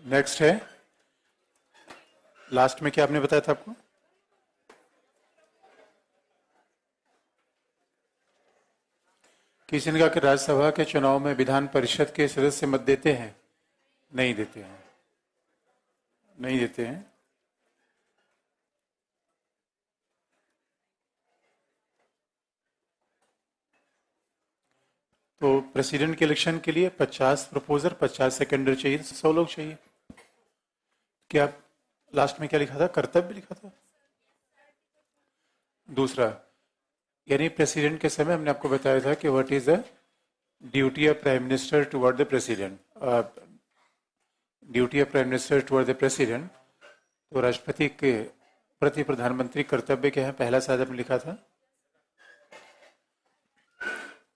Next है, last में क्या आपने बताया था आपको? किसी ने कहा कि राज्यसभा के चुनाव में विधान परिषद के सदस्य मत देते हैं? नहीं देते हैं, नहीं देते हैं। तो प्रेसिडेंट के इलेक्शन के लिए 50 प्रपोजर, 50 सेकेंडरी चाहिए, 100 लोग चाहिए। क्या लास्ट में क्या लिखा था? कर्तव्य लिखा था। दूसरा, यानी प्रेसिडेंट के समय हमने आपको बताया था कि what is the duty of prime minister toward the president. Duty of prime minister toward the president, तो राष्ट्रपति के प्रति प्रधानमंत्री कर्तव्य क्या है? पहला शायद आपने लिखा था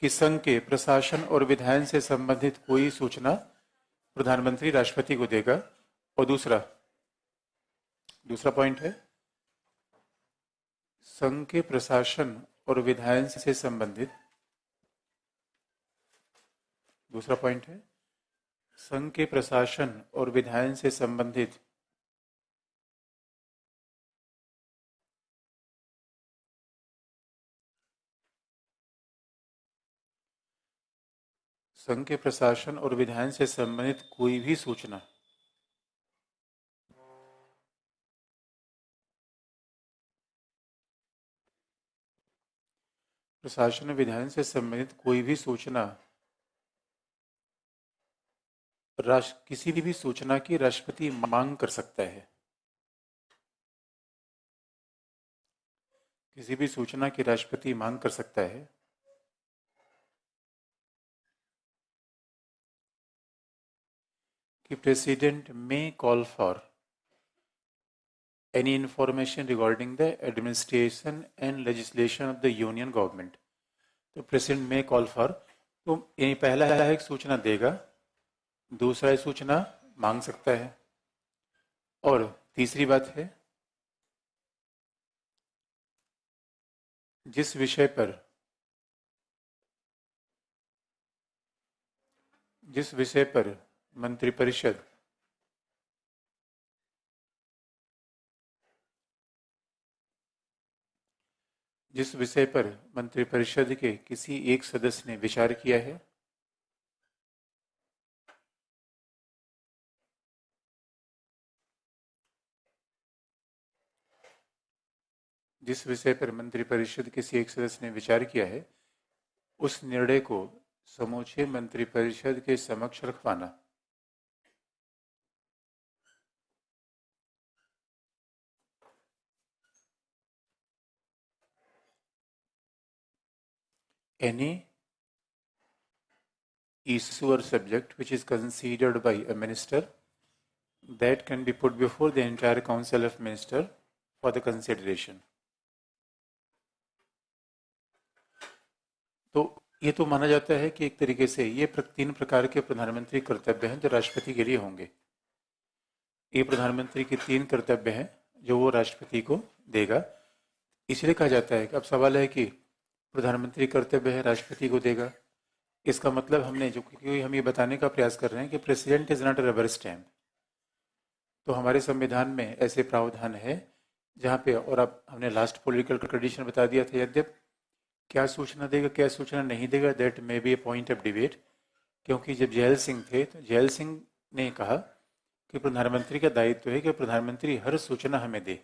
कि संघ के प्रशासन और विधायन से संबंधित कोई सूचना प्रधानमंत्री राष्ट्रपति को देगा। और दूसरा पॉइंट है, संघ के प्रशासन और विधायन से संबंधित, दूसरा पॉइंट है, संघ के प्रशासन और विधायन से संबंधित संघ के प्रशासन और विधायन से संबंधित कोई भी सूचना प्रशासन और विधायन से संबंधित कोई भी सूचना किसी भी सूचना की राष्ट्रपति मांग कर सकता है। किसी भी सूचना की राष्ट्रपति मांग कर सकता है। कि प्रेसिडेंट में call for any information regarding the administration and legislation of the union government। तो प्रेसिडेंट में कॉल फॉर, तो यही पहला है एक सूचना देगा, दूसरा है सूचना मांग सकता है, और तीसरी बात है जिस विषय पर मंत्रिपरिषद जिस विषय पर मंत्रिपरिषद के किसी एक सदस्य ने विचार किया है, जिस विषय पर मंत्रिपरिषद किसी एक सदस्य ने विचार किया है, उस निर्णय को समूचे मंत्रिपरिषद के समक्ष रखवाना। Any issue or subject which is considered by a minister that can be put before the entire council of minister for the consideration। तो ये तो माना जाता है कि एक तरीके से ये 3 प्रकार के प्रधानमंत्री कर्तव्य हैं जो राष्ट्रपति के लिए होंगे। ये प्रधानमंत्री के 3 कर्तव्य हैं जो वो राष्ट्रपति को देगा। इसलिए कहा जाता है कि अब सवाल है कि प्रधानमंत्री कर्तव्य है राष्ट्रपति को देगा, इसका मतलब हमने जो, क्योंकि हम ये बताने का प्रयास कर रहे हैं कि president is not a rubber stamp. तो हमारे संविधान में ऐसे प्रावधान है जहाँ पे, और अब हमने लास्ट पॉलिटिकल कंडीशन बता दिया था, यद्यप क्या सूचना देगा क्या सूचना नहीं देगा that may be A point of debate. क्योंकि जब जैल सिंह थे तो जैल सिंह ने कहा कि प्रधानमंत्री का दायित्व है कि प्रधानमंत्री हर सूचना हमें दे।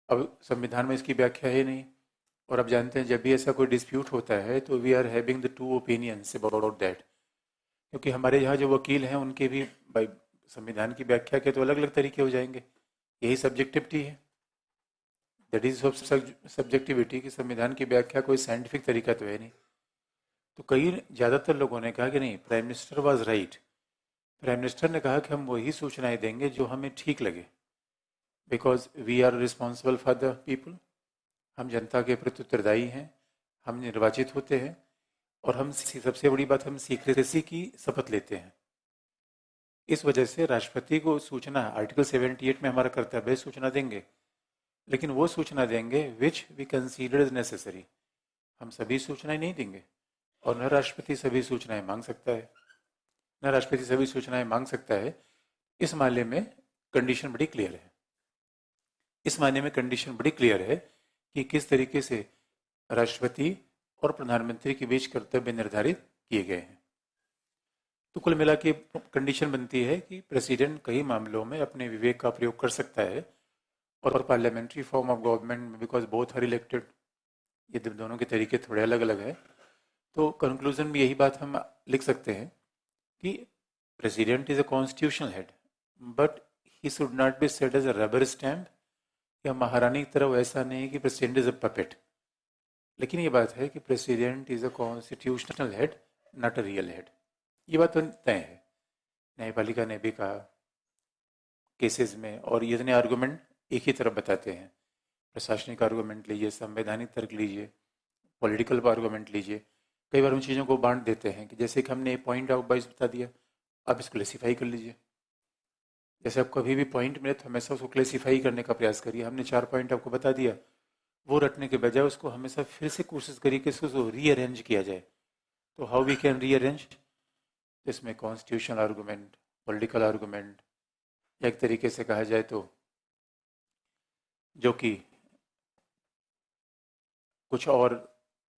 अब संविधान में इसकी व्याख्या है नहीं, और अब जानते हैं जब भी ऐसा कोई डिस्प्यूट होता है तो we are having the 2 opinions about that. क्योंकि हमारे यहाँ जो वकील हैं उनके भी भाई संविधान की व्याख्या के तो अलग अलग तरीके हो जाएंगे, यही सब्जेक्टिविटी है, दैट इज सब्जेक्टिविटी की संविधान की व्याख्या कोई साइंटिफिक तरीका तो है नहीं। तो कई ज़्यादातर लोगों ने कहा कि नहीं, prime minister was right. Prime minister ने कहा कि हम वही सूचनाएं देंगे जो हमें ठीक लगे, because we are responsible for the people. हम जनता के प्रति उत्तरदायी हैं, हम निर्वाचित होते हैं, और हम सबसे बड़ी बात, हम सीक्रेसी की शपथ लेते हैं। इस वजह से राष्ट्रपति को सूचना, आर्टिकल 78 में हमारा कर्तव्य है सूचना देंगे, लेकिन वो सूचना देंगे which we consider is necessary. हम सभी सूचनाएं नहीं देंगे, और न राष्ट्रपति सभी सूचनाएं मांग सकता है, न राष्ट्रपति सभी सूचनाएं मांग सकता है। इस मामले में कंडीशन बड़ी क्लियर है। इस मायने में कंडीशन बड़ी क्लियर है कि किस तरीके से राष्ट्रपति और प्रधानमंत्री के बीच कर्तव्य निर्धारित किए गए हैं। तो कुल मिला के कंडीशन बनती है कि प्रेसिडेंट कई मामलों में अपने विवेक का प्रयोग कर सकता है और पार्लियामेंट्री फॉर्म ऑफ गवर्नमेंट में बिकॉज बोथ आर इलेक्टेड, ये दोनों के तरीके थोड़े अलग अलग है। तो कंक्लूजन में यही बात हम लिख सकते हैं कि president is a constitutional head but he should not be set as a rubber stamp, या महारानी की तरह ऐसा नहीं है कि प्रेसिडेंट इज अ पपेट। लेकिन ये बात है कि president is a constitutional head not a real head. ये बात तो तय है, न्यायपालिका ने भी कहा केसेस में, और ये इतने आर्गूमेंट एक ही तरफ बताते हैं। प्रशासनिक आर्गूमेंट लीजिए, संवैधानिक तर्क लीजिए, पॉलिटिकल आर्गूमेंट लीजिए, कई बार उन चीज़ों को बांट देते हैं कि जैसे कि हमने पॉइंट आउट वाइज बता दिया, आप इसको क्लेसिफाई कर लीजिए। जैसे आप कभी भी पॉइंट मिले तो हमेशा उसको क्लेसिफाई करने का प्रयास करिए। हमने 4 पॉइंट आपको बता दिया, वो रटने के बजाय उसको हमेशा फिर से कोशिश करिए कि इसको रीअरेंज किया जाए। तो हाउ वी कैन रीअरेंज, इसमें कॉन्स्टिट्यूशनल आर्गूमेंट, पॉलिटिकल आर्गूमेंट, एक तरीके से कहा जाए तो जो कि कुछ और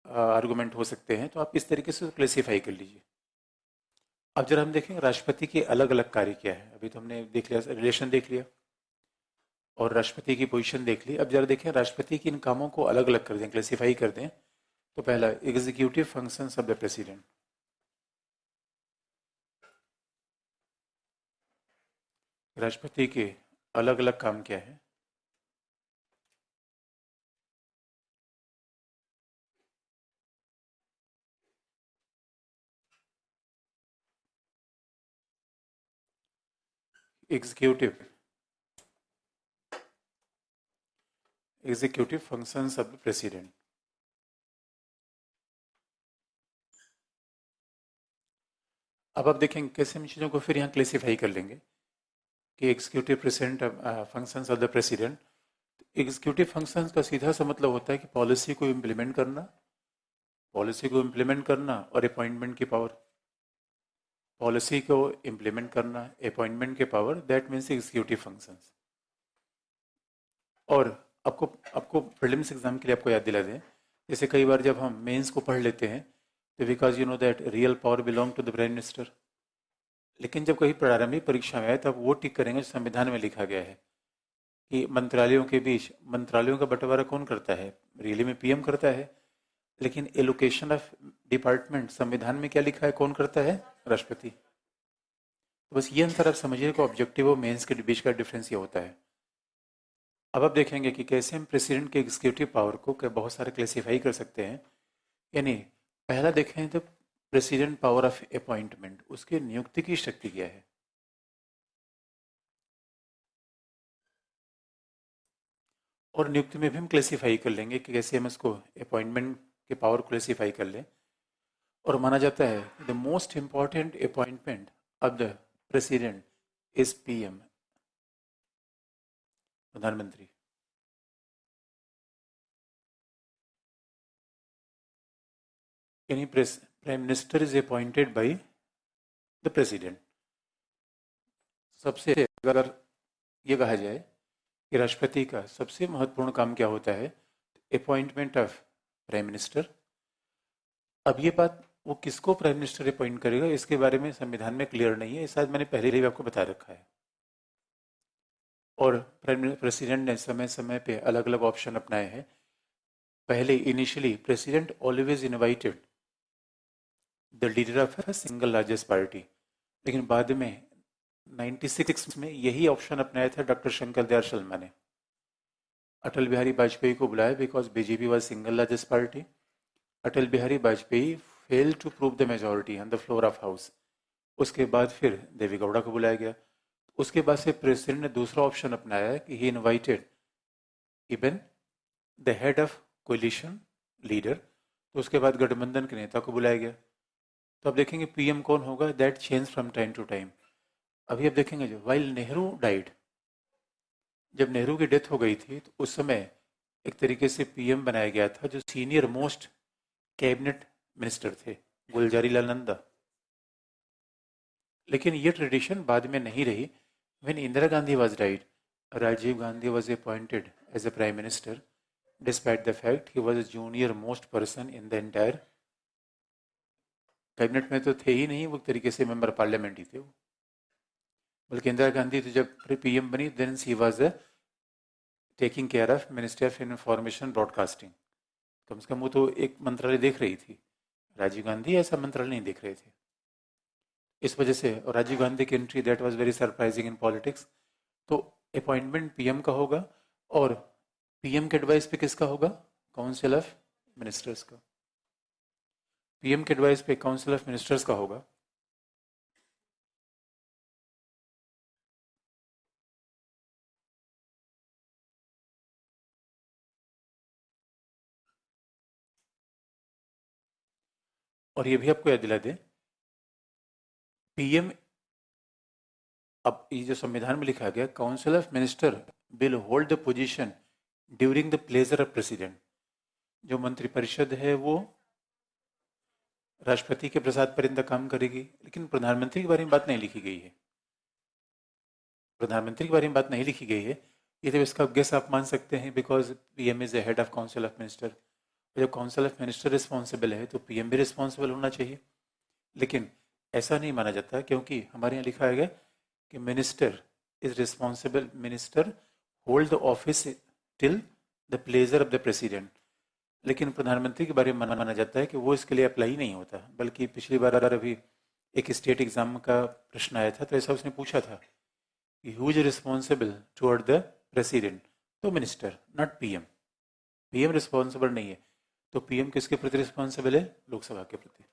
आर्गूमेंट हो सकते हैं, तो आप इस तरीके से क्लेसिफाई कर लीजिए। अब जरा हम देखेंगे राष्ट्रपति के अलग अलग कार्य क्या है। अभी तो हमने देख लिया, रिलेशन देख लिया और राष्ट्रपति की पोजीशन देख ली। अब जरा देखें राष्ट्रपति की इन कामों को अलग अलग कर दें, क्लेसिफाई कर दें। तो पहला, executive functions of the president. राष्ट्रपति के अलग अलग काम क्या है। Executive functions of the president. अब आप देखेंगे कैसे हम चीज़ों को फिर यहाँ क्लेसिफाई कर लेंगे कि executive president functions of the president. Executive functions का सीधा सा मतलब होता है कि पॉलिसी को इम्प्लीमेंट करना, पॉलिसी को इम्प्लीमेंट करना और अपॉइंटमेंट की पावर। पॉलिसी को इम्प्लीमेंट करना, अपॉइंटमेंट के power, that means executive functions. और आपको आपको प्रीलिम्स एग्जाम के लिए आपको याद दिला दें, जैसे कई बार जब हम मेंस को पढ़ लेते हैं तो because you know that real power belong to the prime minister, लेकिन जब कहीं प्रारंभिक परीक्षा में आए तब वो टिक करेंगे जो संविधान में लिखा गया है कि मंत्रालयों के बीच, मंत्रालयों का बंटवारा कौन करता है, रियली में पीएम करता है, लेकिन एलोकेशन ऑफ डिपार्टमेंट संविधान में क्या लिखा है, कौन करता है, राष्ट्रपति। तो बस ये अंतर आप समझिए कि ऑब्जेक्टिव और मेंस के बीच का डिफरेंस ये होता है। अब आप देखेंगे कि कैसे हम प्रेसिडेंट के एग्जीक्यूटिव पावर को बहुत सारे क्लेसिफाई कर सकते हैं। यानी पहला देखें तो प्रेसिडेंट पावर ऑफ अपॉइंटमेंट, उसके नियुक्ति की शक्ति क्या है। और नियुक्ति में भी हम क्लेसिफाई कर लेंगे कि कैसे हम इसको अपॉइंटमेंट के पावर को क्लेसिफाई कर लें। और माना जाता है the most important appointment of the president is PM, प्रधानमंत्री। यानी prime minister is appointed by the president. सबसे अगर ये कहा जाए कि राष्ट्रपति का सबसे महत्वपूर्ण काम क्या होता है, अपॉइंटमेंट ऑफ प्राइम मिनिस्टर। अब ये बात वो किसको प्राइम मिनिस्टर अपॉइंट करेगा इसके बारे में संविधान में क्लियर नहीं है, ये शायद मैंने पहले ही आपको बता रखा है। और प्राइम प्रेसिडेंट ने समय समय पे अलग अलग ऑप्शन अपनाए हैं। पहले initially president always invited the leader of a single largest party, लेकिन बाद में 96 में यही ऑप्शन अपनाया था डॉक्टर शंकर दयाल शर्मा ने। अटल बिहारी वाजपेयी को बुलाया because BJP was single largest party. Atal Bihari Vajpayee fail to prove the majority on the floor of house. उसके बाद फिर देवी गौड़ा को बुलाया गया। उसके बाद से प्रेसिडेंट ने दूसरा ऑप्शन अपनाया है कि he invited even the head of coalition leader. तो उसके बाद गठबंधन के नेता को बुलाया गया। तो अब देखेंगे पीएम कौन होगा, that change from time to time. अभी अब देखेंगे जो वाइल नेहरू डाइड, जब नेहरू की डेथ हो गई थी तो उस समय एक तरीके से पीएम बनाया गया था जो सीनियर मोस्ट कैबिनेट मिनिस्टर थे, गुलजारी लाल नंदा। लेकिन ये ट्रेडिशन बाद में नहीं रही, When Indira Gandhi was died, Rajiv Gandhi was appointed as a prime minister, despite the fact he was the junior most person in the entire cabinet में तो थे ही नहीं, वो तरीके से मेंबर पार्लियामेंट ही थे वो। बल्कि इंदिरा गांधी तो जब पीएम बनी then she was taking care of ministry of information broadcasting. कम से कम वो तो एक मंत्रालय देख रही थी, राजीव गांधी ऐसा मंत्रालय नहीं देख रहे थे। इस वजह से, और राजीव गांधी की entry that was very surprising in politics. तो अपॉइंटमेंट पीएम का होगा, और पीएम के एडवाइस पे किसका होगा? काउंसिल ऑफ मिनिस्टर्स का। पीएम के एडवाइस पे काउंसिल ऑफ मिनिस्टर्स का होगा। और ये भी आपको याद दिला दे, पीएम, अब ये जो संविधान में लिखा गया, council of minister will hold the position during the pleasure of president. जो मंत्रिपरिषद है वो राष्ट्रपति के प्रसाद परिंदा काम करेगी, लेकिन प्रधानमंत्री के बारे में बात नहीं लिखी गई है। प्रधानमंत्री के बारे में बात नहीं लिखी गई है। ये तो इसका गेस आप मान सकते हैं, because PM is the head of council of minister. जब काउंसिल ऑफ मिनिस्टर रिस्पॉन्सिबल है तो पीएम भी रिस्पॉन्सिबल होना चाहिए। लेकिन ऐसा नहीं माना जाता, क्योंकि हमारे यहाँ लिखा है कि minister is responsible, minister hold the office till the pleasure of the president. लेकिन प्रधानमंत्री के बारे में माना जाता है कि वो इसके लिए अप्लाई नहीं होता। बल्कि पिछली बार अभी एक स्टेट एग्जाम का प्रश्न आया था, तो ऐसा उसने पूछा था कि who is responsible toward the president, तो minister, not PM. PM responsible नहीं है, तो पीएम किसके प्रति रिस्पॉन्सिबल है? लोकसभा के प्रति।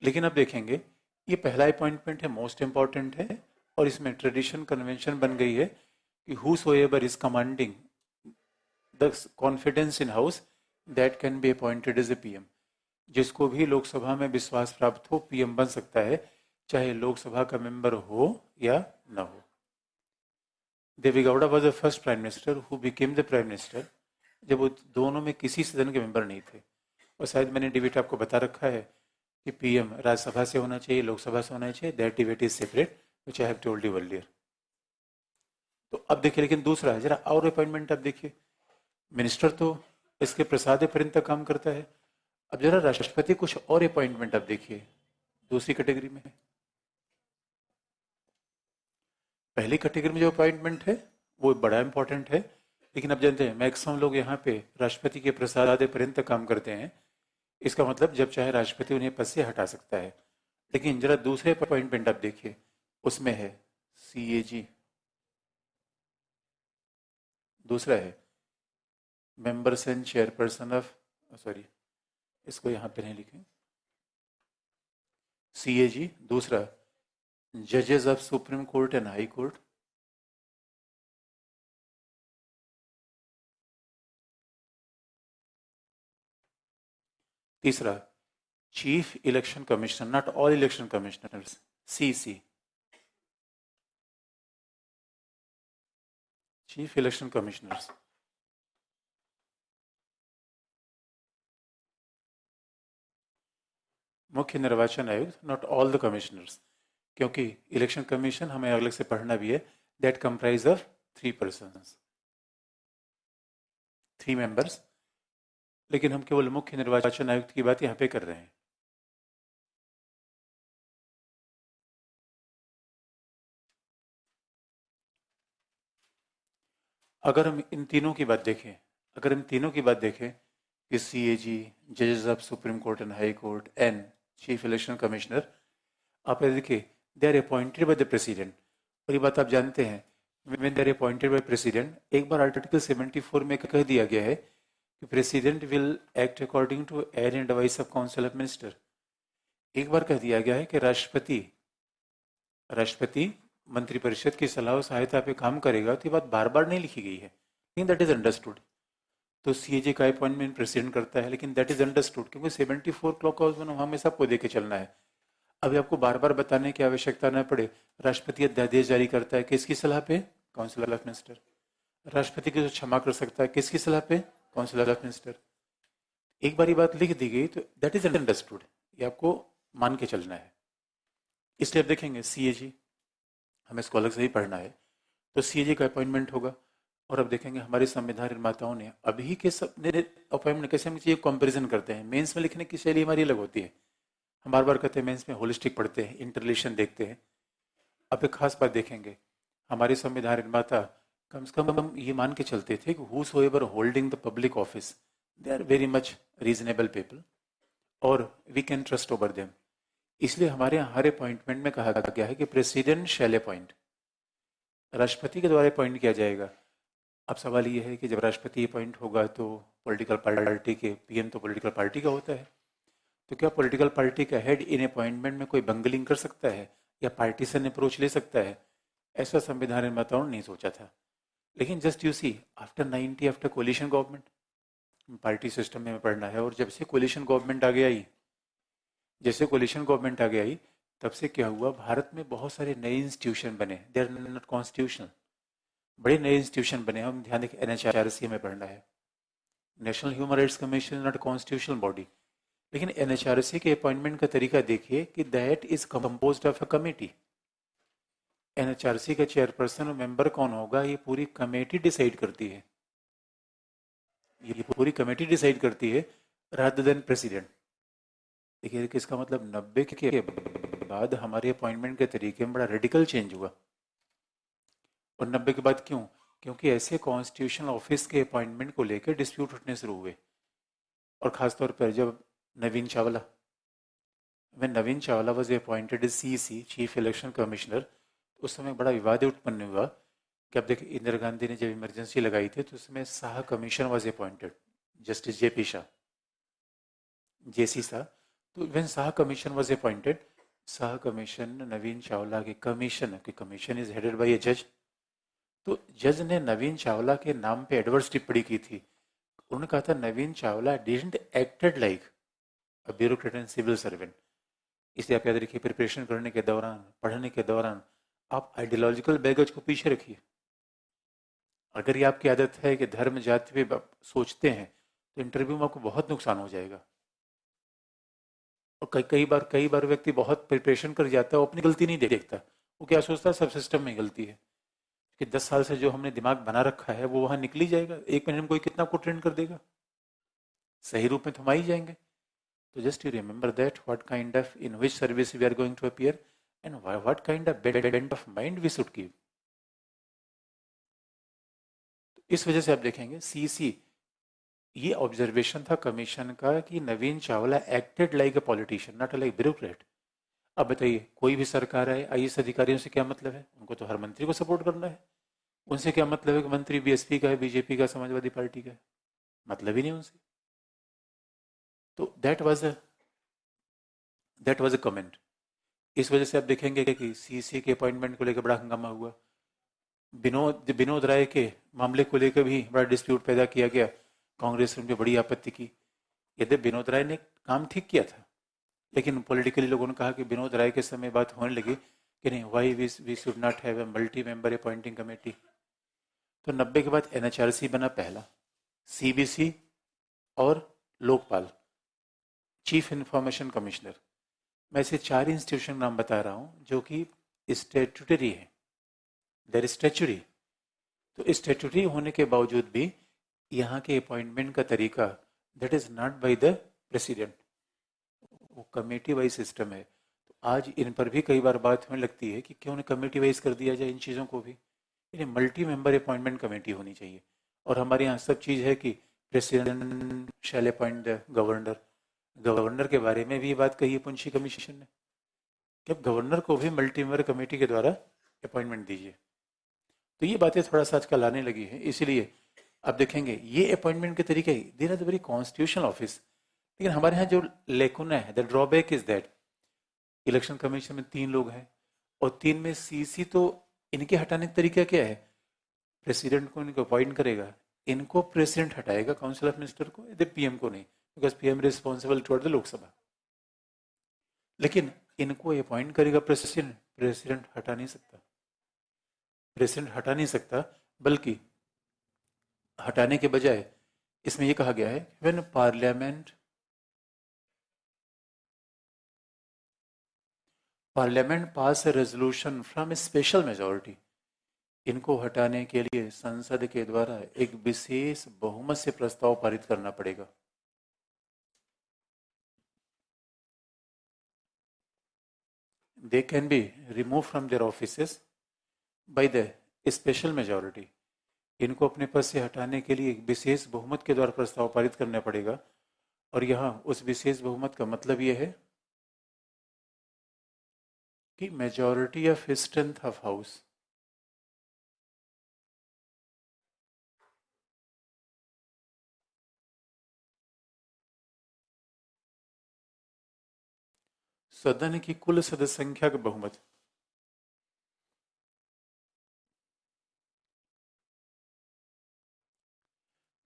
लेकिन अब देखेंगे, ये पहला अपॉइंटमेंट है, मोस्ट इंपॉर्टेंट है, और इसमें ट्रेडिशन कन्वेंशन बन गई है कि whosoever is commanding the confidence in house that can be appointed as a PM. जिसको भी लोकसभा में विश्वास प्राप्त हो, पीएम बन सकता है, चाहे लोकसभा का मेंबर हो या ना हो। Deve Gowda was the first prime minister who became the prime minister जब वो दोनों में किसी सदन के मेंबर नहीं थे। और शायद मैंने डिबेट आपको बता रखा है कि पीएम राज्यसभा से होना चाहिए, लोकसभा से होना चाहिए, that debate is separate which I have told you earlier. तो अब देखिए, लेकिन दूसरा है जरा और अपॉइंटमेंट। अब देखिए, मिनिस्टर तो इसके प्रसाद पर्यंत तक काम करता है। अब जरा राष्ट्रपति कुछ और अपॉइंटमेंट अब देखिए, दूसरी कैटेगरी में। पहली कैटेगरी में जो अपॉइंटमेंट है वो बड़ा इंपॉर्टेंट है, लेकिन अब जानते हैं मैक्सिमम लोग यहाँ पे राष्ट्रपति के प्रसाद पर्यंत काम करते हैं। इसका मतलब जब चाहे राष्ट्रपति उन्हें पद से हटा सकता है। लेकिन जरा दूसरे अपॉइंटमेंट आप देखिए, उसमें है सीएजी, दूसरा है members and chairperson of, sorry इसको यहाँ पे नहीं लिखें, सीएजी, दूसरा जजेस of supreme court and high court, तीसरा chief election commissioner, not all election commissioners, CC, chief election commissioners. मुख्य निर्वाचन आयुक्त, नॉट ऑल द कमिश्नर्स, क्योंकि इलेक्शन कमीशन हमें अलग से पढ़ना भी है, that comprise of 3 persons, 3 members. लेकिन हम केवल मुख्य निर्वाचन आयुक्त की बात यहाँ पे कर रहे हैं। अगर हम इन तीनों की बात देखें, अगर इन तीनों की बात देखें कि सीएजी, जजेस of supreme court and high court and chief election commissioner, आप ये देखिए they are appointed by the president. और ये बात आप जानते हैं, when they are appointed by president, एक बार आर्टिकल 74 में कह दिया गया है कि president will act according to aid and advice of council of minister. एक बार कह दिया गया है कि राष्ट्रपति मंत्रिपरिषद की सलाह और सहायता पे काम करेगा, तो ये बात बार बार नहीं लिखी गई है, लेकिन दैट इज अंडरस्टूड। तो सीएजे का अपॉइंटमेंट प्रेसिडेंट करता है, लेकिन दैट इज अंडरस्टूड, क्योंकि 74 क्लॉक हाउस में हमें सबको देके चलना है। अभी आपको बार बार बताने की आवश्यकता न पड़े, राष्ट्रपति अध्यादेश जारी करता है किसकी सलाह पे? Council of minister. राष्ट्रपति को क्षमा कर सकता है किसकी सलाह पे? Council of minister. एक बार ये बात लिख दी गई तो दैट इज अंडरस्टूड, ये आपको मान के चलना है। इसलिए आप देखेंगे सीएजी, हमें स्कॉलर से ही पढ़ना है, तो सीएजी का अपॉइंटमेंट होगा। और अब देखेंगे हमारे संविधान निर्माताओं ने अभी के सब अपॉइंटमेंट कैसे हम चीज़ कंपेरिजन करते हैं। मेंस में लिखने की शैली हमारी अलग होती है। हम बार बार कहते हैं मेंस में होलिस्टिक पढ़ते हैं, इंटरलेशन देखते हैं। अब एक खास बात देखेंगे, हमारे संविधान निर्माता कम से कम हम ये मान के चलते थे कि whosoever holding the public office they are very much reasonable people और we can trust over them. इसलिए हमारे यहाँ हर अपॉइंटमेंट में कहा गया है कि प्रेसिडेंट शैल अपॉइंट, राष्ट्रपति के द्वारा अपॉइंट किया जाएगा। अब सवाल ये है कि जब राष्ट्रपति अपॉइंट होगा तो पॉलिटिकल पार्टी के पीएम तो पॉलिटिकल पार्टी का होता है, तो क्या पॉलिटिकल पार्टी का हेड इन अपॉइंटमेंट में कोई बंगलिंग कर सकता है या पार्टीसन अप्रोच ले सकता है? ऐसा संविधान निर्माताओं ने नहीं सोचा था। लेकिन just you see after 90 after coalition government, party system में पढ़ना है, और जब से कोलिशन गवर्नमेंट आगे आई, जैसे कोलिशन गवर्नमेंट आगे आई तब से क्या हुआ, भारत में बहुत सारे नए इंस्टीट्यूशन बने, दे आर नॉट कॉन्स्टिट्यूशनल। बड़े नए इंस्टीट्यूशन बने, हम ध्यान दें एनएचआरसी में पढ़ना है, national human rights commission not constitutional body. लेकिन एनएचआरसी के अपॉइंटमेंट का तरीका देखिए कि that is composed of a committee. NHRC का चेयरपर्सन और मेंबर कौन होगा ये पूरी कमेटी डिसाइड करती है, ये पूरी कमेटी डिसाइड करती है रादर देन प्रेसिडेंट। देखिए किसका मतलब 90 के बाद हमारे अपॉइंटमेंट के तरीके में बड़ा रेडिकल चेंज हुआ। और 90 के बाद क्यों? क्योंकि ऐसे कॉन्स्टिट्यूशनल ऑफिस के अपॉइंटमेंट को लेकर डिस्प्यूट उठने शुरू हुए। और खासतौर पर जब Naveen Chawla, when Naveen Chawla was appointed as CEC chief election commissioner, उस समय बड़ा विवाद उत्पन्न हुआ कि अब देखिए इंदिरा गांधी ने जब इमरजेंसी लगाई थी तो उसमें Shah commission was appointed, justice JP Shah, JC Shah. तो when Shah commission was appointed, Shah commission Naveen Chawla की commission is headed by a जज। तो जज ने नवीन चावला के नाम पे एडवर्स टिप्पणी की थी। उन्होंने कहा था Naveen Chawla didn't acted like a bureaucrat and civil servant. इसलिए आप याद रखिए प्रिपरेशन करने के दौरान, पढ़ने के दौरान आप आइडियोलॉजिकल बैगेज को पीछे रखिए। अगर ये आपकी आदत है कि धर्म जाति पे सोचते हैं तो इंटरव्यू में आपको बहुत नुकसान हो जाएगा। और कई बार व्यक्ति बहुत प्रिपरेशन कर जाता है, वो अपनी गलती नहीं देखता, वो क्या सोचता है सब सिस्टम में गलती है कि 10 साल से जो हमने दिमाग बना रखा है वो वहां निकल ही जाएगा, एक महीने में कोई कितना को ट्रेंड कर देगा, सही रूप में तो हम आ ही जाएंगे। तो just you remember that what kind of in which service we are going to appear and what kind of bent of mind we should give. इस वजह से आप देखेंगे सीसी, ये ऑब्जर्वेशन था कमीशन का कि Naveen Chawla acted like a politician not like bureaucrat. अब बताइए कोई भी सरकार है, आईएएस अधिकारियों से क्या मतलब है? उनको तो हर मंत्री को सपोर्ट करना है। उनसे क्या मतलब है कि मंत्री बीएसपी का है, बीजेपी का, समाजवादी पार्टी का है? मतलब ही नहीं उनसे। तो दैट वाज अ कमेंट। इस वजह से आप देखेंगे कि सीसी के अपॉइंटमेंट को लेकर बड़ा हंगामा हुआ। विनोद राय के मामले को लेकर भी बड़ा डिस्प्यूट पैदा किया गया, कांग्रेस ने उन पर बड़ी आपत्ति की। यदि विनोद राय ने काम ठीक किया था, लेकिन पॉलिटिकली लोगों ने कहा कि विनोद राय के समय बात होने लगी कि नहीं, why we should not have a multi member appointing committee. तो 90 के बाद एनएचआरसी बना पहला, सीबीसी और लोकपाल, चीफ इंफॉर्मेशन कमिश्नर। मैं ऐसे 4 इंस्टीट्यूशन नाम बता रहा हूं जो कि स्टेट्यूटरी है, देर स्टेचुरी। तो स्टेट्यूटरी होने के बावजूद भी यहाँ के अपॉइंटमेंट का तरीका that is not bye the president, वो कमेटी वाइज सिस्टम है। तो आज इन पर भी कई बार बात होने लगती है कि क्यों ना कमेटी वाइज कर दिया जाए इन चीज़ों को भी। यानी मल्टी मेंबर अपॉइंटमेंट कमेटी होनी चाहिए। और हमारे यहाँ सब चीज़ है कि president shall appoint the governor. Governor के बारे में भी बात कही है पुंछी कमीशन ने कि अब गवर्नर को भी मल्टी मेंबर कमेटी के द्वारा अपॉइंटमेंट दीजिए। तो ये बातें थोड़ा सा आजकल आने लगी है, इसीलिए आप देखेंगे ये अपॉइंटमेंट के तरीके there are the very constitutional office. लेकिन हमारे यहाँ जो लेकुना है, the drawback is that election commission में 3 लोग हैं और 3 में सीसी, तो इनके हटाने का तरीका क्या है? प्रेसिडेंट को इनको अपॉइंट करेगा, इनको प्रेसिडेंट हटाएगा काउंसिल ऑफ मिनिस्टर को, यदि पीएम को नहीं, because PM responsible toward the Lok Sabha. लेकिन इनको अपॉइंट करेगा प्रेसिडेंट, प्रेसिडेंट हटा नहीं सकता, प्रेसिडेंट हटा नहीं सकता, बल्कि हटाने के बजाय इसमें यह कहा गया है when parliament parliament pass A resolution from A special majority, इनको हटाने के लिए संसद के द्वारा एक विशेष बहुमत से प्रस्ताव पारित करना पड़ेगा। They can be removed from their offices by the special majority. इनको अपने पद से हटाने के लिए एक विशेष बहुमत के द्वारा प्रस्ताव पारित करना पड़ेगा। और यहाँ उस विशेष बहुमत का मतलब यह है कि majority of strength of house, सदन की कुल सदस्य संख्या का बहुमत,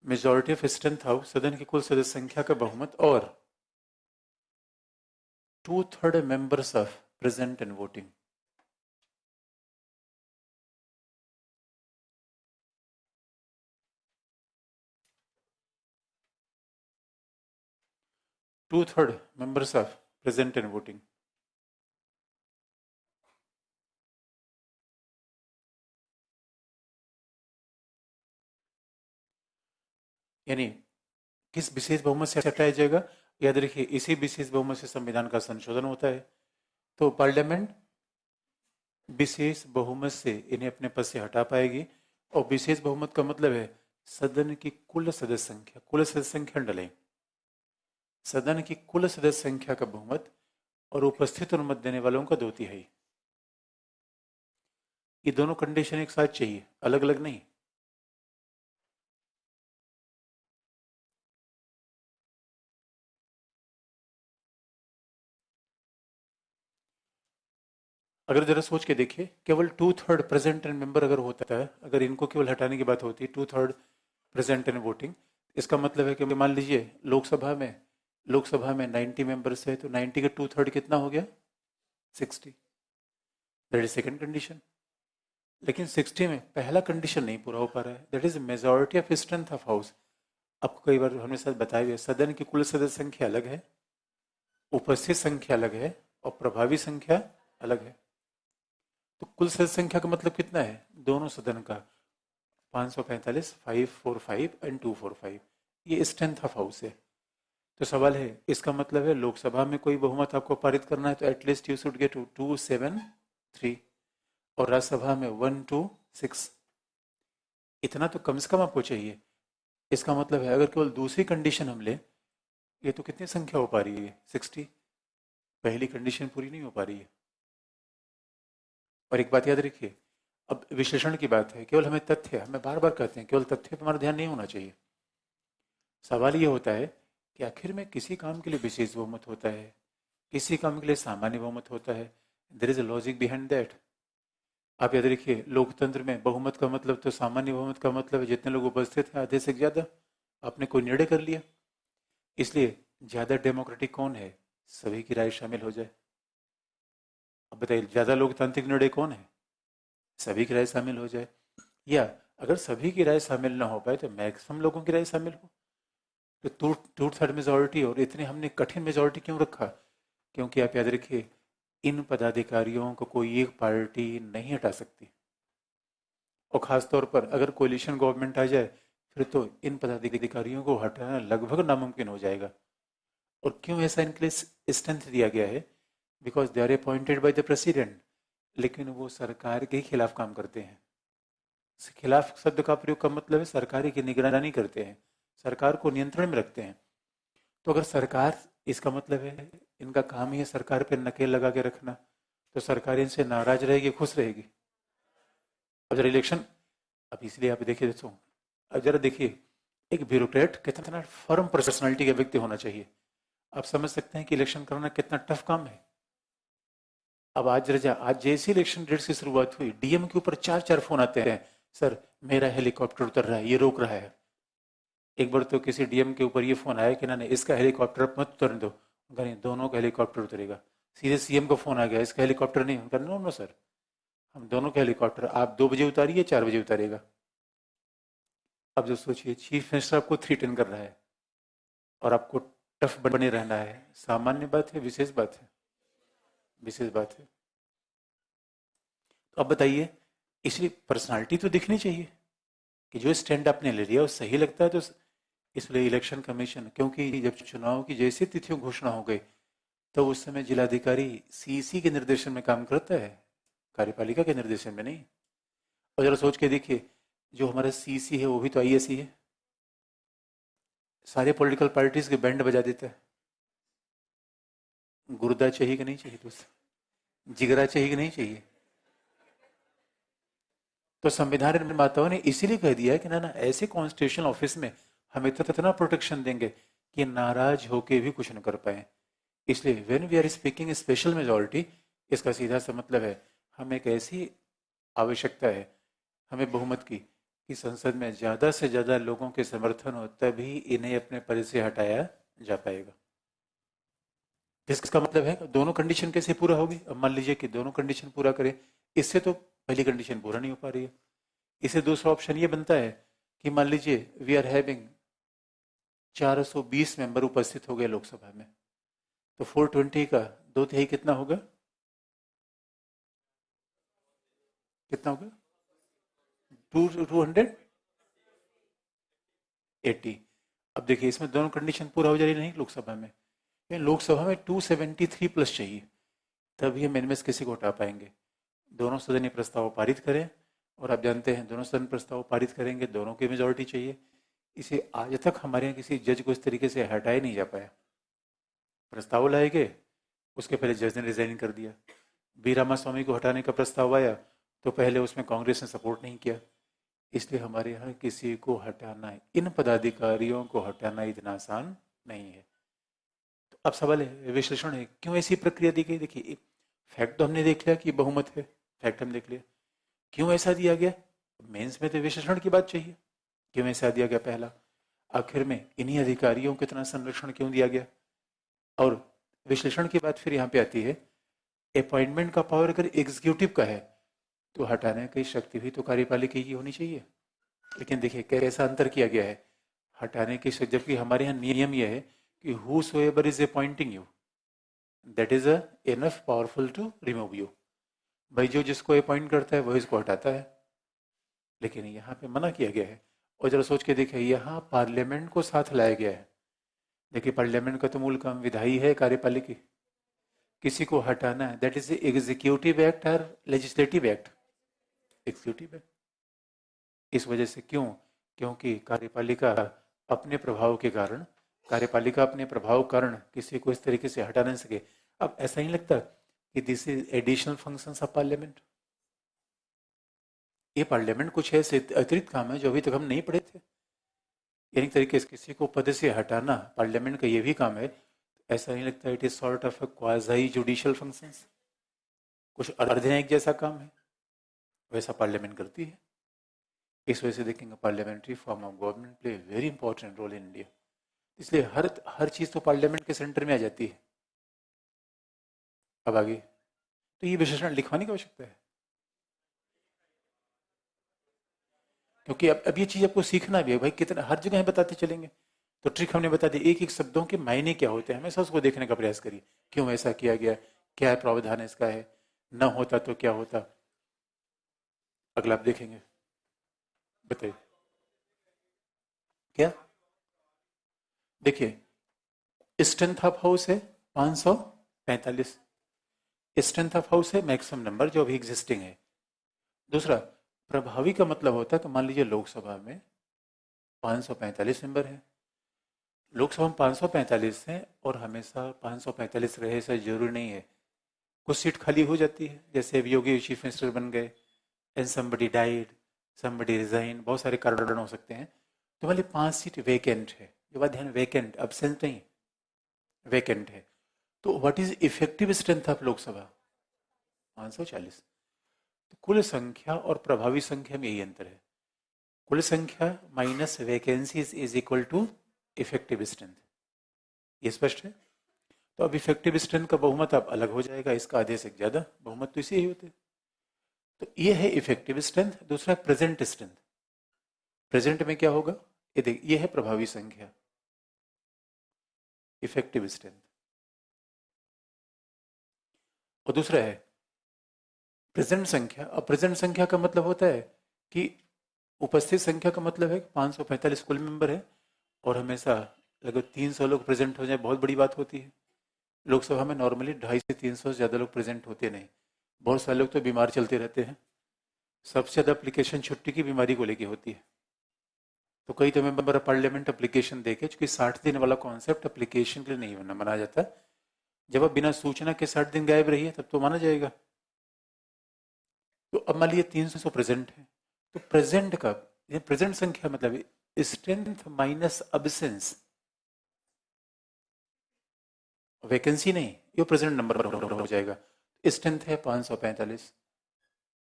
मेजॉरिटी ऑफ स्ट्रेंथ हाउस सदन की कुल सदस्य संख्या का बहुमत, और 2/3 members of present and voting. To-third members of present and voting. यानी किस विशेष बहुमत से हटाया जाएगा? याद रखिए, इसी विशेष बहुमत से संविधान का संशोधन होता है। तो पार्लियामेंट विशेष बहुमत से इन्हें अपने पद से हटा पाएगी। और विशेष बहुमत का मतलब है सदन की कुल सदस्य संख्या, कुल सदस्य संख्या डलें, सदन की कुल सदस्य संख्या का बहुमत और उपस्थित और मत देने वालों का 2/3। ये दोनों कंडीशन एक साथ चाहिए, अलग अलग नहीं। अगर जरा सोच के देखिए, केवल 2/3 प्रेजेंट एंड मेंबर अगर होता है, अगर इनको केवल हटाने की बात होती है, 2/3 प्रेजेंट एंड वोटिंग, इसका मतलब है कि मान लीजिए लोकसभा में 90 मेंबर्स है, तो 90 का 2/3 कितना हो गया? 60। That is second condition. लेकिन 60 में पहला कंडीशन नहीं पूरा हो पा रहा है, that is majority of strength of house. आपको कई बार हमने साथ बताया हुआ, सदन की कुल सदस्य संख्या अलग है, उपस्थित संख्या अलग है, और प्रभावी संख्या अलग है। तो कुल सदस्य संख्या का मतलब कितना है दोनों सदन का? 545, 545 एंड 245, ये स्ट्रेंथ ऑफ हाउस है। तो सवाल है, इसका मतलब है लोकसभा में कोई बहुमत आपको पारित करना है तो एटलीस्ट यू शुड गेट 273, और राज्यसभा में 126। इतना तो कम से कम आपको चाहिए। इसका मतलब है अगर केवल दूसरी कंडीशन हम ले, ये तो कितनी संख्या हो पा रही है? 60। पहली कंडीशन पूरी नहीं हो पा रही है। और एक बात याद रखिए, अब विश्लेषण की बात है, केवल हमें तथ्य, हमें बार बार कहते हैं केवल तथ्य पर हमारा ध्यान नहीं होना चाहिए। सवाल ये होता है कि आखिर में किसी काम के लिए विशेष बहुमत होता है, किसी काम के लिए सामान्य बहुमत होता है। There is a logic behind that. आप याद रखिए, लोकतंत्र में बहुमत का मतलब तो सामान्य बहुमत का मतलब है जितने लोग उपस्थित हैं आधे से ज्यादा, आपने कोई निर्णय कर लिया। इसलिए ज्यादा डेमोक्रेटिक कौन है? सभी की राय शामिल हो जाए। अब बताइए, ज्यादा लोकतांत्रिक निर्णय कौन है? सभी की राय शामिल हो जाए। या अगर सभी की राय शामिल ना हो पाए तो मैक्सिमम लोगों की राय शामिल हो। तो 2/3 मेजोरिटी, और इतने हमने कठिन मेजोरिटी क्यों रखा? क्योंकि आप याद रखिए, इन पदाधिकारियों को कोई एक पार्टी नहीं हटा सकती, और खासतौर पर अगर कोलिशन गवर्नमेंट आ जाए फिर तो इन पदाधिकारियों को हटाना लगभग नामुमकिन हो जाएगा। और क्यों ऐसा इनके लिए स्ट्रेंथ दिया गया है? Because they are appointed by the president, लेकिन वो सरकार के खिलाफ काम करते हैं। खिलाफ शब्द का प्रयोग का मतलब है सरकार की निगरानी करते हैं, सरकार को नियंत्रण में रखते हैं। तो अगर सरकार, इसका मतलब है इनका काम ही है सरकार पर नकेल लगा के रखना, तो सरकार इनसे नाराज रहेगी, खुश रहेगी? अब जरा इलेक्शन, अब इसलिए आप देखिए दोस्तों, अब जरा देखिए, एक ब्यूरोक्रेट कितना फर्म पर्सनालिटी का व्यक्ति होना चाहिए। आप समझ सकते हैं कि इलेक्शन कराना कितना टफ काम है। अब आज रजा, आज जैसी इलेक्शन डेट की शुरुआत हुई, डीएम के ऊपर 4-4 फोन आते हैं, सर मेरा हेलीकॉप्टर उतर रहा है, ये रोक रहा है। एक बार तो किसी डीएम के ऊपर ये फोन आया कि ना नहीं, इसका हेलीकॉप्टर मत उतरने दो। नहीं, दोनों का हेलीकॉप्टर उतरेगा। सीधे सीएम का फोन आ गया, इसका हेलीकॉप्टर नहीं। उनका नो नो सर, हम दोनों का हेलीकॉप्टर, आप 2 बजे उतारिए, 4 बजे उतारेगा। अब जो सोचिए, चीफ मिनिस्टर आपको 310 कर रहा है और आपको टफ बने रहना है। सामान्य बात है, विशेष बात है? विशेष बात है। अब बताइए, इसलिए पर्सनालिटी तो दिखनी चाहिए कि जो स्टैंड आपने ले लिया वो सही लगता है, तो इसलिए इलेक्शन कमीशन, क्योंकि जब चुनाव की जैसी तिथियों घोषणा हो गई तो उस समय जिलाधिकारी सीसी के निर्देशन में काम करता है, कार्यपालिका के निर्देशन में नहीं। और जरा सोच के देखिए, जो हमारा सीसी है वो भी तो आईएसी है, सारे पॉलिटिकल पार्टीज के बैंड बजा देता है। गुर्दा चाहिए कि नहीं चाहिए, तो जिगरा चाहिए कि नहीं चाहिए। तो संविधान निर्माताओं ने इसीलिए कह दिया है कि ना ना, ऐसे कॉन्स्टिट्यूशनल ऑफिस में हम इतना प्रोटेक्शन देंगे कि नाराज होके भी कुछ न कर पाए। इसलिए when we are speaking special majority, इसका सीधा सा मतलब है हमें एक ऐसी आवश्यकता है, हमें बहुमत की, कि संसद में ज्यादा से ज्यादा लोगों के समर्थन हो तभी इन्हें अपने पद से हटाया जा पाएगा। जिसका मतलब है दोनों कंडीशन कैसे पूरा होगी। अब मान लीजिए कि दोनों कंडीशन पूरा करें, इससे तो पहली कंडीशन पूरा नहीं हो पा रही है। इसे दूसरा ऑप्शन ये बनता है कि मान लीजिए वी आर हैविंग 420 मेंबर उपस्थित हो गए लोकसभा में, तो 420 का 2/3 कितना होगा, कितना होगा, 280। अब देखिए इसमें दोनों कंडीशन पूरा हो जा रही नहीं लोकसभा में, लोकसभा में 273 प्लस चाहिए, तभी हम इनमें से किसी को हटा पाएंगे। दोनों सदन ये प्रस्ताव पारित करें, और आप जानते हैं दोनों सदन प्रस्ताव पारित करेंगे, दोनों की मेजोरिटी चाहिए। इसे आज तक हमारे यहाँ किसी जज को इस तरीके से हटाया नहीं जा पाया। प्रस्ताव लाए गए, उसके पहले जज ने रिजाइन कर दिया। बी रामास्वामी को हटाने का प्रस्ताव आया तो पहले उसमें कांग्रेस ने सपोर्ट नहीं किया। इसलिए हमारे यहाँ किसी को हटाना है, इन पदाधिकारियों को हटाना इतना आसान नहीं है। तो अब सवाल है, विश्लेषण है, क्यों ऐसी प्रक्रिया दी गई। देखिए फैक्ट तो हमने देख लिया कि बहुमत है, फैक्ट हम देख लिया, क्यों ऐसा दिया गया। मेंस में तो विश्लेषण की बात चाहिए, क्यों ऐसा दिया गया। पहला, आखिर में इन्हीं अधिकारियों को इतना संरक्षण क्यों दिया गया। और विश्लेषण की बात फिर यहाँ पे आती है, अपॉइंटमेंट का पावर अगर एग्जीक्यूटिव का है तो हटाने की शक्ति भी तो कार्यपालिका की होनी चाहिए। लेकिन देखिए कैसा अंतर किया गया है, हटाने की शक्ति, जबकि हमारे यहाँ नियम यह है कि whosoever is appointing you, that is a enough powerful to remove you। भाई जो जिसको अपॉइंट करता है वही इसको हटाता है, लेकिन यहाँ पे मना किया गया है। और जरा सोच के देखिए, यहाँ पार्लियामेंट को साथ लाया गया है। देखिए पार्लियामेंट का तो मूल काम विधायी है, कार्यपालिका, किसी को हटाना है, दैट इज एग्जीक्यूटिव एक्ट और लेजिस्लेटिव एक्ट, एग्जीक्यूटिव एक्ट। इस वजह से क्यों, क्योंकि कार्यपालिका अपने प्रभाव कारण किसी को इस तरीके से हटा नहीं सके। अब ऐसा ही लगता कि this is additional functions of parliament, ये पार्लियामेंट कुछ ऐसे अतिरिक्त काम है जो अभी तक हम नहीं पढ़े थे। यानी तरीके से किसी को पद से हटाना पार्लियामेंट का ये भी काम है। ऐसा नहीं लगता it is sort of a quasi judicial functions, कुछ अर्धन्यायिक जैसा काम है, वैसा पार्लियामेंट करती है। इस वजह से देखेंगे parliamentary form of government play very important role in India. इसलिए हर चीज तो पार्लियामेंट के सेंटर में आ जाती है। अब आगे तो ये विशेषण लिखवाने की आवश्यकता है, क्योंकि अब ये चीज आपको सीखना भी है भाई, कितना हर जगह बताते चलेंगे तो ट्रिक हमने बता दी। एक एक शब्दों के मायने क्या होते हैं हमेशा उसको देखने का प्रयास करिए, क्यों ऐसा किया गया, क्या प्रावधान इसका है, न होता तो क्या होता। अगला आप देखेंगे, बताइए क्या। देखिए स्ट्रेंथ ऑफ हाउस है 545, स्ट्रेंथ ऑफ हाउस है मैक्सिमम नंबर जो अभी एग्जिस्टिंग है। दूसरा, प्रभावी का मतलब होता है कि मान लीजिए लोकसभा में 545 मेंबर है, लोकसभा में 545 हैं, और हमेशा 545 रहे ऐसा जरूरी नहीं है, कुछ सीट खाली हो जाती है। जैसे अभी योगी चीफ मिनिस्टर बन गए and somebody died, somebody resign, बहुत सारे कारण हो सकते हैं। तो मान लीजिए 5 सीट वेकेंट है, ये बात ध्यान, वेकेंट, अब्सेंट नहीं, वेकेंट है। तो what is effective strength of Lok Sabha, 540। तो कुल संख्या और प्रभावी संख्या में यही अंतर है, कुल संख्या minus vacancies is equal to effective strength, ये स्पष्ट है। तो अब इफेक्टिव स्ट्रेंथ का बहुमत अब अलग हो जाएगा, इसका आधे से ज्यादा बहुमत तो इसे ही होते। तो ये है इफेक्टिव स्ट्रेंथ। दूसरा प्रेजेंट स्ट्रेंथ, प्रेजेंट में क्या होगा, ये देख, ये है प्रभावी संख्या, इफेक्टिव स्ट्रेंथ। और दूसरा है प्रेजेंट संख्या, अब प्रेजेंट संख्या का मतलब होता है कि उपस्थित संख्या का मतलब है कि 545 कुल मेंबर है और हमेशा लगभग 300 लोग प्रेजेंट हो जाए बहुत बड़ी बात होती है। लोकसभा में नॉर्मली 250 से 300 से ज़्यादा लोग प्रेजेंट होते नहीं, बहुत सारे लोग तो बीमार चलते रहते हैं। सबसे ज़्यादा अप्लीकेशन छुट्टी की बीमारी को लेके होती है। तो कई तो मेंबर ऑफ पार्लियामेंट अप्लीकेशन देके, चूंकि 60 दिन वाला कॉन्सेप्ट अप्लीकेशन के लिए नहीं माना जाता। जब आप बिना सूचना के 60 दिन गायब रही है तब तो माना जाएगा। तो अब मान लीजिए 300 प्रेजेंट है, तो प्रेजेंट का ये प्रेजेंट संख्या मतलब स्ट्रेंथ माइनस अब्सेंस, वैकेंसी नहीं, ये प्रेजेंट नंबर हो जाएगा। स्ट्रेंथ है 545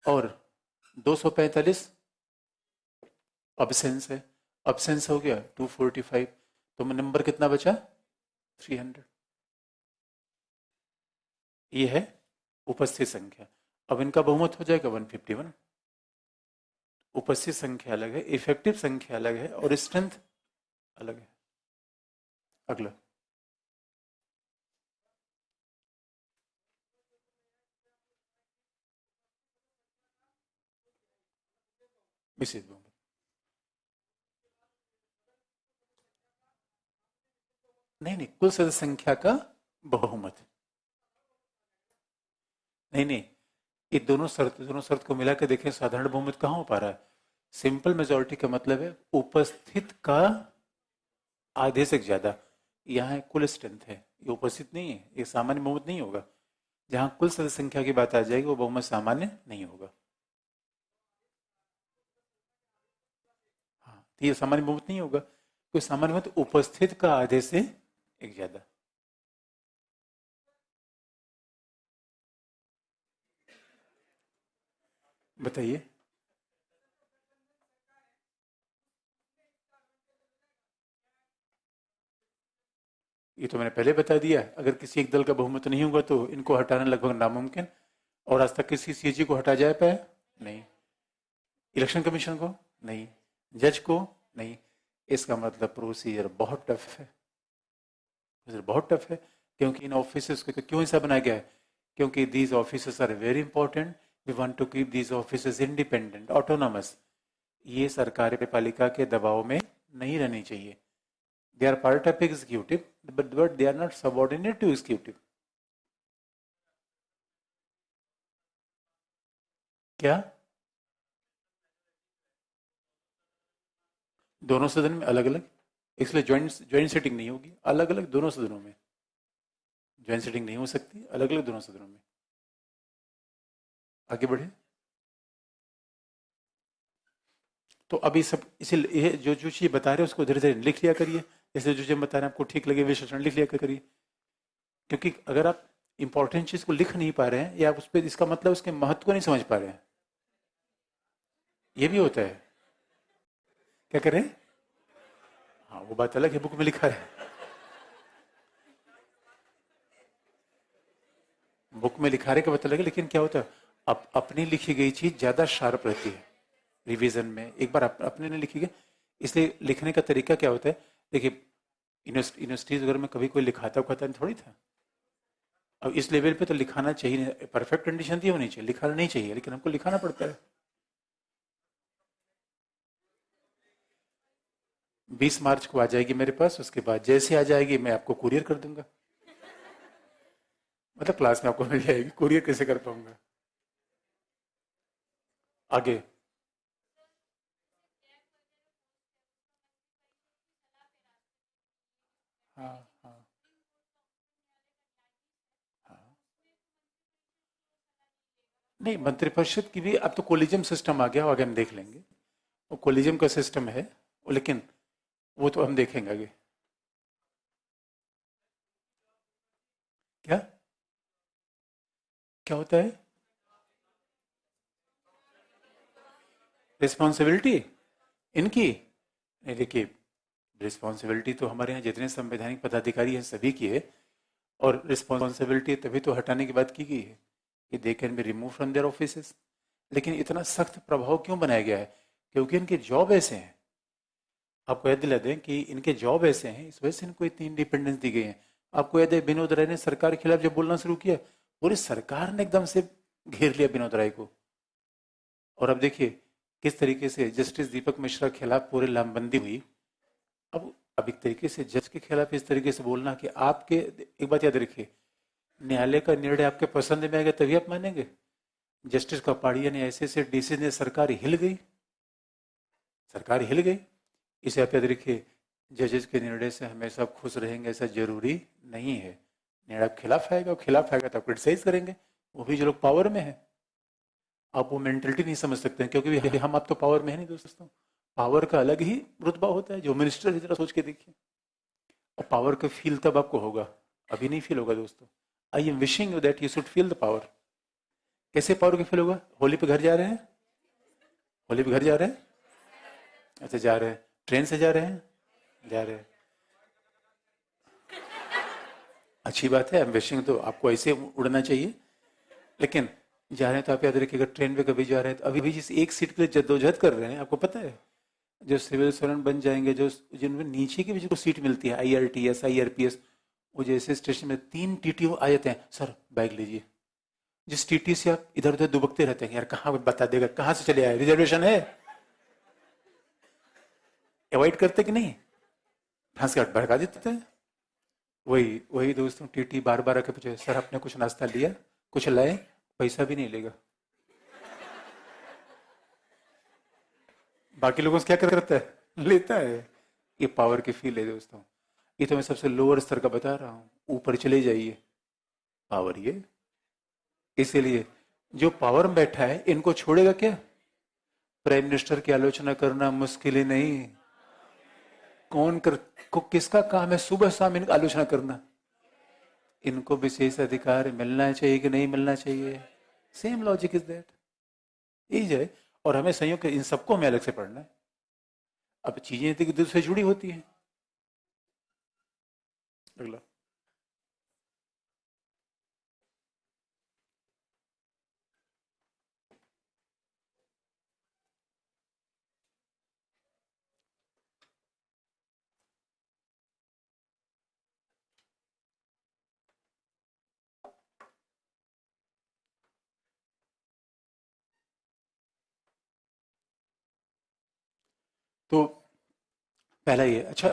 और 245 अब्सेंस है, अब्सेंस हो गया 245, तो नंबर कितना बचा 300। ये है उपस्थित संख्या। अब इनका बहुमत हो जाएगा 151। उपस्थित संख्या अलग है, इफेक्टिव संख्या अलग है और स्ट्रेंथ अलग है। अगला विशेष बहुमत, नहीं नहीं, कुल सदस्य संख्या का बहुमत, नहीं नहीं, ये दोनों शर्त को मिला के देखें, साधारण बहुमत कहाँ हो पा रहा है। सिंपल मेजोरिटी का मतलब है उपस्थित का आधे से ज्यादा। यहाँ कुल स्ट्रेंथ है, ये उपस्थित नहीं है, ये सामान्य बहुमत नहीं होगा। जहां कुल सदस्य संख्या की बात आ जाएगी वो बहुमत सामान्य नहीं होगा। हाँ, तो ये सामान्य बहुमत नहीं होगा, कोई सामान्य बहुमत उपस्थित का आधे से एक ज्यादा। बताइए। ये तो मैंने पहले बता दिया, अगर किसी एक दल का बहुमत नहीं होगा तो इनको हटाना लगभग नामुमकिन, और आज तक किसी सीजी को हटा जा पाया नहीं, इलेक्शन कमीशन को नहीं, जज को नहीं। इसका मतलब प्रोसीजर बहुत टफ है, प्रोसीजर बहुत टफ है। क्योंकि इन ऑफिस को क्यों ऐसा बनाया गया है, क्योंकि these office are very important, we want to keep these office independent autonomous. ये सरकारी पालिका के दबाव में नहीं रहनी चाहिए। They are part of executive but they are not subordinate to executive. क्या दोनों सदन में अलग अलग, इसलिए ज्वाइंट ज्वाइंट सीटिंग नहीं होगी, अलग अलग दोनों सदनों में ज्वाइंट सीटिंग नहीं हो सकती, अलग अलग दोनों सदनों में। आगे बढ़े। तो अभी सब इसी ये जो चीज बता रहे हैं उसको धीरे धीरे लिख लिया करिए, जैसे जो चीज बता रहे हैं आपको ठीक लगे विश्लेषण लिख लिया करिए। क्योंकि अगर आप इंपॉर्टेंट चीज को लिख नहीं पा रहे हैं या उस पर, इसका मतलब उसके महत्व को नहीं समझ पा रहे हैं, ये भी होता है। क्या करें, हाँ वो बात अलग है, बुक में लिखा है, बुक में लिखा रहे का पता लगे, लेकिन क्या होता है अपनी लिखी गई चीज ज्यादा शार्प रहती है रिवीजन में। एक बार अपने ने लिखी गई, इसलिए लिखने का तरीका क्या होता है। देखिए यूनिवर्सिटीज वगैरह में कभी कोई लिखाता उखाता नहीं थोड़ी था। अब इस लेवल पे तो लिखाना चाहिए, परफेक्ट कंडीशन थी होनी चाहिए, लिखाना नहीं चाहिए, लेकिन हमको लिखाना पड़ता है। 20 मार्च को आ जाएगी मेरे पास, उसके बाद जैसे आ जाएगी मैं आपको कुरियर कर दूंगा, मतलब क्लास में आपको मिल जाएगी, कुरियर कैसे कर पाऊंगा। आगे। हाँ हाँ हाँ, नहीं मंत्रिपरिषद की भी अब तो कोलिजियम सिस्टम आ गया, आगे हम देख लेंगे। वो कोलिजियम का सिस्टम है, लेकिन वो तो हम देखेंगे आगे। क्या क्या होता है रिस्पॉन्सिबिलिटी इनकी, नहीं देखिए, रिस्पॉन्सिबिलिटी तो हमारे यहाँ जितने संवैधानिक पदाधिकारी हैं सभी की है, और रिस्पॉन्सिबिलिटी तभी तो हटाने की बात की गई है कि they can be remove from their offices. लेकिन इतना सख्त प्रभाव क्यों बनाया गया है, क्योंकि इनके जॉब ऐसे हैं। आपको याद दिला दें कि इनके जॉब ऐसे हैं, इस वजह से इनको इतनी इंडिपेंडेंस दी गई है। आपको याद है विनोद राय ने सरकार के खिलाफ जब बोलना शुरू किया, पूरी सरकार ने एकदम से घेर लिया विनोद राय को। और अब देखिए किस तरीके से जस्टिस दीपक मिश्रा के खिलाफ पूरे लामबंदी हुई। अब एक तरीके से जज के खिलाफ इस तरीके से बोलना कि आपके, एक बात याद रखिए, न्यायालय का निर्णय आपके पसंद में आएगा तभी आप मानेंगे। जस्टिस कपाड़िया ने ऐसे ऐसे डिसीजन ने सरकार हिल गई, सरकार हिल गई। इसे आप याद रखिए, जजेस के निर्णय से हमेशा खुश रहेंगे ऐसा जरूरी नहीं है। निर्णय खिलाफ आएगा, खिलाफ आएगा तो क्रिटिसाइज करेंगे, वो भी जो लोग पावर में है। आप वो मेंटलिटी नहीं समझ सकते हैं, क्योंकि हम आप तो पावर में है नहीं दोस्तों। पावर का अलग ही रुतबा होता है। जो मिनिस्टर है जरा सोच के देखिए, और पावर का फील तब आपको होगा, अभी नहीं फील होगा दोस्तों। I am wishing you that you should feel the power. कैसे पावर का फील होगा? होली पे घर जा रहे हैं, होली पे घर जा रहे हैं, अच्छा जा रहे हैं, ट्रेन से जा रहे हैं, जा रहे हैं, अच्छी बात है। आई एम विशिंग, तो आपको ऐसे उड़ना चाहिए। लेकिन जा रहे हैं तो आप याद रखिएगा, ट्रेन पे कभी जा रहे हैं तो अभी भी जिस एक सीट के लिए जद्दोजहद कर रहे हैं, आपको पता है जो सिविल सर्वेंट बन जाएंगे, जो जिनमें नीचे की भी जो सीट मिलती है, IRTS IRPS, वो जैसे स्टेशन में 3 TTO आ जाते हैं, सर बैग लीजिए। जिस TT से आप इधर उधर दुबकते रहते हैं, यार कहाँ बता देगा, कहाँ से चले आए, रिजर्वेशन है, अवॉइड करते कि नहीं, फंस के भड़का देते हैं। वही वही दोस्तों, TT बार बार आके पूछे, सर आपने कुछ नाश्ता लिया, कुछ लाए, पैसा भी नहीं लेगा। बाकी लोगों से क्या करता है, लेता है। ये पावर की फील है दोस्तों। ये तो मैं सबसे लोअर स्तर का बता रहा हूँ, ऊपर चले जाइए पावर ये। इसीलिए जो पावर में बैठा है इनको छोड़ेगा क्या? प्राइम मिनिस्टर की आलोचना करना मुश्किल ही नहीं। कौन कर को किसका काम है सुबह शाम इनकी आलोचना करना? इनको विशेष अधिकार मिलना चाहिए कि नहीं मिलना चाहिए? सेम लॉजिक इज दैट, यही है। और हमें संयोग इन सबको हमें अलग से पढ़ना है। अब चीजें एक दूसरे से जुड़ी होती हैं। अगला, तो पहला ये अच्छा,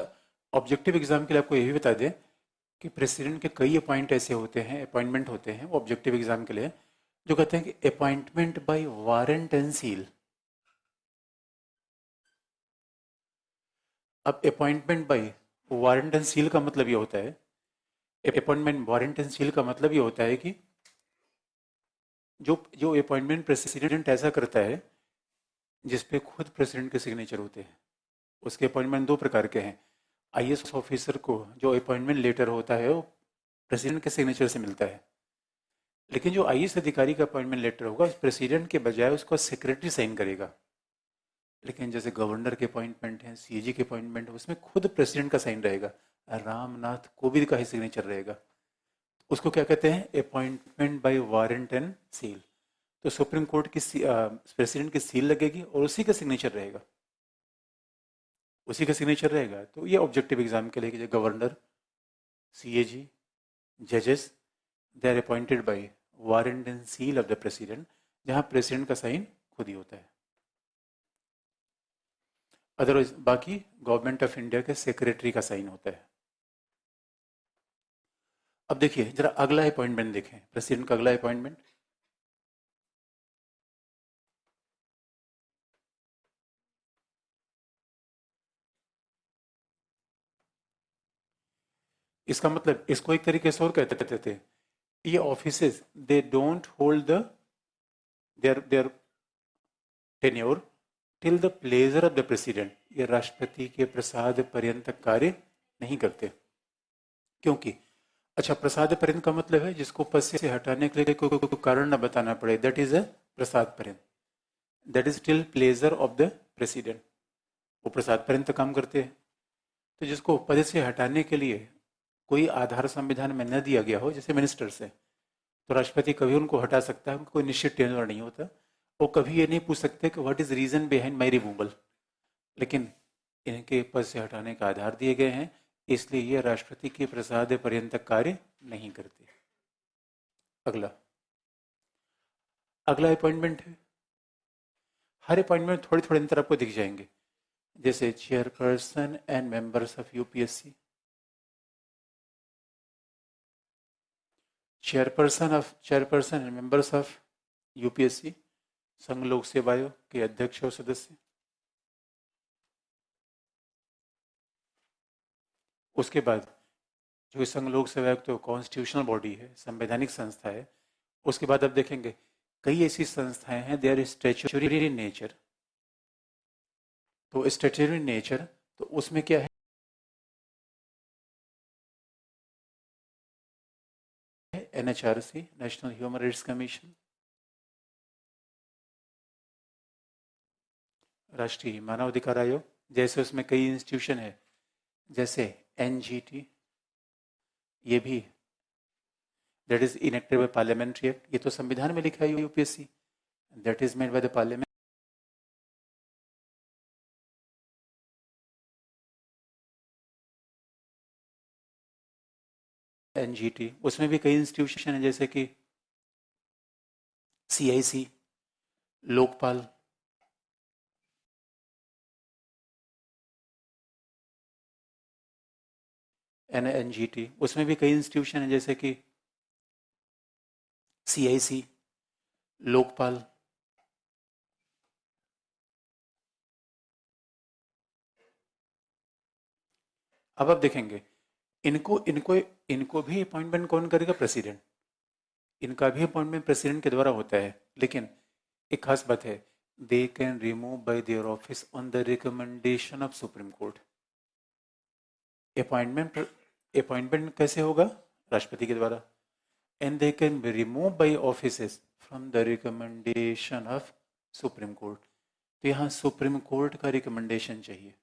ऑब्जेक्टिव एग्जाम के लिए आपको ये भी बता दें कि प्रेसिडेंट के कई अपॉइंटमेंट होते हैं वो ऑब्जेक्टिव एग्जाम के लिए, जो कहते हैं कि appointment by warrant and seal. अब appointment by warrant and seal का मतलब ये होता है, अपॉइंटमेंट वारंट एंड सील का मतलब ये होता है कि जो जो अपॉइंटमेंट प्रेसिडेंट ऐसा करता है जिसपे खुद प्रेसिडेंट के सिग्नेचर होते हैं, उसके अपॉइंटमेंट दो प्रकार के हैं। IAS ऑफिसर को जो अपॉइंटमेंट लेटर होता है वो प्रेसिडेंट के सिग्नेचर से मिलता है। लेकिन जो IAS अधिकारी का अपॉइंटमेंट लेटर होगा प्रेसिडेंट के बजाय उसको सेक्रेटरी साइन करेगा। लेकिन जैसे गवर्नर के अपॉइंटमेंट हैं, CAG के अपॉइंटमेंट है, उसमें खुद प्रेसिडेंट का साइन रहेगा, रामनाथ कोविंद का ही सिग्नेचर रहेगा। उसको क्या कहते हैं? Appointment by warrant and seal. तो सुप्रीम कोर्ट की प्रेसिडेंट की सील लगेगी और उसी का सिग्नेचर रहेगा, उसी का सिग्नेचर रहेगा। तो ये ऑब्जेक्टिव एग्जाम के लिए गवर्नर, CAG, जजेस, they are appointed by warrant and seal of the president, जहां प्रेसिडेंट का साइन खुद ही होता है। अदरवाइज बाकी गवर्नमेंट ऑफ इंडिया के सेक्रेटरी का साइन होता है। अब देखिए जरा अगला अपॉइंटमेंट देखें, प्रेसिडेंट का अगला अपॉइंटमेंट, इसका मतलब इसको एक तरीके से और कहते थे, ये offices they don't hold the their tenure till the pleasure of the president. ये राष्ट्रपति के प्रसाद पर्यंत कार्य नहीं करते। क्योंकि अच्छा, प्रसाद पर्यंत का मतलब है जिसको पद से हटाने के लिए कोई कारण न बताना पड़े, दैट इज अ प्रसाद पर्यंत। That is till pleasure of the president, वो प्रसाद पर्यंत काम करते हैं। तो जिसको पद से हटाने के लिए कोई आधार संविधान में न दिया गया हो, जैसे मिनिस्टर से, तो राष्ट्रपति कभी उनको हटा सकता है, उनको कोई निश्चित टेन्योर नहीं होता। वो कभी ये नहीं पूछ सकते कि what is reason behind my removal. लेकिन इनके पद से हटाने का आधार दिए गए हैं, इसलिए ये राष्ट्रपति के प्रसाद पर्यंत कार्य नहीं करते। अगला, अगला अपॉइंटमेंट है, हर अपॉइंटमेंट थोड़े थोड़े अंतर आपको दिख जाएंगे, जैसे chairperson and members of UPSC, chairperson and members of UPSC, संघ लोक सेवा आयोग के अध्यक्ष और सदस्य। उसके बाद जो संघ लोक सेवा आयोग तो कॉन्स्टिट्यूशनल बॉडी है, संवैधानिक संस्था है। उसके बाद आप देखेंगे कई ऐसी संस्थाएं हैं they are statutory in nature. तो स्टैट्यूटरी इन नेचर, तो उसमें क्या है, NHRC, national human rights commission, राष्ट्रीय मानवाधिकार आयोग, जैसे उसमें कई इंस्टीट्यूशन है, जैसे एनजीटी, ये भी that is enacted bye parliamentary act, ये तो संविधान में लिखा है UPSC, that is made by the parliament. NGT, उसमें भी कई इंस्टीट्यूशन है, जैसे कि सीआईसी, लोकपाल, एनजीटी, उसमें भी कई इंस्टीट्यूशन है, जैसे कि सीआईसी, लोकपाल, अब आप देखेंगे इनको इनको इनको भी अपॉइंटमेंट कौन करेगा, प्रेसिडेंट। इनका भी अपॉइंटमेंट प्रेसिडेंट के द्वारा होता है, लेकिन एक खास बात है, they can remove by their office on the recommendation of supreme court. Appointment appointment कैसे होगा, राष्ट्रपति के द्वारा, and they can be remove by offices from the recommendation of supreme court. तो यहाँ सुप्रीम कोर्ट का रिकमेंडेशन चाहिए।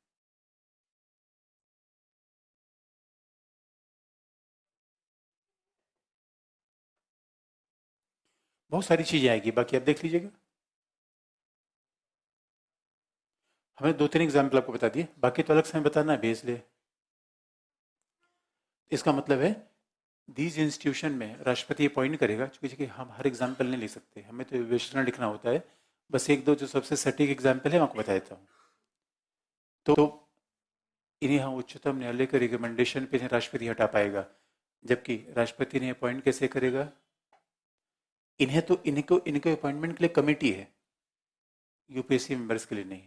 बहुत सारी चीजें आएगी, बाकी आप देख लीजिएगा। हमें दो तीन एग्जाम्पल आपको बता दिए, बाकी तो अलग से हमें बताना है भी, इसलिए इसका मतलब है दीज इंस्टीट्यूशन में राष्ट्रपति अपॉइंट करेगा, क्योंकि हम हर एग्जाम्पल नहीं लिख सकते, हमें तो विवेचना लिखना होता है। बस एक दो जो सबसे सटीक एग्जाम्पल है मैं आपको बता देता हूँ। तो इन्हें हम उच्चतम न्यायालय के रिकमेंडेशन पे राष्ट्रपति हटा पाएगा, जबकि राष्ट्रपति ने अपॉइंट कैसे करेगा, इन्हें तो इनको अपॉइंटमेंट के लिए कमेटी है, यूपीएससी मेंबर्स के लिए नहीं,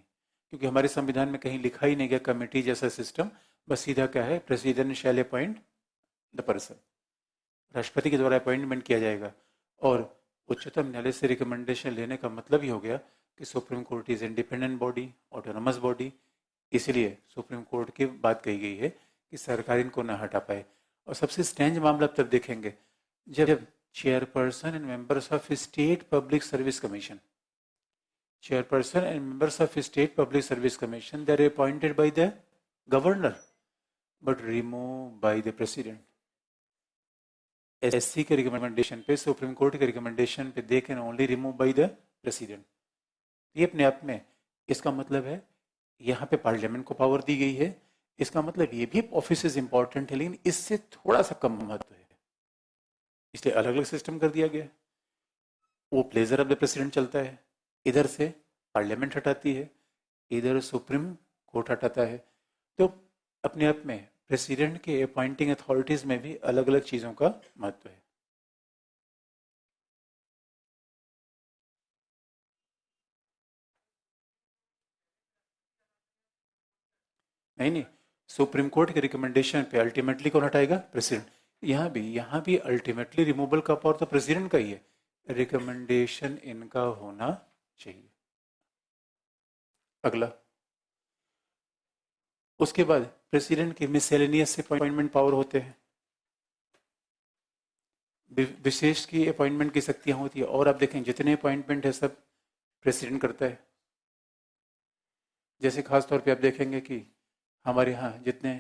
क्योंकि हमारे संविधान में कहीं लिखा ही नहीं गया कमेटी जैसा सिस्टम। बस सीधा क्या है, president shall appoint the person, राष्ट्रपति के द्वारा अपॉइंटमेंट किया जाएगा। और उच्चतम न्यायालय से रिकमेंडेशन लेने का मतलब ही हो गया कि supreme court is independent body, autonomous body, इसलिए सुप्रीम कोर्ट की बात कही गई है कि सरकार इनको ना हटा पाए। और सबसे स्ट्रेंज मामला तब देखेंगे जब chairperson and members of state public service commission, chairperson and members of state public service commission, they are appointed by the governor but removed by the president। SC के रिकमेंडेशन पे, सुप्रीम कोर्ट के recommendation पे, they can only remove by the president. ये अपने आप में इसका मतलब है यहाँ पे पार्लियामेंट को पावर दी गई है, इसका मतलब ये भी ऑफिस इंपॉर्टेंट है, लेकिन इससे थोड़ा सा कम महत्व है, इसलिए अलग अलग सिस्टम कर दिया गया है। वो प्लेजर ऑफ द प्रेसिडेंट चलता है, इधर से पार्लियामेंट हटाती है, इधर सुप्रीम कोर्ट हटाता है। तो अपने आप में प्रेसिडेंट के अपॉइंटिंग अथॉरिटीज में भी अलग अलग चीजों का महत्व है। नहीं नहीं, सुप्रीम कोर्ट के रिकमेंडेशन पे अल्टीमेटली कौन हटाएगा, प्रेसिडेंट। यहाँ भी अल्टीमेटली रिमूवल का पावर तो प्रेसिडेंट का ही है, रिकमेंडेशन इनका होना चाहिए। अगला, उसके बाद प्रेसिडेंट के मिसलेनियस अपॉइंटमेंट पावर होते हैं, विशेष की अपॉइंटमेंट की शक्तियां होती है। और आप देखें जितने अपॉइंटमेंट है सब प्रेसिडेंट करता है। जैसे खास तौर पे आप देखेंगे कि हमारे यहाँ जितने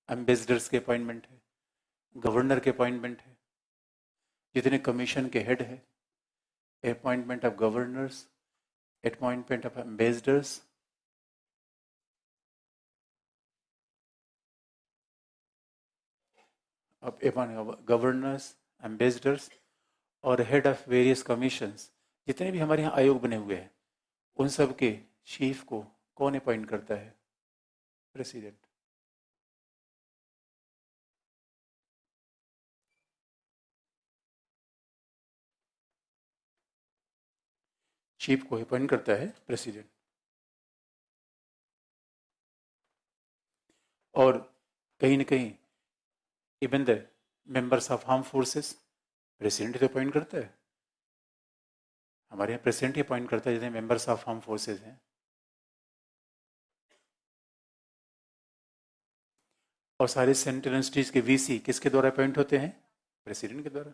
एम्बेसडर्स के अपॉइंटमेंट है, गवर्नर के अपॉइंटमेंट है, जितने कमीशन के हेड है, appointment of governors, appointment of ambassadors, governors, ambassadors और हेड ऑफ वेरियस कमीशंस, जितने भी हमारे यहाँ आयोग बने हुए हैं उन सब के चीफ को कौन अपॉइंट करता है? प्रेसिडेंट। चीफ को अपॉइंट करता है प्रेसिडेंट। और कहीं ना कहीं even the members of arm forces president ही अपॉइंट करता है। हमारे यहाँ प्रेसिडेंट ही अपॉइंट करता है जितने मेंबर्स ऑफ आर्म फोर्सेस हैं। और सारे सेंट्रल यूनिवर्सिटीज के वीसी किसके द्वारा अपॉइंट होते हैं? प्रेसिडेंट के द्वारा।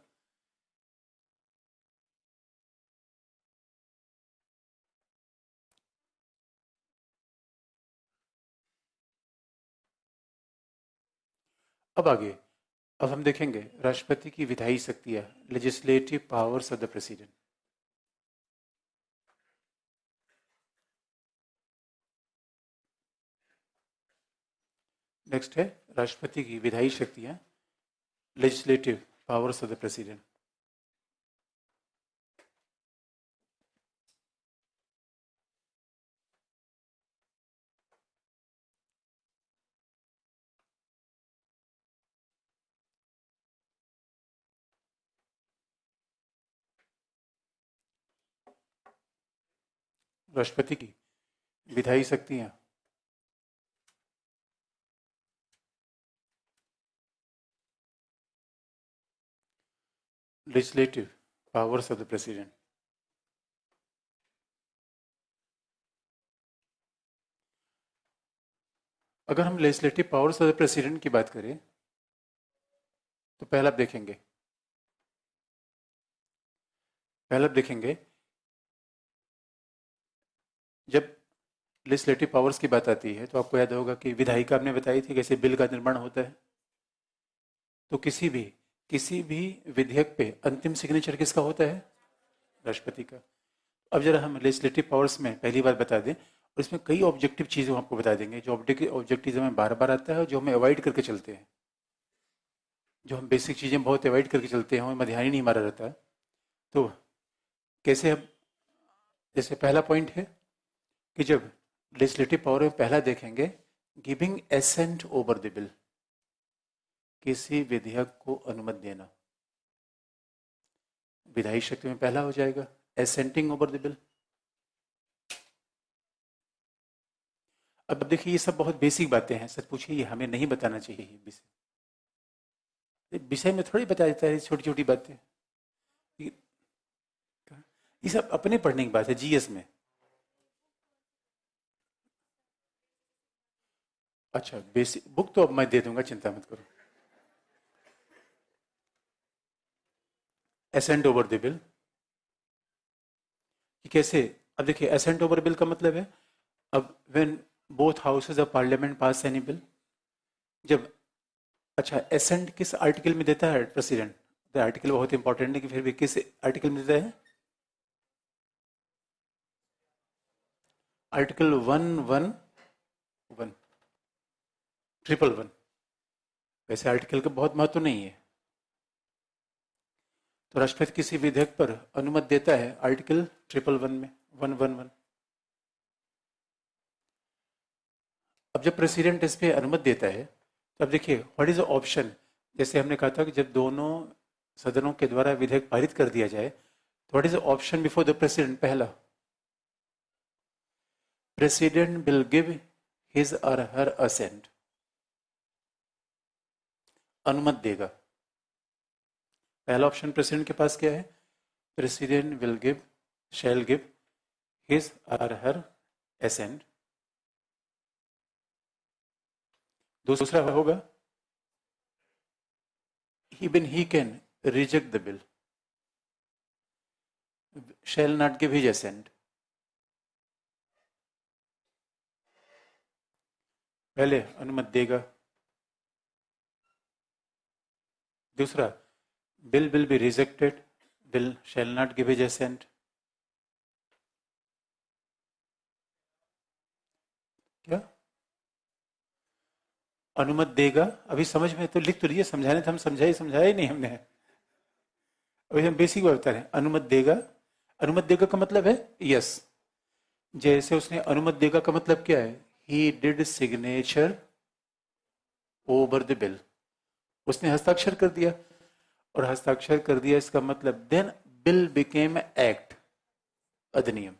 अब आगे, अब हम देखेंगे राष्ट्रपति की विधायी शक्तियां, legislative powers of the president. Next है राष्ट्रपति की विधायी शक्तियां, legislative powers of the president. राष्ट्रपति की विधायी शक्तियां, legislative powers of the president. अगर हम legislative powers of the president की बात करें तो पहला आप देखेंगे जब लेजिस्लेटिव पावर्स की बात आती है तो आपको याद होगा कि विधायिका आपने बताई थी कैसे बिल का निर्माण होता है। तो किसी भी विधेयक पे अंतिम सिग्नेचर किसका होता है? राष्ट्रपति का। अब जरा हम लेजिस्लेटिव पावर्स में पहली बात बता दें और इसमें कई ऑब्जेक्टिव चीजें आपको बता देंगे जो ऑब्जेक्टिव हमें बार बार आता है और जो हमें अवॉइड करके चलते हैं। जो हम बेसिक चीजें बहुत अवॉइड करके चलते हैं, हमें ध्यान ही नहीं मारा रहता। तो कैसे हम, जैसे पहला पॉइंट है कि जब लेजिस्लेटिव पावर में पहला देखेंगे giving assent over the bill, किसी विधेयक को अनुमति देना। विधायी शक्ति में पहला हो जाएगा एसेंटिंग ओवर द बिल। अब देखिए ये सब बहुत बेसिक बातें हैं, सच पूछिए ये हमें नहीं बताना चाहिए। ये विषय में थोड़ी बता देता है छोटी छोटी बातें। ये सब अपने पढ़ने की बात है जीएस में। अच्छा, बेसिक बुक तो अब मैं दे दूंगा, चिंता मत करो। एसेंट ओवर द बिल कैसे? अब देखिए एसेंट ओवर बिल का मतलब है अब when both houses of parliament pass any bill, जब, अच्छा एसेंट किस आर्टिकल में देता है प्रेसिडेंट? तो आर्टिकल बहुत इंपॉर्टेंट है कि फिर भी किस आर्टिकल में देता है? आर्टिकल 111 111। वैसे आर्टिकल का बहुत महत्व नहीं है। तो राष्ट्रपति किसी विधेयक पर अनुमति देता है आर्टिकल 111 में 111। अब जब प्रेसिडेंट इस पे अनुमति देता है तो अब देखिए व्हाट इज द ऑप्शन। जैसे हमने कहा था कि जब दोनों सदनों के द्वारा विधेयक पारित कर दिया जाए तो what is the option before the president? पहला, प्रेसिडेंट विल गिव हिज और हर असेंट, अनुमति देगा। पहला ऑप्शन प्रेसिडेंट के पास क्या है? President will give, shell give his और हर असेंट। दूसरा होगा even he can reject the bill, shall not give his assent। पहले अनुमति देगा। दूसरा, bill will be rejected, bill shall not give his assent। क्या अनुमति देगा? अभी समझ में तो लिख तो रही है, समझाने तो हम समझाया ही नहीं हमने। अभी हम बेसिक बात बता रहे हैं। अनुमति देगा, अनुमति देगा का मतलब है यस। जैसे उसने अनुमति देगा का मतलब क्या है, he did signature over the bill, उसने हस्ताक्षर कर दिया, और हस्ताक्षर कर दिया इसका मतलब देन बिल बिकेम एक्ट, अधिनियम।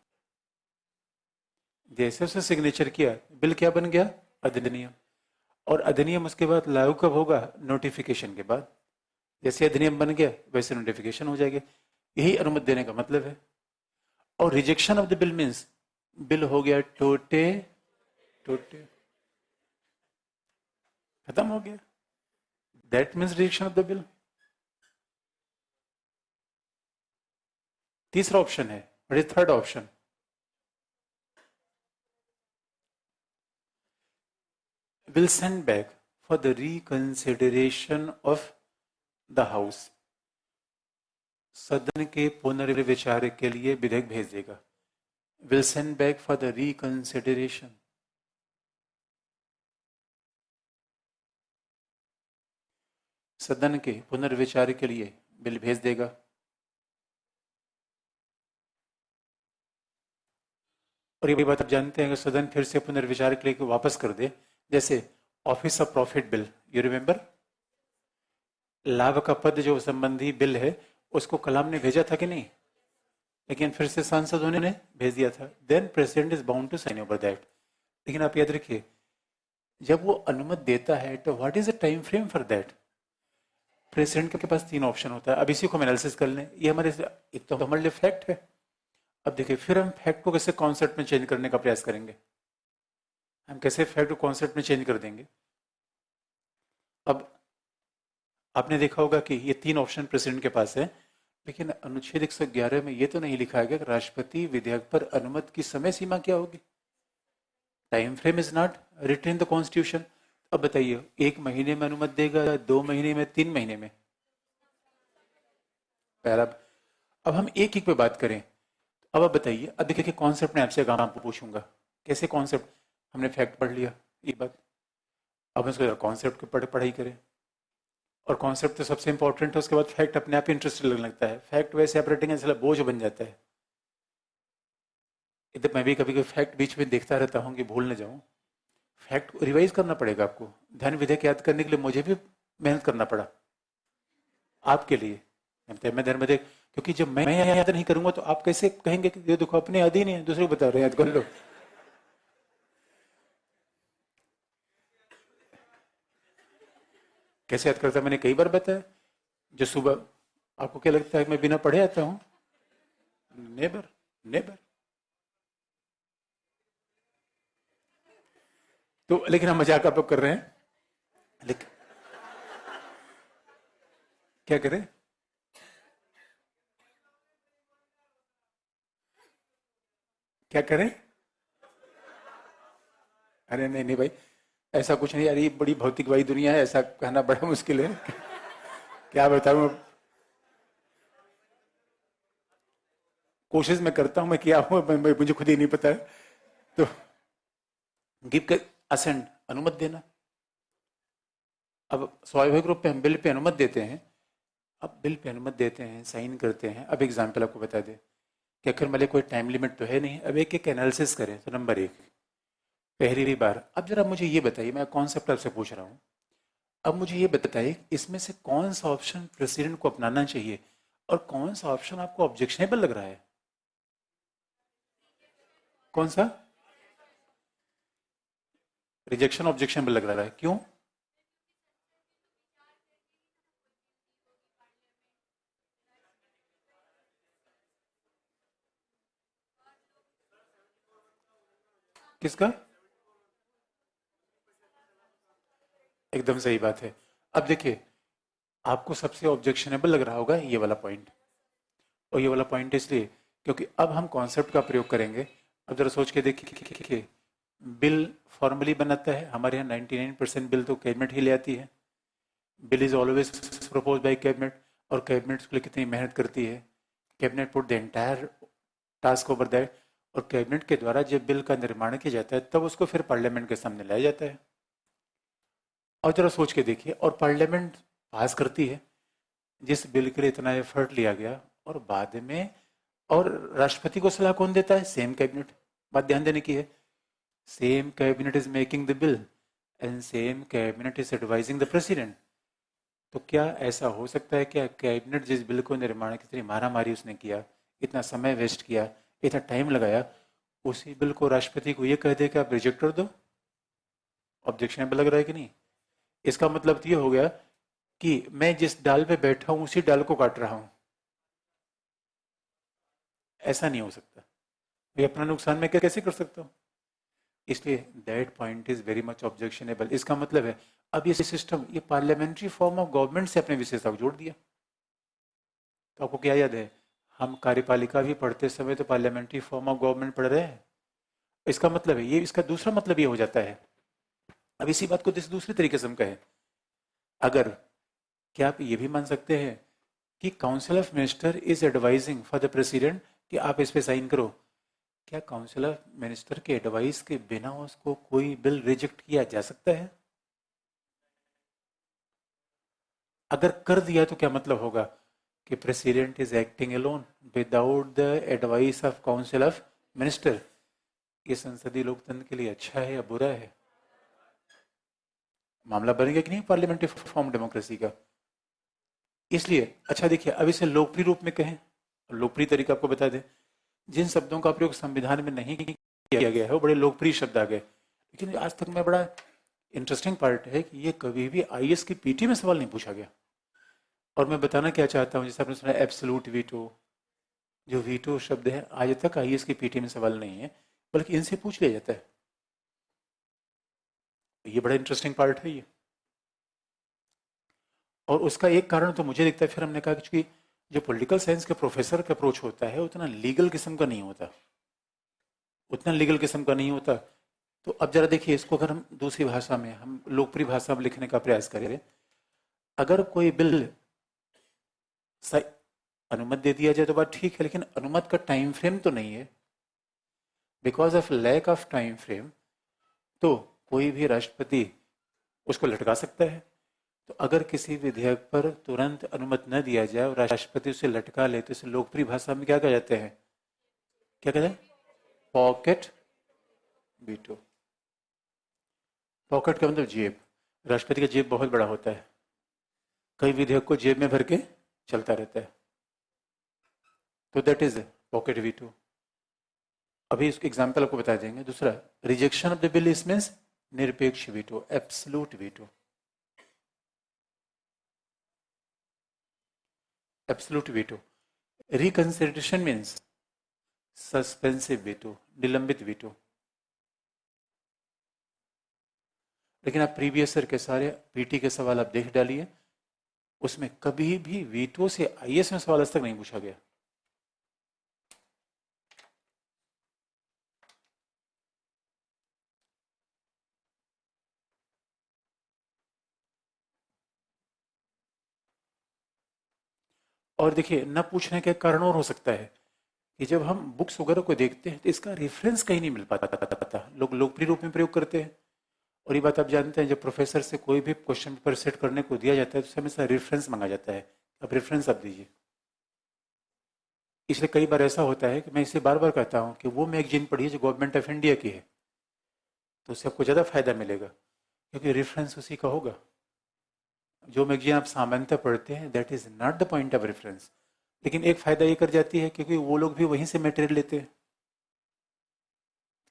जैसे उसने सिग्नेचर किया बिल क्या बन गया, अधिनियम। और अधिनियम उसके बाद लागू कब होगा, नोटिफिकेशन के बाद। जैसे अधिनियम बन गया वैसे नोटिफिकेशन हो जाएगा। यही अनुमति देने का मतलब है। और rejection of the bill means bill हो गया टोटे टोटे, खत्म हो गया, that means rejection of the bill. तीसरा ऑप्शन है, what is third option, will send back for the reconsideration of the house, सदन के पुनर्विचार के लिए विधेयक भेज देगा। will send back for the reconsideration, सदन के पुनर्विचार के लिए बिल भेज देगा। और ये बात आप जानते हैं कि सदन फिर से पुनर्विचार के लिए वापस कर दे, जैसे office of profit bill, you remember, लाभ का पद जो संबंधी बिल है उसको कलाम ने भेजा था कि नहीं, लेकिन फिर से सांसदों ने भेज दिया था। Then president is bound to sign over that. लेकिन आप याद रखिए, जब वो अनुमति देता है तो what is the time frame for that. President के पास तीन ऑप्शन होता है। अब इसी को हम एनालिसिस कर लें। ये हमारे एक तो हमारे लिए फैक्ट है। अब देखिए फिर हम फैक्ट को कैसे कॉन्सेप्ट में चेंज करने का प्रयास करेंगे, हम कैसे फैक्ट को कॉन्सेप्ट में चेंज कर देंगे। अब आपने देखा होगा कि ये तीन ऑप्शन प्रेसिडेंट के पास है, लेकिन अनुच्छेद 111 में ये तो नहीं लिखा गया कि राष्ट्रपति विधेयक पर अनुमति की समय सीमा क्या होगी। Time frame is not written in the constitution. अब बताइए, एक महीने में अनुमति देगा, 2 महीने में, 3 महीने में। पहला, अब हम एक एक पे बात करें। अब आप बताइए, अब देखिए कॉन्सेप्ट में आपसे काम आपको पूछूंगा, कैसे कॉन्सेप्ट, हमने फैक्ट पढ़ लिया ये बात, अब इसको कॉन्सेप्ट की पढ़ाई करें। और कॉन्सेप्ट तो सबसे इंपॉर्टेंट है, उसके बाद फैक्ट अपने आप इंटरेस्टिंग लगने लगता है। फैक्ट वैसे आप रटेंगे इसलिए बोझ बन जाता है। इधर मैं भी कभी कभी फैक्ट बीच में देखता रहता हूँ कि भूल न जाऊँ। फैक्ट रिवाइज करना पड़ेगा आपको। धन विधेयक याद करने के लिए मुझे भी मेहनत करना पड़ा आपके लिए। मैं धन विधेयक, क्योंकि जब मैं याद नहीं करूंगा तो आप कैसे कहेंगे कि ये देखो अपने याद ही नहीं है, दूसरे को बता रहे हैं याद कर लो। कैसे याद करता मैंने कई बार बताया। जो सुबह, आपको क्या लगता है मैं बिना पढ़े आता हूं? Neighbour, neighbour. तो लेकिन हम मजाक आप लोग कर रहे हैं, लेकिन क्या करें, क्या करें? अरे नहीं नहीं भाई, ऐसा कुछ नहीं यार, ये बड़ी भौतिकवादी दुनिया है, ऐसा कहना बड़ा मुश्किल है। क्या बताऊं, कोशिश मैं करता हूं, मैं क्या हूं मुझे खुद ही नहीं पता है। तो गिव के असेंट, अनुमति देना। अब स्वाभाविक रूप पे हम बिल पे अनुमति देते हैं। अब बिल पे अनुमति देते हैं, साइन करते हैं। अब एग्जाम्पल आपको बता दे कि अगर मेरे कोई टाइम लिमिट तो है नहीं। अब एक एक एनालिसिस करें तो नंबर एक, पहली बार, अब जरा मुझे ये बताइए, मैं कॉन्सेप्ट आपसे पूछ रहा हूँ। अब मुझे ये बताइए इसमें से कौन सा ऑप्शन प्रेसिडेंट को अपनाना चाहिए और कौन सा ऑप्शन आपको ऑब्जेक्शनेबल लग रहा है? कौन सा? रिजेक्शन ऑब्जेक्शनेबल लग रहा है, क्यों? किसका? एकदम सही बात है। अब देखिए, आपको सबसे ऑब्जेक्शनेबल लग रहा होगा ये वाला पॉइंट, और ये वाला पॉइंट इसलिए क्योंकि अब हम कॉन्सेप्ट का प्रयोग करेंगे। अब जरा सोच के देखिए, बिल फॉर्मली बनाता है हमारे यहाँ 99% बिल तो कैबिनेट ही ले आती है। Bill is always propose by cabinet, और कैबिनेट के लिए कितनी मेहनत करती है। Cabinet put the entire task over that, और कैबिनेट के द्वारा जब बिल का निर्माण किया जाता है तब उसको फिर पार्लियामेंट के सामने लाया जाता है। और जरा सोच के देखिए, और पार्लियामेंट पास करती है जिस बिल के लिए इतना एफर्ट लिया गया, और बाद में और राष्ट्रपति को सलाह कौन देता है? Same cabinet. बात ध्यान देने की है, same cabinet is making the bill and same cabinet is advising the president. तो क्या ऐसा हो सकता है क्या कैबिनेट जिस बिल को निर्माण की तरह मारा मारी उसने किया, इतना समय वेस्ट किया, इतना टाइम लगाया, उसी बिल को राष्ट्रपति को ये कह दे कि आप रिजेक्ट कर दो? ऑब्जेक्शनेबल लग रहा है कि नहीं? इसका मतलब तो ये हो गया कि मैं जिस डाल पे बैठा हूं उसी डाल को काट रहा हूं। ऐसा नहीं हो सकता। मैं अपना नुकसान मैं कैसे कर सकता हूं? इसलिए that point is very much objectionable. इसका मतलब है अब ये सिस्टम, ये पार्लियामेंट्री फॉर्म ऑफ गवर्नमेंट से अपने विशेषता को जोड़ दिया। तो आपको क्या याद है, हम कार्यपालिका भी पढ़ते समय तो पार्लियामेंट्री फॉर्म ऑफ गवर्नमेंट पढ़ रहे हैं। इसका मतलब है ये, इसका दूसरा मतलब ये हो जाता है। अब इसी बात को दूसरे तरीके से हम कहें, अगर, क्या आप ये भी मान सकते हैं कि council of minister is advising for the president कि आप इस पे साइन करो? क्या काउंसिल ऑफ मिनिस्टर के एडवाइस के बिना उसको कोई बिल रिजेक्ट किया जा सकता है? अगर कर दिया तो क्या मतलब होगा कि president is acting alone without the advice of council of minister. ये संसदीय लोकतंत्र के लिए अच्छा है या बुरा है? मामला बनेगा कि नहीं पार्लियामेंट्री फॉर्म डेमोक्रेसी का? इसलिए अच्छा देखिए, अब इसे लोकप्रिय रूप में कहें, लोकप्रिय तरीका आपको बता दें, जिन शब्दों का प्रयोग संविधान में नहीं किया गया है वो बड़े लोकप्रिय शब्द आ गए। लेकिन आज तक में बड़ा इंटरेस्टिंग पार्ट है कि ये कभी भी आईएएस की पीटी में सवाल नहीं पूछा गया। और मैं बताना क्या चाहता हूँ, जैसे आपने सुना एब्सोल्यूट वीटो, जो वीटो शब्द है आज तक आईएएस की पीटी में सवाल नहीं है, बल्कि इनसे पूछ लिया जाता है। ये बड़ा इंटरेस्टिंग पार्ट है ये। और उसका एक कारण तो मुझे दिखता है, फिर हमने कहा कि जो पॉलिटिकल साइंस के प्रोफेसर का अप्रोच होता है उतना लीगल किस्म का नहीं होता, उतना लीगल किस्म का नहीं होता। तो अब जरा देखिए, इसको अगर हम दूसरी भाषा में, हम लोकप्रिय भाषा में लिखने का प्रयास करें, अगर कोई बिल अनुमति दे दिया जाए तो बात ठीक है, लेकिन अनुमति का टाइम फ्रेम तो नहीं है, because of lack of time frame, तो कोई भी राष्ट्रपति उसको लटका सकता है। तो अगर किसी विधेयक पर तुरंत अनुमति न दिया जाए और राष्ट्रपति उसे लटका ले तो इसे लोकप्रिय भाषा में क्या कह जाते हैं? क्या कहते हैं? Pocket veto. पॉकेट का मतलब जेब। राष्ट्रपति का जेब बहुत बड़ा होता है, कई विधेयक को जेब में भर के चलता रहता है, तो दैट इज पॉकेट वीटो। अभी इसका एग्जाम्पल आपको बता देंगे। दूसरा, rejection of the bill is means निरपेक्ष veto, absolute veto. Absolute veto. Reconsideration means suspensive veto, निलंबित वीटो। लेकिन आप प्रीवियस ईयर के सारे पीटी के सवाल आप देख डालिए, उसमें कभी भी वीटो से आईएएस में सवाल आज तक नहीं पूछा गया। और देखिए, न पूछने के कारण और हो सकता है कि जब हम बुक्स वगैरह को देखते हैं तो इसका रेफरेंस कहीं नहीं मिल पाता, लोग लोकप्रिय रूप में प्रयोग करते हैं। और ये बात आप जानते हैं, जब प्रोफेसर से कोई भी क्वेश्चन पेपर सेट करने को दिया जाता है तो हमेशा रेफरेंस मांगा जाता है, अब रेफरेंस आप दीजिए। इसलिए कई बार ऐसा होता है कि मैं इसे बार बार कहता हूँ कि वो मैगजीन पढ़िए जो गवर्नमेंट ऑफ इंडिया की है, तो उससे आपको ज़्यादा फायदा मिलेगा, क्योंकि रेफरेंस उसी का होगा। जो मैगजीन आप सामान्यतः पढ़ते हैं that is not the point of reference. लेकिन एक फायदा ये कर जाती है क्योंकि वो लोग भी वहीं से मटेरियल लेते हैं।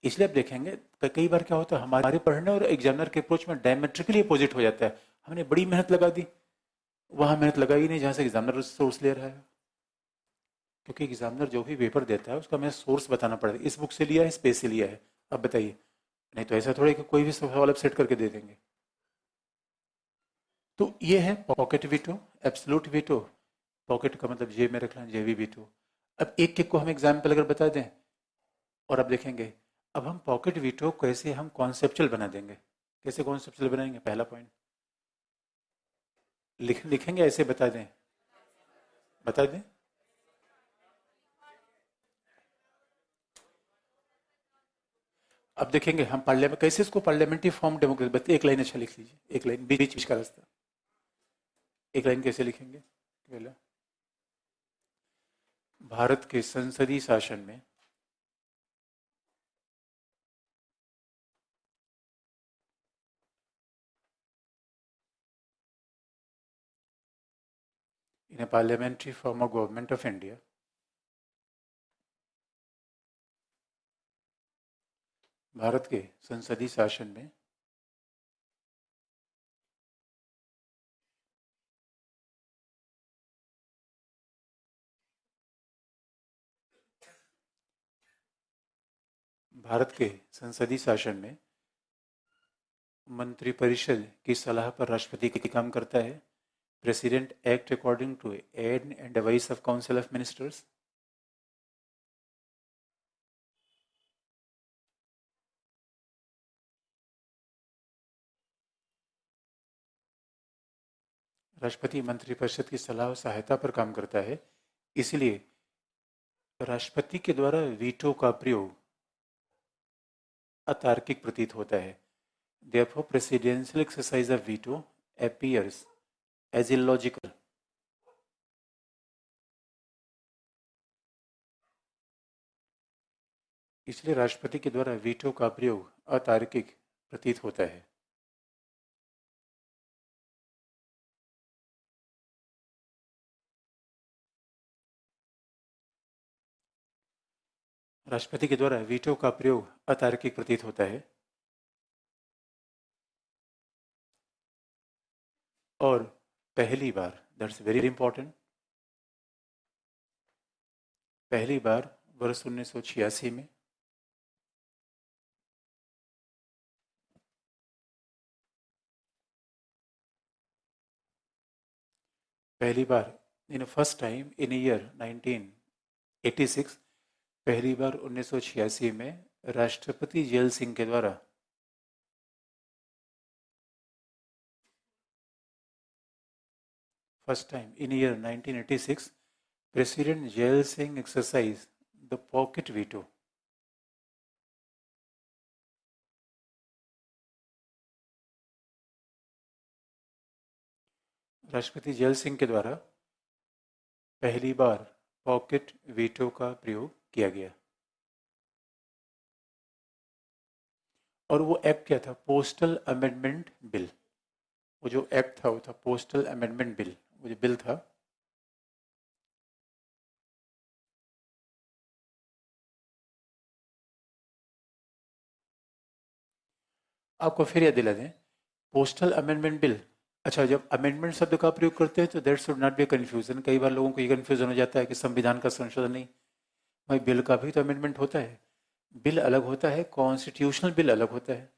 इसलिए आप देखेंगे कई बार क्या होता है, हमारे पढ़ने और एग्जामिनर के अप्रोच में डायमेट्रिकली अपोजिट हो जाता है। हमने बड़ी मेहनत लगा दी, वहां मेहनत लगाई नहीं जहां से एग्जामिनर सोर्स ले रहा है। क्योंकि एग्जामिनर जो भी पेपर देता है उसका हमें सोर्स बताना पड़ेगा, इस बुक से लिया है, इस पेज से लिया है। अब बताइए, नहीं तो ऐसा थोड़ा कि कोई भी सवाल आप सेट करके दे देंगे। तो ये है pocket veto, absolute veto. Pocket का मतलब जेब में रखना, जेबी वीटो। अब एक एक को हम एग्जाम्पल अगर बता दें और अब देखेंगे, अब हम पॉकेट वीटो कैसे हम कॉन्सेप्चुअल बना देंगे। कैसे कॉन्सेप्चुअल बनाएंगे? पहला पॉइंट लिखेंगे, ऐसे बता दें, बता दें। अब देखेंगे हम पार्लियामेंट कैसे इसको पार्लियामेंट्री फॉर्म डेमोक्रेसी बताइए। एक लाइन अच्छा लिख लीजिए, एक लाइन, बीच बीच का रास्ता। एक लाइन कैसे लिखेंगे? पहला, भारत के संसदीय शासन में in a parliamentary form of government of India, Bharat के संसदीय शासन में भारत के संसदीय शासन में मंत्रिपरिषद की सलाह पर राष्ट्रपति की काम करता है. President act according to aid and advice of council of ministers. राष्ट्रपति मंत्रिपरिषद की सलाह और सहायता पर काम करता है, इसलिए राष्ट्रपति के द्वारा वीटो का प्रयोग अतार्किक प्रतीत होता है. Therefore, presidential exercise of veto appears as illogical. इसलिए राष्ट्रपति के द्वारा वीटो का प्रयोग अतार्किक प्रतीत होता है. राष्ट्रपति के द्वारा वीटो का प्रयोग अतार्किक प्रतीत होता है और पहली बार, दैट्स वेरी इंपॉर्टेंट, पहली बार वर्ष 1986 में पहली बार in first time in year 1986, पहली बार 1986 में राष्ट्रपति जैल सिंह के द्वारा first time in year 1986 president gel Singh exercise the pocket veto. राष्ट्रपति जैल सिंह के द्वारा पहली बार पॉकेट वीटो का प्रयोग किया गया. और वो एक्ट क्या था? Postal amendment bill. वो जो एक्ट था वो था पोस्टल अमेंडमेंट बिल. वो जो बिल था आपको फिर याद दिला दें, पोस्टल अमेंडमेंट बिल. अच्छा, जब अमेंडमेंट शब्द का प्रयोग करते हैं तो that should not B confusion. कई बार लोगों को ये कंफ्यूजन हो जाता है कि संविधान का संशोधन नहीं. भाई, बिल का भी तो अमेंडमेंट होता है. बिल अलग होता है, कॉन्स्टिट्यूशनल बिल अलग होता है.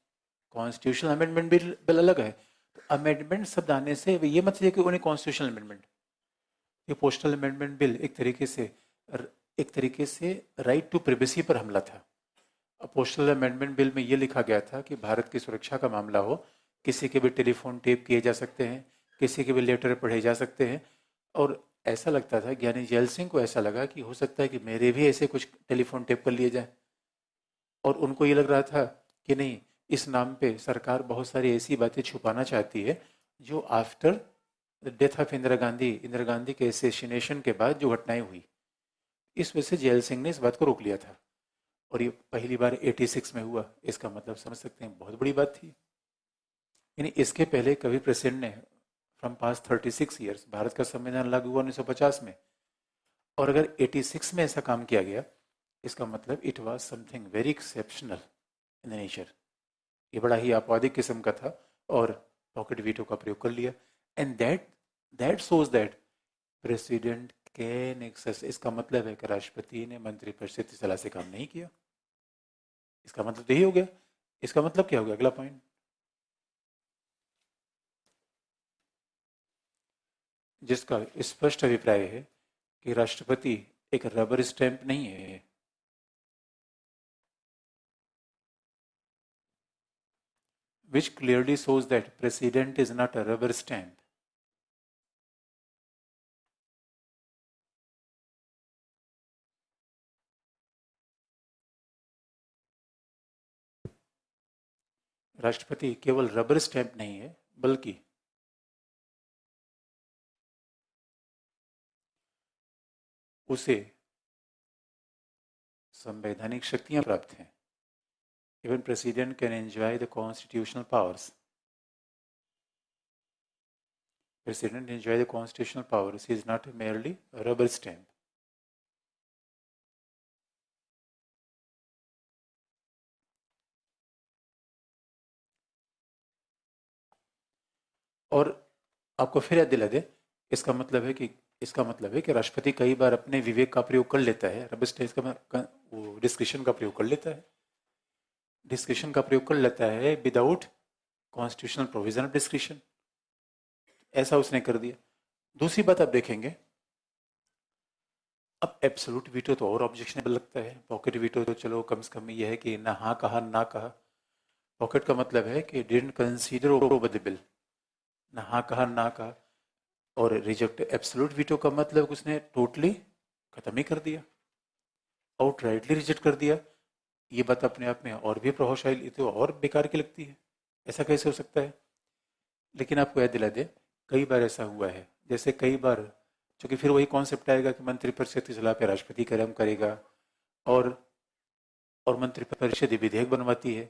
कॉन्स्टिट्यूशनल अमेंडमेंट बिल अलग है. तो अमेंडमेंट शब्द आने से ये मत समझिए कि उन्हें कॉन्स्टिट्यूशनल अमेंडमेंट. ये पोस्टल अमेंडमेंट बिल एक तरीके से राइट टू प्रिवेसी पर हमला था. पोस्टल अमेंडमेंट बिल में ये लिखा गया था कि भारत की सुरक्षा का मामला हो, किसी के भी टेलीफोन टेप किए जा सकते हैं, किसी के भी लेटर पढ़े जा सकते हैं. और ऐसा लगता था, ज्ञानी जैल सिंह को ऐसा लगा कि हो सकता है कि मेरे भी ऐसे कुछ टेलीफोन टेप कर लिए जाए. और उनको ये लग रहा था कि नहीं, इस नाम पे सरकार बहुत सारी ऐसी बातें छुपाना चाहती है जो after the death of Indira Gandhi के एसेसिनेशन के बाद जो घटनाएं हुई, इस वजह से जैल सिंह ने इस बात को रोक लिया था. और ये पहली बार 86 में हुआ. इसका मतलब समझ सकते हैं, बहुत बड़ी बात थी. यानी इसके पहले कभी प्रेसिडेंट ने फ्रॉम पास्ट 36 ईयर्स, भारत का संविधान लागू हुआ 1950 में, और अगर 86 में ऐसा काम किया गया, इसका मतलब it was something very exceptional in nature. ये बड़ा ही आपवादिक किस्म का था और पॉकेट वीटो का प्रयोग कर लिया. And that shows that president can access. इसका मतलब है कि राष्ट्रपति ने मंत्रिपरिषद की सलाह से काम नहीं किया. इसका मतलब तो यही हो गया. इसका मतलब क्या हो गया? अगला पॉइंट, जिसका स्पष्ट अभिप्राय है कि राष्ट्रपति एक रबर स्टैंप नहीं है. which clearly shows that president is not a rubber stamp. राष्ट्रपति केवल रबर स्टैंप नहीं है, बल्कि उसे संवैधानिक शक्तियां प्राप्त हैं. Even president can enjoy the constitutional powers. President enjoy the constitutional powers. He is not merely a rubber stamp. और आपको फिर याद दिला दे, इसका मतलब है कि राष्ट्रपति कई बार अपने विवेक का प्रयोग कर लेता है. रबर स्टैम्प का वो डिस्क्रिशन का प्रयोग कर लेता है. डिस्क्रिशन का प्रयोग कर लेता है without constitutional provision of discretion. ऐसा उसने कर दिया. दूसरी बात आप देखेंगे, अब एब्सोल्यूट वीटो तो और ऑब्जेक्शनेबल लगता है. पॉकेट वीटो तो चलो कम से कम यह है कि ना हाँ कहा ना कहा. पॉकेट का मतलब है कि didn't consider over the bill, ना हाँ कहा ना कहा. और रिजेक्ट एब्सोल्यूट वीटो का मतलब उसने टोटली खत्म ही कर दिया, आउटराइटली रिजेक्ट कर दिया. ये बात अपने आप में और भी प्रभावशाली तो और बेकार की लगती है. ऐसा कैसे हो सकता है? लेकिन आपको याद दिला दे, कई बार ऐसा हुआ है. जैसे कई बार, क्योंकि फिर वही कॉन्सेप्ट आएगा कि मंत्रिपरिषद की सलाह पे राष्ट्रपति कर्म करेगा, और मंत्रिपरिषद विधेयक बनवाती है,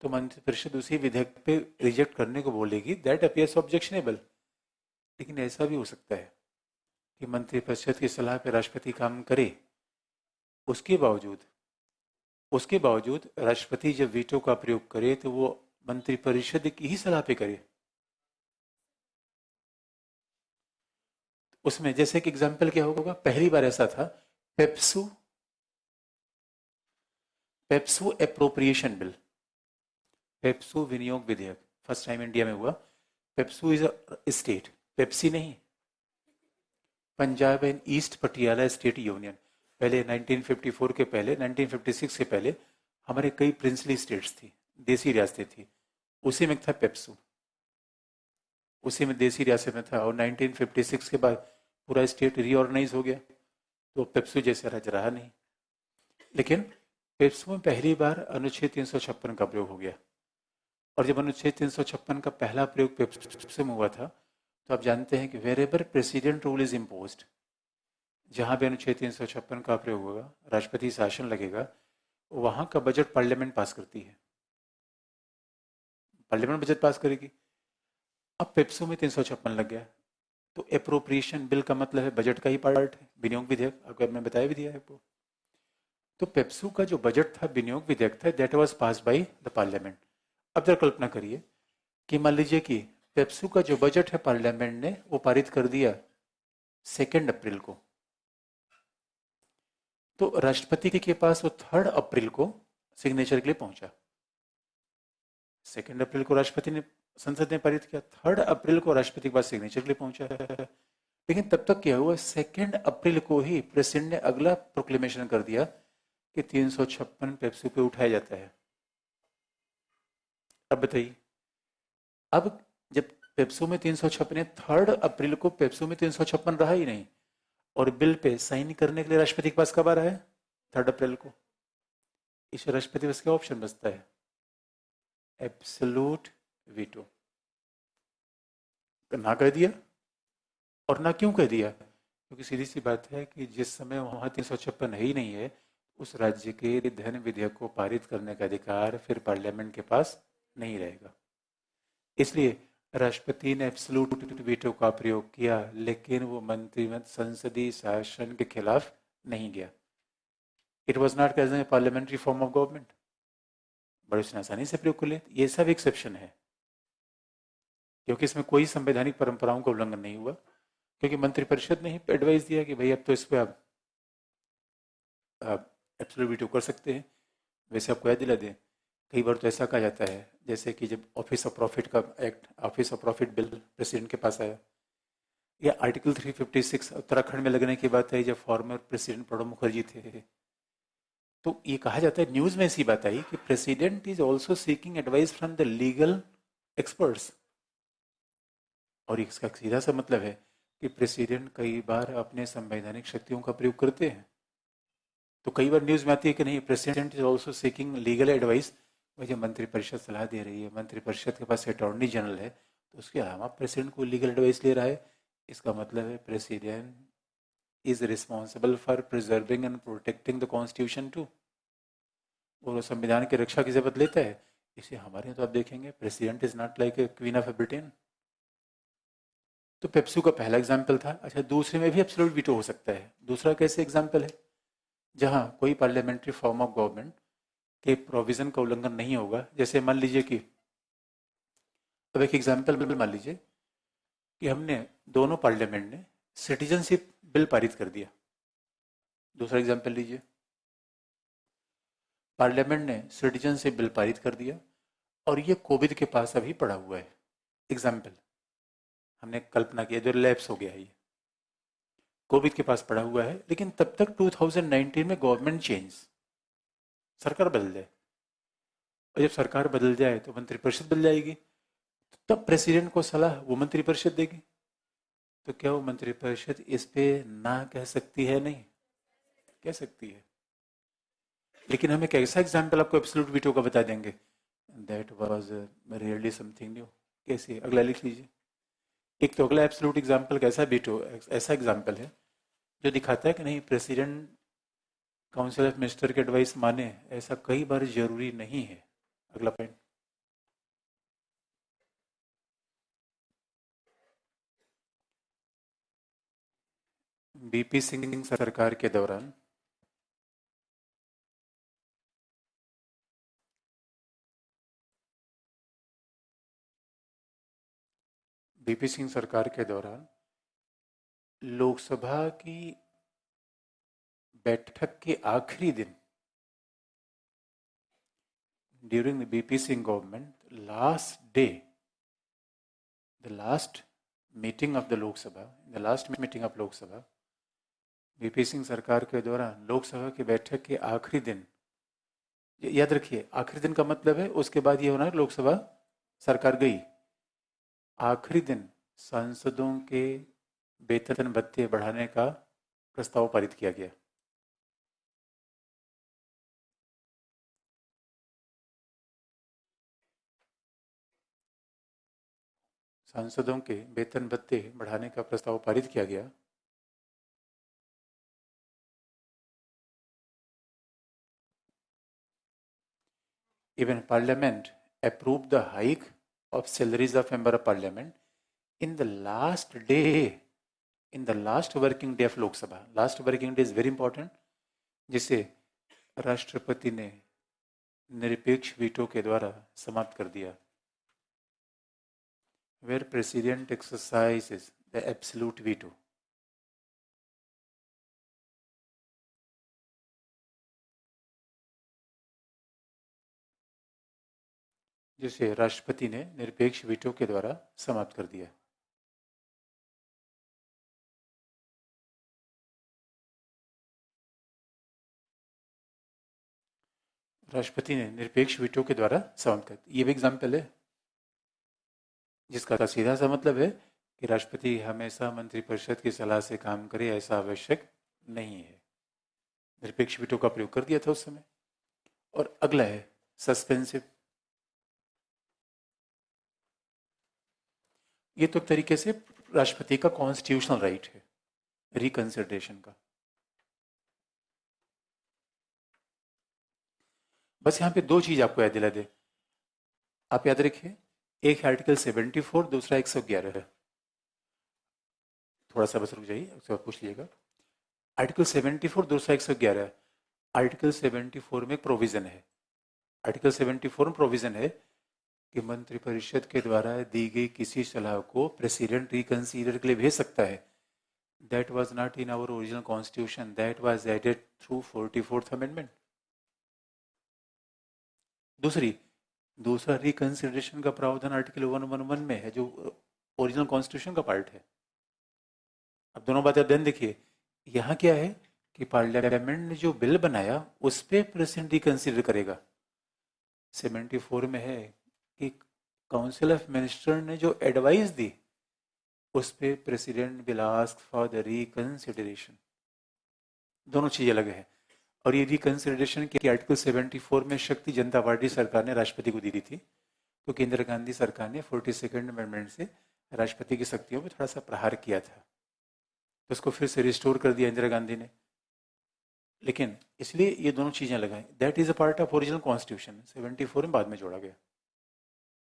तो मंत्रिपरिषद उसी विधेयक पे रिजेक्ट करने को बोलेगी. That appears objectionable. लेकिन ऐसा भी हो सकता है कि मंत्रिपरिषद की सलाह पे राष्ट्रपति काम करे, उसके बावजूद राष्ट्रपति जब वीटो का प्रयोग करे तो वो मंत्रिपरिषद की ही सलाह पे करे. उसमें जैसे कि एग्जाम्पल क्या होगा, पहली बार ऐसा था पेप्सू एप्रोप्रिएशन बिल, पेप्सू विनियोग विधेयक फर्स्ट टाइम इंडिया में हुआ. PEPSU is a state, Pepsi नहीं. Punjab and east Patiala state union. पहले 1954 के पहले, 1956 के पहले हमारे कई प्रिंसली स्टेट्स थी, देसी रियासतें थी. उसी में था पेप्सू, उसी में देसी रियासत में था. और 1956 के बाद पूरा स्टेट रीऑर्गेनाइज हो गया, तो पेप्सू जैसे राज रहा नहीं. लेकिन पेप्सू में पहली बार अनुच्छेद 356 का प्रयोग हो गया. और जब अनुच्छेद 356 का पहला प्रयोग पेप्सू में हुआ था, तो आप जानते हैं कि wherever president rule is imposed, जहां भी अनुच्छेद 356 का प्रयोग होगा, राष्ट्रपति शासन लगेगा, वहां का बजट पार्लियामेंट पास करती है. पार्लियामेंट बजट पास करेगी. अब पेप्सू में 356 लग गया, तो एप्रोप्रिएशन बिल का मतलब है बजट का ही पार्ट है, विनियोग विधेयक. आपको मैंने बताया भी दिया है आपको. तो पेप्सू का जो बजट था, विनियोग विधेयक था, that was pass by the parliament. अब जरा कल्पना करिए कि मान लीजिए कि पेप्सू का जो बजट है पार्लियामेंट ने वो पारित कर दिया 2 अप्रैल को, तो राष्ट्रपति के पास वो 3 अप्रैल को सिग्नेचर के लिए पहुंचा. 2 अप्रैल को राष्ट्रपति ने, संसद ने पारित किया, 3 अप्रैल को राष्ट्रपति के पास सिग्नेचर के लिए पहुंचा. लेकिन तब तक क्या हुआ, 2 अप्रैल को ही प्रेसिडेंट ने अगला प्रोक्लेमेशन कर दिया कि 356 पेप्सू पे उठाया जाता है. अब बताइए, अब जब पेप्सू में 356, 3 अप्रैल को पेप्सू में 356 रहा ही नहीं, और बिल पे साइन करने के लिए राष्ट्रपति के पास कब आ रहा है, 3 अप्रैल को. इस राष्ट्रपति पास क्या ऑप्शन बचता है, एब्सोल्यूट वीटो. ना कह दिया. और ना क्यों कह दिया, क्योंकि सीधी सी बात है कि जिस समय वहां 356 ही नहीं है, उस राज्य के धन विधेयक को पारित करने का अधिकार फिर पार्लियामेंट के पास नहीं रहेगा. इसलिए राष्ट्रपति ने एब्सोल्यूट वीटो का प्रयोग किया, लेकिन वो मंत्रिमंडल संसदीय शासन के खिलाफ नहीं गया. It was not as a parliamentary form of government. बड़े उसने आसानी से प्रयोग कर लिया. ये सब एक्सेप्शन है, क्योंकि इसमें कोई संवैधानिक परंपराओं का उल्लंघन नहीं हुआ, क्योंकि मंत्रिपरिषद ने ही एडवाइस दिया कि भाई अब तो इस पर आप एब्सोल्यूट वीटो कर सकते हैं. वैसे आपको याद दिला दें, कई बार तो ऐसा कहा जाता है, जैसे कि जब ऑफिस ऑफ प्रॉफिट का act, office of profit bill president के पास आया, या आर्टिकल 356 उत्तराखंड में लगने की बात है, जब फॉर्मर प्रेसिडेंट प्रणब मुखर्जी थे, तो ये कहा जाता है, न्यूज में ऐसी बात आई कि president is also seeking advice from the legal experts. और इसका सीधा सा मतलब है कि प्रेसिडेंट कई बार अपने संवैधानिक शक्तियों का प्रयोग करते हैं. तो कई बार न्यूज में आती है कि नहीं, president is also seeking legal advice. मुझे मंत्रिपरिषद सलाह दे रही है, मंत्रिपरिषद के पास अटॉर्नी जनरल है, तो उसके अलावा प्रेसिडेंट को लीगल एडवाइस ले रहा है. इसका मतलब है president is responsible for preserving and protecting the constitution too. वो संविधान की रक्षा की शपथ लेता है। इसे हमारे यहाँ तो आप देखेंगे president is not like a queen of Britain. तो पेप्सू का पहला एग्जाम्पल था। अच्छा, दूसरे में भी एब्सोल्यूट वीटो हो सकता है। दूसरा कैसे एग्जाम्पल है, जहां कोई पार्लियामेंट्री फॉर्म ऑफ गवर्नमेंट के प्रोविजन का उल्लंघन नहीं होगा। जैसे मान लीजिए कि, अब एक एग्जाम्पल मान लीजिए कि हमने दोनों पार्लियामेंट ने सिटीजनशिप बिल पारित कर दिया। दूसरा एग्जाम्पल लीजिए, पार्लियामेंट ने सिटीजनशिप बिल पारित कर दिया और ये कोविड के पास अभी पड़ा हुआ है। एग्जाम्पल हमने कल्पना किया, जो लैप्स हो गया है, ये कोविड के पास पड़ा हुआ है, लेकिन तब तक 2019 में गवर्नमेंट चेंज, सरकार बदल जाए, और जब सरकार बदल जाए तो मंत्रिपरिषद बदल जाएगी, तो तब प्रेसिडेंट को सलाह वो मंत्रिपरिषद देगी। तो क्या वो मंत्रिपरिषद इस पे ना कह सकती है? नहीं कह सकती है। लेकिन हम एक ऐसा एग्जाम्पल आपको एब्सोल्यूट वीटो का बता देंगे, that was really something new. कैसे? अगला लिख लीजिए। एक तो अगला एब्सोल्यूट एग्जाम्पल कैसा वीटो, ऐसा एग्जाम्पल है जो दिखाता है कि नहीं, प्रेसिडेंट काउंसिल ऑफ मिनिस्टर की एडवाइस माने, ऐसा कई बार जरूरी नहीं है। अगला पॉइंट, बीपी सिंह सरकार के दौरान बीपी सिंह सरकार के दौरान लोकसभा की बैठक के आखिरी दिन, during the BP Singh government, last day, the last meeting of the Lok Sabha, the last meeting of Lok Sabha, BP Singh सरकार के दौरान लोकसभा की बैठक के आखिरी दिन, याद रखिए आखिरी दिन का मतलब है उसके बाद ये होना है लोकसभा सरकार गई, आखिरी दिन सांसदों के वेतन भत्ते बढ़ाने का प्रस्ताव पारित किया गया। सांसदों के वेतन भत्ते बढ़ाने का प्रस्ताव पारित किया गया। Even Parliament approved the hike of salaries of member of Parliament in the last day, in the last working day of Lok Sabha. Last working day is very important, जिसे राष्ट्रपति ने निरपेक्ष वीटो के द्वारा समाप्त कर दिया। Where president exercises the absolute veto. जिसे राष्ट्रपति ने निरपेक्ष वीटो के द्वारा समाप्त कर दिया। राष्ट्रपति ने निरपेक्ष वीटो के द्वारा समाप्त कर दिया। ये भी एग्जाम्पल है जिसका सीधा सा मतलब है कि राष्ट्रपति हमेशा मंत्रिपरिषद की सलाह से काम करे, ऐसा आवश्यक नहीं है। निरपेक्ष वीटो का प्रयोग कर दिया था उस समय। और अगला है सस्पेंसिव। ये तो एक तरीके से राष्ट्रपति का कॉन्स्टिट्यूशनल राइट है रिकंसिडरेशन का। बस यहां पे दो चीज आपको याद दिला दे, आप याद रखिए, एक है आर्टिकल 74, दूसरा 111 है। थोड़ा सा बस रुक जाइए, उसके बाद पूछ लीजिएगा। आर्टिकल 74, दूसरा 111। आर्टिकल 74 में प्रोविजन है, आर्टिकल 74 में प्रोविजन है कि मंत्रिपरिषद के द्वारा दी गई किसी सलाह को प्रेसिडेंट रिकंसीडर के लिए भेज सकता है। That was not in our original constitution, that was added through 44th amendment. दूसरा रिकंसिडरेशन का प्रावधान आर्टिकल 111 में है, जो ओरिजिनल कॉन्स्टिट्यूशन का पार्ट है। अब दोनों बातें ध्यान देखिए, यहाँ क्या है कि पार्लियामेंट ने जो बिल बनाया उस पर प्रेसिडेंट रिकंसिडर करेगा। 74 में है कि काउंसिल ऑफ मिनिस्टर ने जो एडवाइस दी उस पे president will ask for the reconsideration. दोनों चीजें अलग है। और ये रिकंसिडरेशन की आर्टिकल 74 में शक्ति जनता पार्टी सरकार ने राष्ट्रपति को दी थी, क्योंकि इंदिरा गांधी सरकार ने 42nd अमेंडमेंट से राष्ट्रपति की शक्तियों में थोड़ा सा प्रहार किया था, तो उसको फिर से रिस्टोर कर दिया इंदिरा गांधी ने। लेकिन इसलिए ये दोनों चीजें लगाई, that is a part of original constitution, 74 में बाद में जोड़ा गया।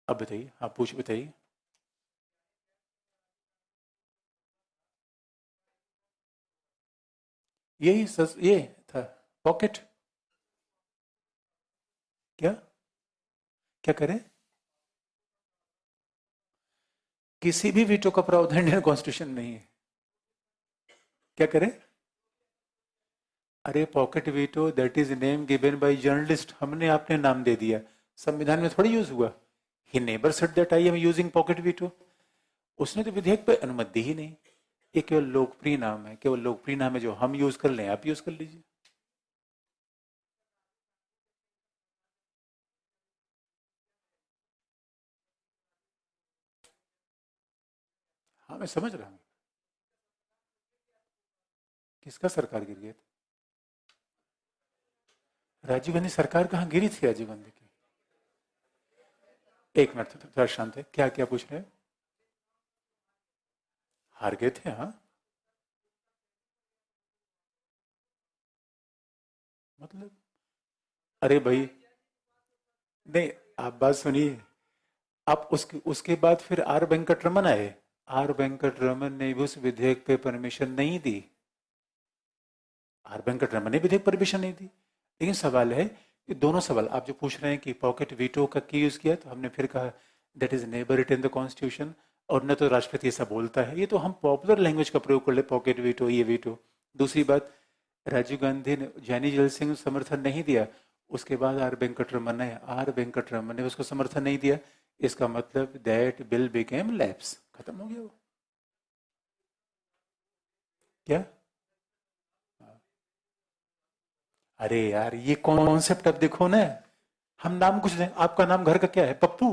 अब बताइए, आप पूछ बताइए। ये था पॉकेट। क्या क्या करें? किसी भी वीटो का प्रावधान इंडियन कॉन्स्टिट्यूशन नहीं है। क्या करें? अरे pocket veto that is name given by journalist, हमने आपने नाम दे दिया, संविधान में थोड़ी यूज हुआ। He never said that I am using pocket veto. उसने तो विधेयक पे अनुमति दी ही नहीं। ये केवल लोकप्रिय नाम है, केवल लोकप्रिय नाम है, जो हम यूज कर लें आप यूज कर लीजिए। हाँ मैं समझ रहा हूँ। किसका सरकार गिर गया था? राजीव गांधी सरकार कहाँ गिरी थी राजीव गांधी की? एक मिनट थोड़ा शांत है, क्या क्या पूछ रहे हैं? हार गए थे हाँ। मतलब अरे भाई, नहीं, आप बात सुनिए। आप उसके उसके बाद फिर आर वेंकट रमन आए। आर वेंकट रमन ने भी उस विधेयक पे परमिशन नहीं दी। आर वेंकट रमन ने विधेयक परमिशन नहीं दी। लेकिन सवाल है कि दोनों सवाल आप जो पूछ रहे हैं कि पॉकेट वीटो का की यूज किया, तो हमने फिर कहा that is never it in the constitution. और न तो राष्ट्रपति ऐसा बोलता है, ये तो हम पॉपुलर लैंग्वेज का प्रयोग कर ले, पॉकेट वीटो ये वीटो। दूसरी बात, राजीव गांधी ने जैनी जैल सिंह समर्थन नहीं दिया, उसके बाद आर वेंकट रमन ने उसको समर्थन नहीं दिया। इसका मतलब दैट बिल बिकेम लैप्स, खत्म हो गया वो। क्या? अरे यार ये कॉन्सेप्ट अब देखो ना। हम नाम कुछ दें, आपका नाम घर का क्या है? पप्पू।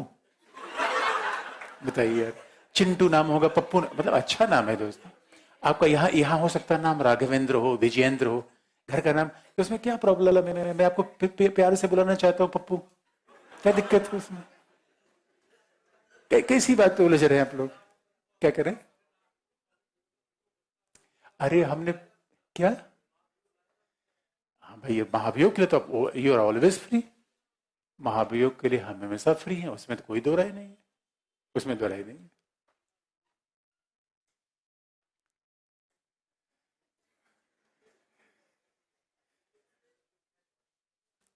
बताइए यार, चिंटू नाम होगा, पप्पू मतलब अच्छा नाम है दोस्त। आपका यहाँ यहाँ हो सकता है नाम राघवेंद्र हो, विजयेंद्र हो, घर का नाम, तो उसमें क्या प्रॉब्लम है? मैं आपको प्यार से बुलाना चाहता हूँ पप्पू, क्या दिक्कत है उसमें? कैसी बात पे उलझ रहे हैं आप लोग? क्या करें? अरे हमने क्या? हाँ भाई, ये महाभियोग के लिए तो यू आर ऑलवेज फ्री। महाभियोग के लिए हम हमेशा फ्री हैं, उसमें तो कोई दो राय नहीं है। उसमें दो राय नहीं है।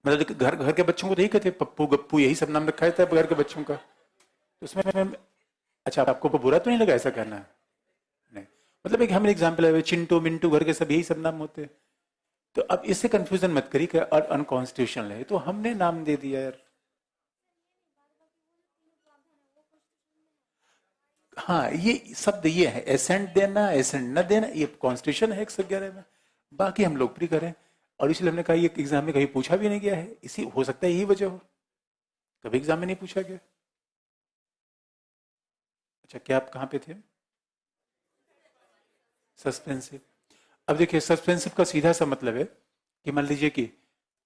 मतलब घर घर के बच्चों को तो यही कहते हैं, पप्पू गप्पू यही सब नाम रखा था घर के बच्चों का। तो उसमें अच्छा आपको बुरा तो नहीं लगा ऐसा कहना? नहीं, मतलब एक हम एग्जाम्पल है, चिंटू मिंटू घर के सब यही सब नाम होते हैं। तो अब इससे कंफ्यूजन मत करिए कि अनकॉन्स्टिट्यूशनल है, तो हमने नाम दे दिया यार। हाँ ये शब्द ये है, एसेंट देना एसेंट न देना, ये कॉन्स्टिट्यूशन है 111 में। बाकी हम लोग प्री करें। और इसलिए हमने कहा ये एग्जाम में कहीं पूछा भी नहीं गया है, इसी हो सकता है यही वजह हो, कभी एग्जाम में नहीं पूछा गया। अच्छा क्या आप कहाँ पे थे? सस्पेंसिव। अब देखिए सस्पेंसिव का सीधा सा मतलब है कि मान लीजिए कि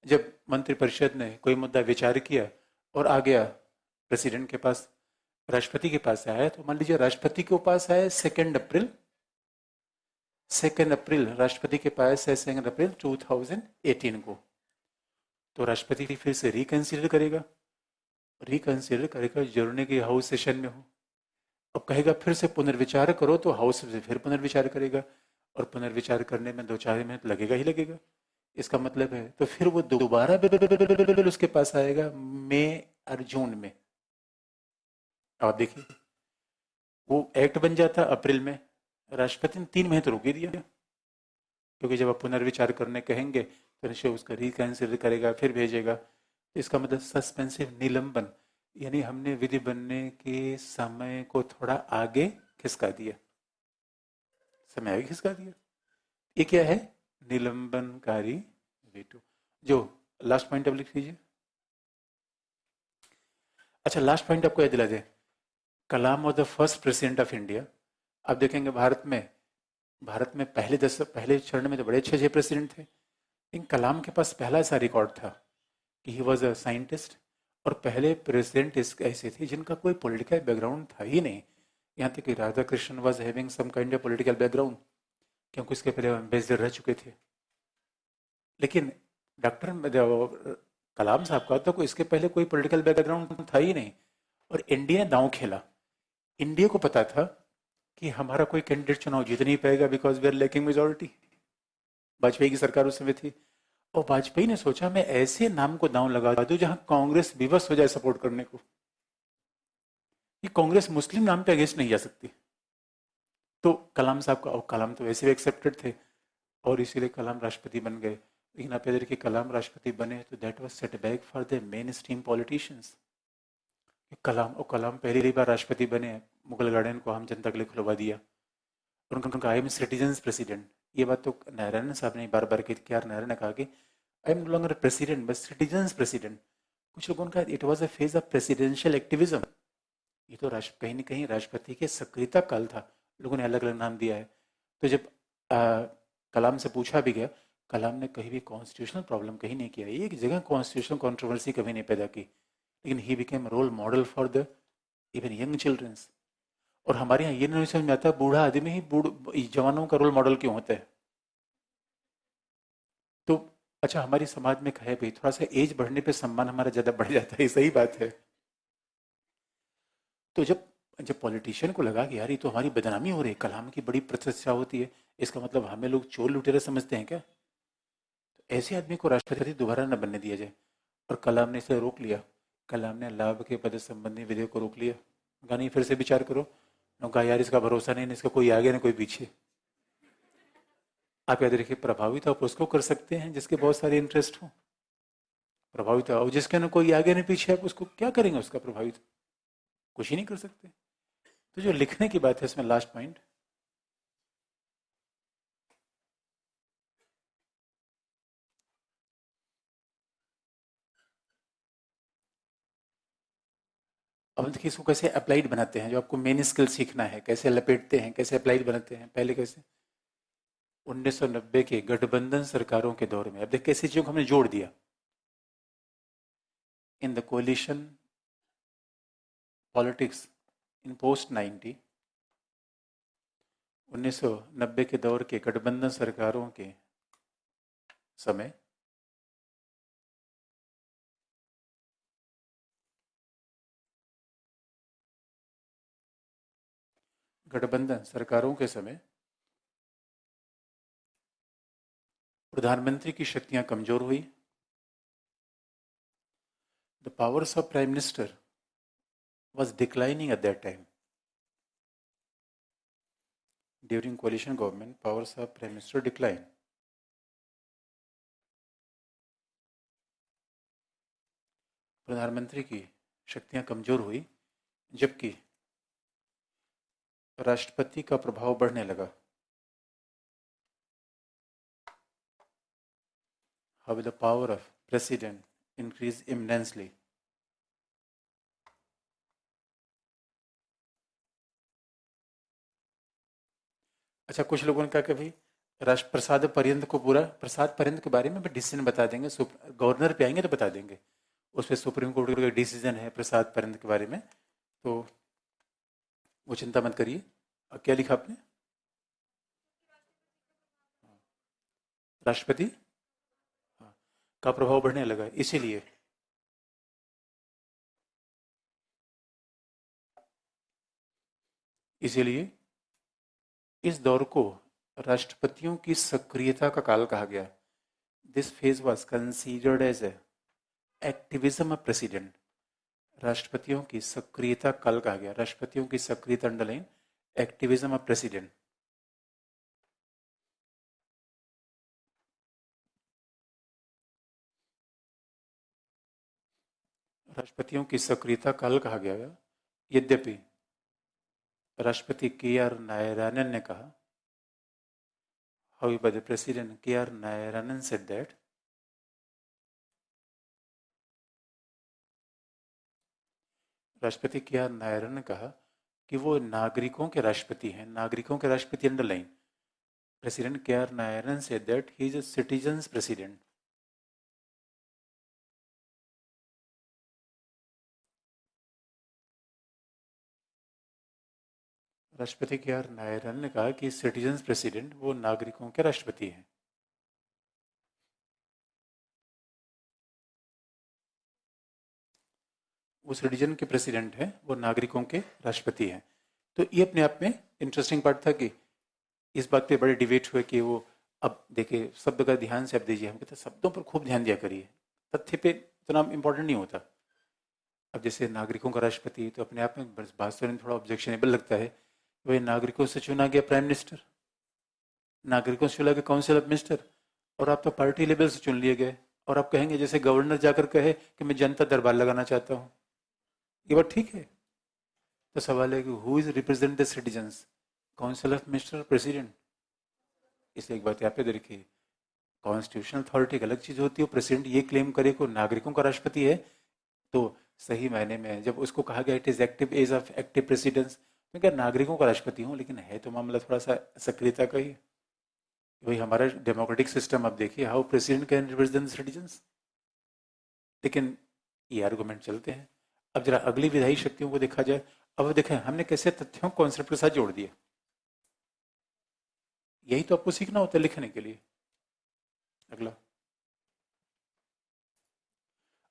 जब मंत्रिपरिषद ने कोई मुद्दा विचार किया और आ गया प्रेसिडेंट के पास, राष्ट्रपति के पास आया, तो मान लीजिए राष्ट्रपति के पास आया 2 अप्रैल, 2 अप्रैल राष्ट्रपति के पास है, 2 अप्रैल 2018 को। तो राष्ट्रपति फिर से रिकंसिडर करेगा, रिकंसिडर करेगा जरूरी कि हाउस सेशन में हो। अब कहेगा फिर से पुनर्विचार करो, तो हाउस से फिर पुनर्विचार करेगा, और पुनर्विचार करने में 2-4 मिनट लगेगा ही लगेगा। इसका मतलब है तो फिर वो दोबारा बिल उसके पास आएगा मई और जून में। अब आप देखिए, वो एक्ट बन जाता अप्रैल में, राष्ट्रपति ने 3 महीने तो रोक ही दिया, क्योंकि जब आप पुनर्विचार करने कहेंगे तो निश्चय उसका रिकंसिडर करेगा फिर भेजेगा। तो इसका मतलब सस्पेंसिव निलंबन, यानी हमने विधि बनने के समय को थोड़ा आगे खिसका दिया, समय आगे खिसका दिया। ये क्या है? निलंबनकारी वेटो। जो लास्ट पॉइंट अब लिख लीजिए। अच्छा लास्ट पॉइंट आपको याद दिला दे, Kalam was the first president of India. अब देखेंगे भारत में पहले चरण में तो बड़े अच्छे अच्छे प्रेसिडेंट थे, लेकिन कलाम के पास पहला ऐसा रिकॉर्ड था कि ही वॉज अ साइंटिस्ट, और पहले प्रेसिडेंट ऐसे थे जिनका कोई पॉलिटिकल बैकग्राउंड था ही नहीं। यहाँ तक कि Radha Krishna was having some kind of political background, क्योंकि उसके पहले एम्बेसडर रह चुके थे। लेकिन डॉक्टर कलाम साहब का तो इसके पहले कोई पॉलिटिकल बैकग्राउंड था ही नहीं, और इंडिया ने दांव खेला। इंडिया को पता था कि हमारा कोई कैंडिडेट चुनाव जीत नहीं पाएगा because we are lacking majority. Vajpayee की सरकार उस समय थी, और वाजपेयी ने सोचा मैं ऐसे नाम को दांव लगा दूं जहां कांग्रेस विवश हो जाए सपोर्ट करने को, कि कांग्रेस मुस्लिम नाम पे अगेंस्ट नहीं जा सकती। तो कलाम साहब का, और कलाम तो वैसे भी एक्सेप्टेड थे, और इसीलिए कलाम राष्ट्रपति बन गए। लेकिन आप इधर के कलाम राष्ट्रपति बने तो that was setback for the main stream politicians. Kalam पहली बार राष्ट्रपति बने, मुगल गार्डन को हम जनता के लिए खुलवा दिया, और उनका आई एम सिटीजन प्रेसिडेंट। ये बात तो नारायण साहब ने बार बार की, क्या नारायण ने कहा कि I am no longer president but citizen president. कुछ लोगों का it was a phase of presidential activism. ये तो राष्ट्र कहीं ना कहीं राष्ट्रपति के सक्रियता काल था, लोगों ने अलग अलग नाम दिया है। तो जब कलाम से पूछा भी गया, कलाम ने कहीं भी कॉन्स्टिट्यूशनल प्रॉब्लम कहीं नहीं किया, एक जगह कॉन्स्टिट्यूशनल कंट्रोवर्सी कभी नहीं पैदा की, लेकिन he became role model for the even young childrens. और हमारे यहाँ ये नहीं समझ में आता बूढ़ा आदमी ही जवानों का रोल मॉडल क्यों होता है। तो अच्छा, हमारी समाज में कहे भाई थोड़ा सा एज बढ़ने पे सम्मान हमारा ज्यादा बढ़ जाता है, सही बात है। तो जब जब पॉलिटिशियन को लगा कि यार ये तो हमारी बदनामी हो रही है, कलाम की बड़ी प्रतिष्ठा होती है, इसका मतलब हमें लोग चोर लुटेरे समझते हैं क्या, तो ऐसे आदमी को राष्ट्रपति दोबारा न बनने दिया जाए। और कलाम ने इसे रोक लिया। कलाम ने लाभ के पद संबंधी विधेयक को रोक लिया। कहा नहीं, फिर से विचार करो। उन्होंने कहा यार इसका भरोसा नहीं, इसका कोई आगे ना कोई पीछे। आप याद रखिए, प्रभावित आप उसको कर सकते हैं जिसके बहुत सारे इंटरेस्ट हो। प्रभावित हो जिसके ना कोई आगे ना पीछे, आप उसको क्या करेंगे उसका प्रभावित, कुछ ही नहीं कर सकते। तो जो लिखने की बात है इसमें लास्ट पॉइंट, अब देखिए इसको कैसे अप्लाइड बनाते हैं, जो आपको मेन स्किल सीखना है, कैसे लपेटते हैं, कैसे अप्लाइड बनाते हैं। पहले कैसे 1990 के गठबंधन सरकारों के दौर में, अब देख कैसी चीजों को हमने जोड़ दिया। In the coalition politics in post 90, 1990 के दौर के गठबंधन सरकारों के समय गठबंधन सरकारों के समय प्रधानमंत्री की शक्तियां कमजोर हुई। The powers of prime minister was declining at that time. During coalition government, powers of prime minister declined. प्रधानमंत्री की शक्तियां कमजोर हुई, जबकि राष्ट्रपति का प्रभाव बढ़ने लगा। How the power of president increased immensely. अच्छा, कुछ लोगों ने कहा कि भाई राष्ट्र प्रसाद पर्यंत को, पूरा प्रसाद पर्यंत के बारे में डिसीजन बता देंगे, गवर्नर पे आएंगे तो बता देंगे, उस पर सुप्रीम कोर्ट का डिसीजन है प्रसाद पर्यंत के बारे में, तो वो चिंता मत करिए। क्या लिखा आपने, राष्ट्रपति का प्रभाव बढ़ने लगा, इसीलिए इसीलिए इस दौर को राष्ट्रपतियों की सक्रियता का काल कहा गया। This phase was considered as activism of president. राष्ट्रपतियों की सक्रियता काल कहा गया, राष्ट्रपतियों की सक्रियता अंडरलाइन एक्टिविज्म ऑफ प्रेसिडेंट। राष्ट्रपतियों की सक्रियता काल कहा गया। यद्यपि राष्ट्रपति के आर नारायणन ने कहा, however the president के आर नारायणन said that राष्ट्रपति के आर नारायणन ने कहा कि वो नागरिकों के राष्ट्रपति हैं, नागरिकों के राष्ट्रपति underline. President K R Narayanan said that he is a citizens president। राष्ट्रपति के आर नारायणन ने कहा कि सिटीजन्स प्रेसिडेंट वो नागरिकों के राष्ट्रपति हैं। वो सिटीजन के प्रेसिडेंट हैं, वो नागरिकों के राष्ट्रपति हैं। तो ये अपने आप में इंटरेस्टिंग पार्ट था कि इस बात पे बड़े डिबेट हुए कि वो, अब देखिए शब्द का ध्यान से आप दीजिए, हम कहते हैं शब्दों पर खूब ध्यान दिया करिए, तथ्य पे इतना इम्पोर्टेंट नहीं होता। अब जैसे नागरिकों का राष्ट्रपति, तो अपने आप में बात सुनने थोड़ा ऑब्जेक्शनेबल लगता है। वही नागरिकों से चुना गया प्राइम मिनिस्टर, नागरिकों से चुना गया काउंसिल ऑफ मिनिस्टर, और आप तो पार्टी लेवल से चुन लिए गए, और आप कहेंगे जैसे गवर्नर जाकर कहे कि मैं जनता दरबार लगाना चाहता हूँ। ये बात ठीक है? तो सवाल है कि who is represent the citizens, council of minister, president? इसलिए एक बात यहाँ पे देखिए, कॉन्स्टिट्यूशनल अथॉरिटी एक अलग चीज होती है। प्रेसिडेंट ये क्लेम करे को नागरिकों का राष्ट्रपति है, तो सही मायने में जब उसको कहा गया it is active age of active presidents, तो क्या नागरिकों का राष्ट्रपति हूँ, लेकिन है तो मामला थोड़ा सा सक्रियता का ही। वही हमारा डेमोक्रेटिक सिस्टम, आप देखिए how president can represent citizens. लेकिन ये आर्गुमेंट चलते हैं। अब जरा अगली विधायी शक्तियों को देखा जाए। अब देखें हमने कैसे तथ्यों कॉन्सेप्ट के साथ जोड़ दिया। यही तो आपको सीखना होता है लिखने के लिए। अगला,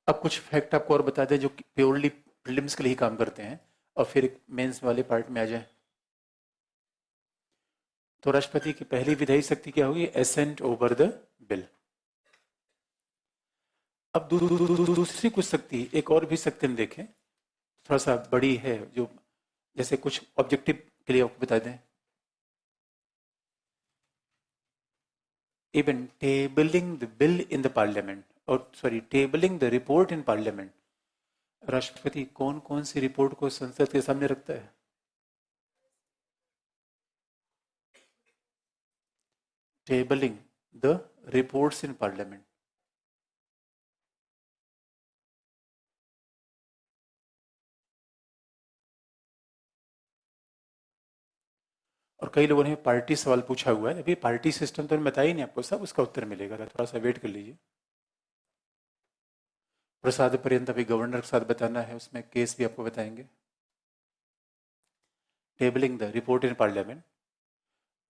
अब कुछ फैक्ट आपको और बता दें जो प्योरली प्रीलिम्स के लिए ही काम करते हैं, और फिर मेंस वाले पार्ट में आ जाए। तो राष्ट्रपति की पहली विधायी शक्ति क्या होगी? Assent over the bill. अब दूसरी कुछ शक्ति, एक और भी शक्ति हम देखें, थोड़ा सा बड़ी है, जो जैसे कुछ ऑब्जेक्टिव के लिए आपको बता दें। Even tabling the bill in the parliament, और sorry tabling the report in parliament, राष्ट्रपति कौन कौन सी रिपोर्ट को संसद के सामने रखता है? Tabling the reports in parliament. और कई लोगों ने पार्टी सवाल पूछा हुआ है, अभी पार्टी सिस्टम तो बताया ही नहीं आपको, सब उसका उत्तर मिलेगा, थोड़ा सा वेट कर लीजिए। प्रसाद पर्यंत अभी गवर्नर के साथ बताना है, उसमें केस भी आपको बताएंगे। Tabling the report in parliament,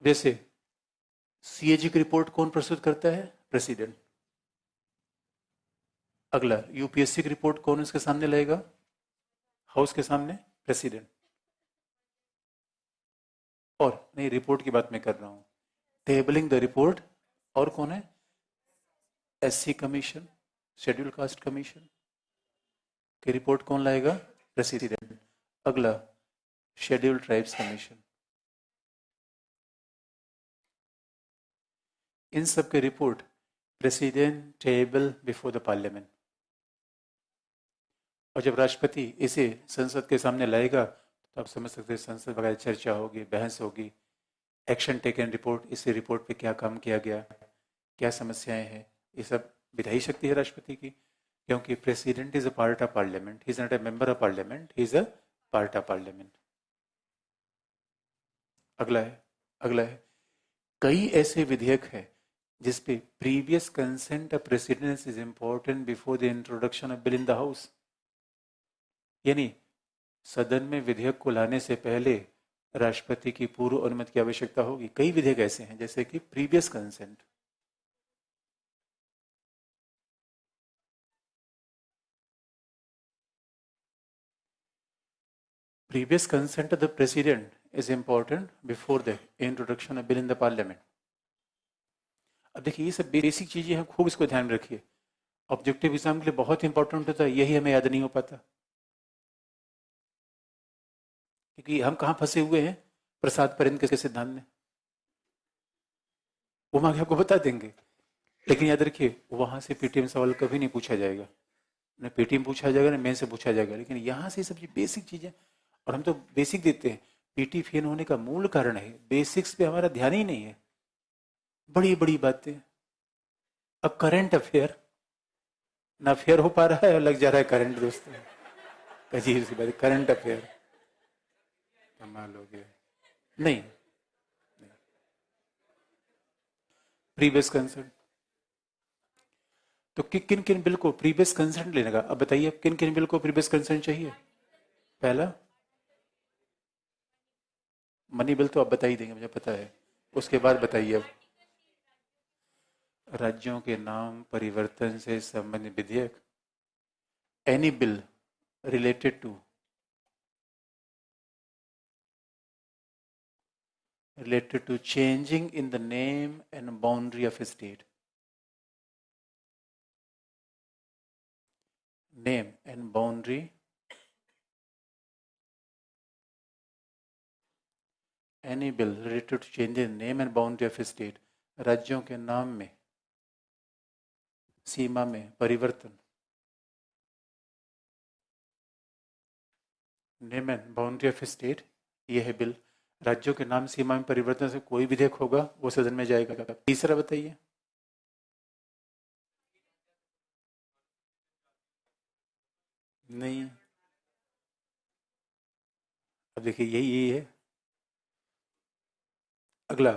जैसे सीएजी की रिपोर्ट कौन प्रस्तुत करता है? प्रेसिडेंट। अगला, यूपीएससी की रिपोर्ट कौन उसके सामने लाएगा? हाउस के सामने, प्रेसिडेंट। और नहीं, रिपोर्ट की बात मैं कर रहा हूं, टेबलिंग द रिपोर्ट और कौन है? SC commission, schedule caste commission की रिपोर्ट कौन लाएगा? प्रेसिडेंट। अगला, शेड्यूल ट्राइब्स कमीशन, इन सब के report president table before the parliament. और जब राष्ट्रपति इसे संसद के सामने लाएगा तो आप समझ सकते हैं संसद वगैरह चर्चा होगी, बहस होगी, एक्शन टेकन रिपोर्ट, इस रिपोर्ट पे क्या काम किया गया, क्या समस्याएं हैं, ये सब विधायी शक्ति है राष्ट्रपति की। क्योंकि president is a part of parliament, he is not a member of parliament, he is a part of parliament. अगला है कई ऐसे विधेयक है जिसपे previous consent of precedence is important before the introduction of bill in the house. यानी सदन में विधेयक को लाने से पहले राष्ट्रपति की पूर्व अनुमति की आवश्यकता होगी। कई विधेयक ऐसे हैं जैसे कि previous consent, previous consent of the president is important before the introduction of bill in the parliament। अब देखिए ये सब बेसिक चीजें हैं, खूब इसको ध्यान में रखिए। ऑब्जेक्टिव एग्जाम के लिए बहुत इंपॉर्टेंट होता है, यही हमें याद नहीं हो पाता, क्योंकि हम कहाँ फंसे हुए हैं? प्रसाद पर्यंत के सिद्धांत में। वो आगे आपको बता देंगे, लेकिन याद रखिए वहां से पीटीएम सवाल कभी नहीं पूछा जाएगा, न पीटीएम पूछा जाएगा न मेन से पूछा जाएगा, लेकिन यहाँ से सब बेसिक चीजें, और हम तो बेसिक देते हैं। पीटी फेल होने का मूल कारण है बेसिक्स पे हमारा ध्यान ही नहीं है, बड़ी बड़ी बातें। अब करंट अफेयर ना फेयर हो पा रहा है और लग जा रहा है करंट। दोस्तों अजीब सी बात, करंट अफेयर कमाल हो गया। नहीं, प्रीवियस कंसर्न, तो किन किन बिल को प्रीवियस कंसर्न लेने का? अब बताइए किन किन बिल को प्रीवियस कंसर्न चाहिए? पहला, मनी बिल तो आप बता ही देंगे, मुझे पता है। उसके बाद बताइए अब, राज्यों के नाम परिवर्तन से संबंधित विधेयक, any bill related to changing in the name and boundary of a state. Name and boundary. Any bill related to change in name and boundary of a state. राज्यों के नाम में, सीमा में परिवर्तन. Name and boundary of state, ये है bill. राज्यों के नाम सीमा में परिवर्तन से कोई विधेयक होगा वो सदन में जाएगा. तीसरा बताइए. नहीं. अब देखिए यही है. अगला,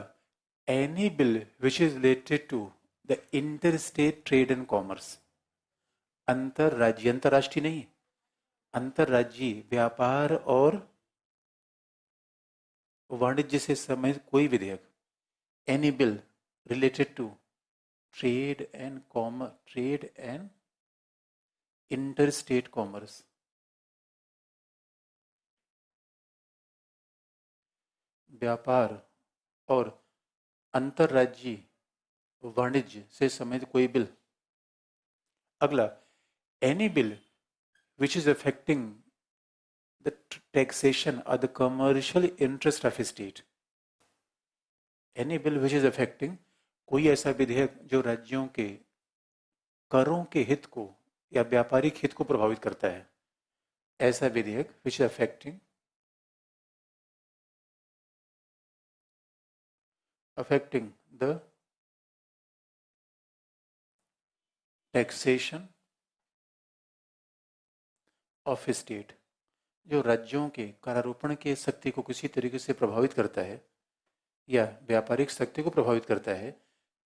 any bill which is related to the inter state trade and commerce. अंतरराज्यीय, अंतरराष्ट्रीय नहीं, अंतरराज्यीय व्यापार और वाणिज्य से संबंधित कोई विधेयक. Any bill related to trade and commerce, trade and inter state commerce. व्यापार और अंतरराज्यीय वाणिज्य से संबंधित कोई बिल. अगला, any bill which is affecting the taxation और the commercial interest of state. Any bill which is affecting, कोई ऐसा विधेयक जो राज्यों के करों के हित को या व्यापारिक हित को प्रभावित करता है. ऐसा विधेयक which is affecting the taxation of state, जो राज्यों के करारोपण के शक्ति को किसी तरीके से प्रभावित करता है या व्यापारिक शक्ति को प्रभावित करता है,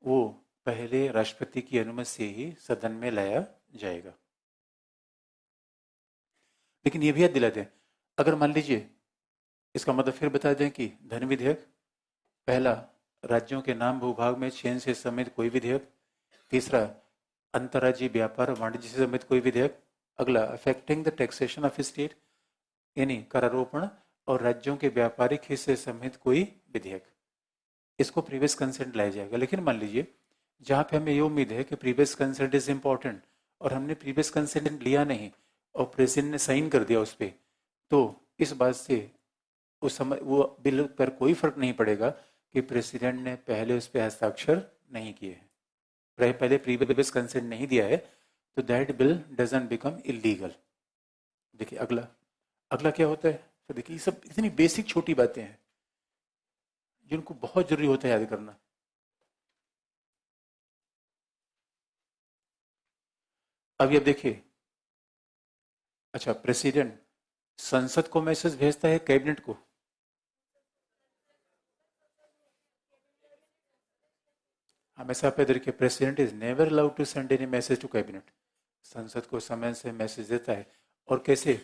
वो पहले राष्ट्रपति की अनुमति से ही सदन में लाया जाएगा. लेकिन ये भी याद दिला दें, अगर मान लीजिए, इसका मतलब फिर बता दें कि धन विधेयक, पहला राज्यों के नाम भूभाग में चयन से संबंधित कोई विधेयक. तीसरा, अंतर्राज्यीय व्यापार वाणिज्य से संबंधित कोई विधेयक. अगला, affecting the taxation of state, यानी करारोपण और राज्यों के व्यापारिक हित से संबंधित कोई विधेयक. इसको प्रीवियस कंसेंट लाया जाएगा. लेकिन मान लीजिए जहां पे हमें ये उम्मीद है कि प्रीवियस कंसेंट इज इंपॉर्टेंट और हमने प्रीवियस कंसेंट लिया नहीं और प्रेसिडेंट ने साइन कर दिया उस पर, तो इस बात से उस समय वो बिल पर कोई फर्क नहीं पड़ेगा कि प्रेसिडेंट ने पहले उस पर हस्ताक्षर नहीं किए हैं, पहले प्रीवियस कंसेंट नहीं दिया है, तो that bill doesn't become illegal. देखिए अगला, अगला क्या होता है. तो देखिए ये सब इतनी बेसिक छोटी बातें हैं जिनको बहुत जरूरी होता है याद करना. अभी अब देखिए, अच्छा, प्रेसिडेंट संसद को मैसेज भेजता है कैबिनेट को. हमेशा पे देखिए, president is never allowed to send any message to cabinet. संसद को समय से मैसेज देता है. और कैसे?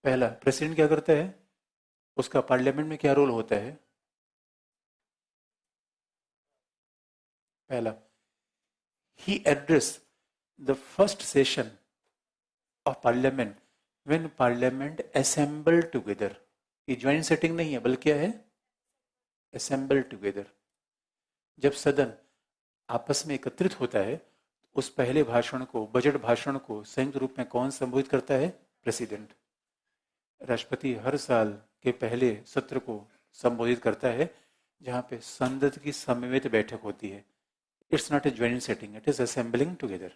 पहला, प्रेसिडेंट क्या करता है, उसका पार्लियामेंट में क्या रोल होता है. पहला, he address the first session of parliament when parliament assemble together. ये ज्वाइंट सेटिंग नहीं है बल्कि क्या है, असेंबल टुगेदर. जब सदन आपस में एकत्रित होता है, उस पहले भाषण को, बजट भाषण को संयुक्त रूप में कौन संबोधित करता है, प्रेसिडेंट. राष्ट्रपति हर साल के पहले सत्र को संबोधित करता है जहां पे संसद की समन्वित बैठक होती है. It's not a joint setting, it is assembling together.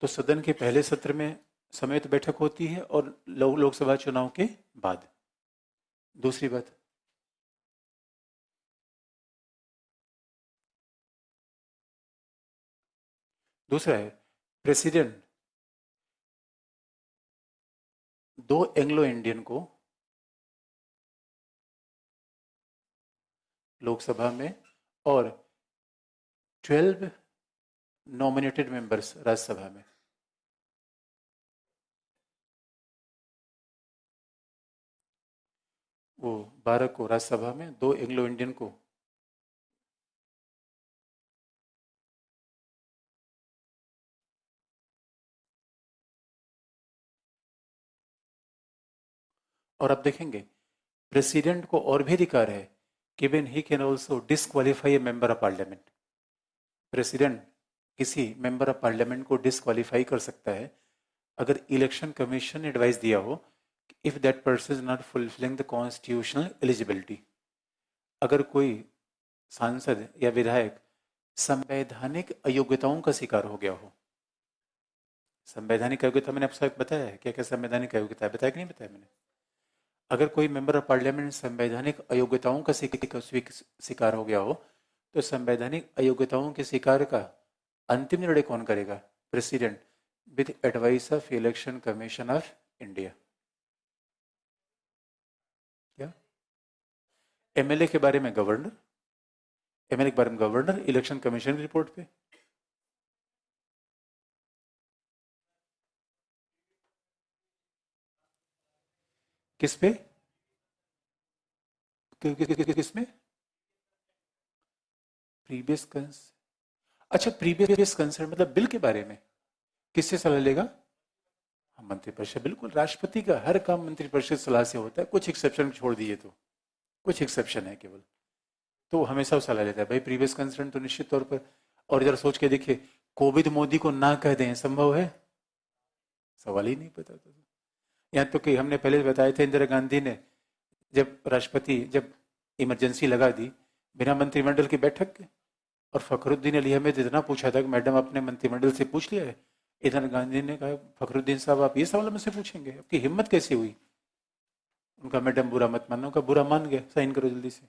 तो सदन के पहले सत्र में समन्वित बैठक होती है और लोकसभा चुनाव के बाद. दूसरी बात, दूसरा है, प्रेसिडेंट दो एंग्लो इंडियन को लोकसभा में और 12 नॉमिनेटेड मेंबर्स राज्यसभा में. वो 12 को राज्यसभा में, 2 एंग्लो इंडियन को और आप देखेंगे प्रेसिडेंट को और भी अधिकार है कि when he can also disqualify A member of parliament. President किसी मेंबर ऑफ पार्लियामेंट को डिसक्वालीफाई कर सकता है अगर इलेक्शन कमीशन ने एडवाइस दिया हो if that person is not fulfilling the constitutional eligibility. अगर कोई सांसद या विधायक संवैधानिक अयोग्यताओं का शिकार हो गया हो। संवैधानिक अयोग्यता मैंने आपको बताया है क्या क्या संवैधानिक अयोग्यता है, बताया कि नहीं बताया मैंने। अगर कोई मेंबर ऑफ पार्लियामेंट संवैधानिक अयोग्यताओं का शिकार हो गया हो तो संवैधानिक अयोग्यताओं के शिकार का अंतिम निर्णय कौन करेगा? President with advice of election commission of India. क्या एमएलए के बारे में गवर्नर, एमएलए के बारे में गवर्नर इलेक्शन कमीशन की रिपोर्ट पे। किस पे? किसमें? प्रीवियस अच्छा प्रीवियस कंसर्न मतलब बिल के बारे में किससे सलाह लेगा? हाँ, मंत्रिपरिषद। बिल्कुल, राष्ट्रपति का हर काम मंत्रिपरिषद सलाह से होता है, कुछ एक्सेप्शन छोड़ दिए तो, कुछ एक्सेप्शन है केवल, तो वो हमेशा वो सलाह लेता है भाई प्रीवियस कंसर्न तो निश्चित तौर पर। और इधर सोच के देखिए कोविड मोदी को ना कह दें संभव है? सवाल ही नहीं पता था। यहाँ तो कि हमने पहले बताया था इंदिरा गांधी ने जब राष्ट्रपति जब इमरजेंसी लगा दी बिना मंत्रिमंडल की बैठक के, और फखरुद्दीन अली अहमद इतना पूछा था कि मैडम अपने मंत्रिमंडल से पूछ लिया है। इधर गांधी ने कहा फखरुद्दीन साहब आप ये सवाल मुझसे पूछेंगे, आपकी हिम्मत कैसी हुई? उनका मैडम बुरा मत मानो, उनका बुरा मान गया, साइन करो जल्दी से।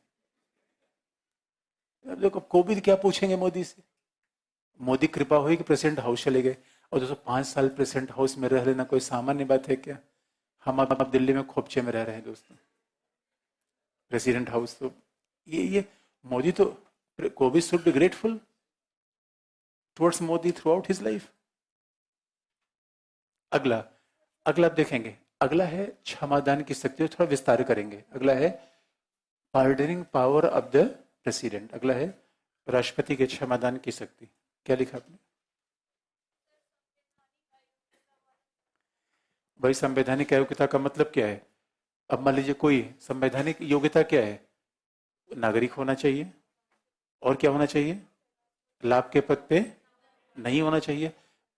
अब देखो कोविड क्या पूछेंगे मोदी से? मोदी कृपा हुई कि प्रेसिडेंट हाउस चले गए, और दोस्तों 5 साल प्रेसिडेंट हाउस में रह लेना कोई सामान्य बात है क्या? हम अब दिल्ली में खोपचे में रह रहे हैं दोस्तों। प्रेसिडेंट हाउस तो ये मोदी तो Covid should be grateful towards Modi through out his life. अगला अगला आप देखेंगे, अगला है क्षमादान की शक्ति, थोड़ा विस्तार करेंगे। अगला है pardoning power of the president. अगला है राष्ट्रपति के क्षमादान की शक्ति। क्या लिखा आपने भाई? संवैधानिक योग्यता का मतलब क्या है? अब मान लीजिए कोई संवैधानिक योग्यता क्या है? नागरिक होना चाहिए, और क्या होना चाहिए? लाभ के पद पे नहीं होना चाहिए,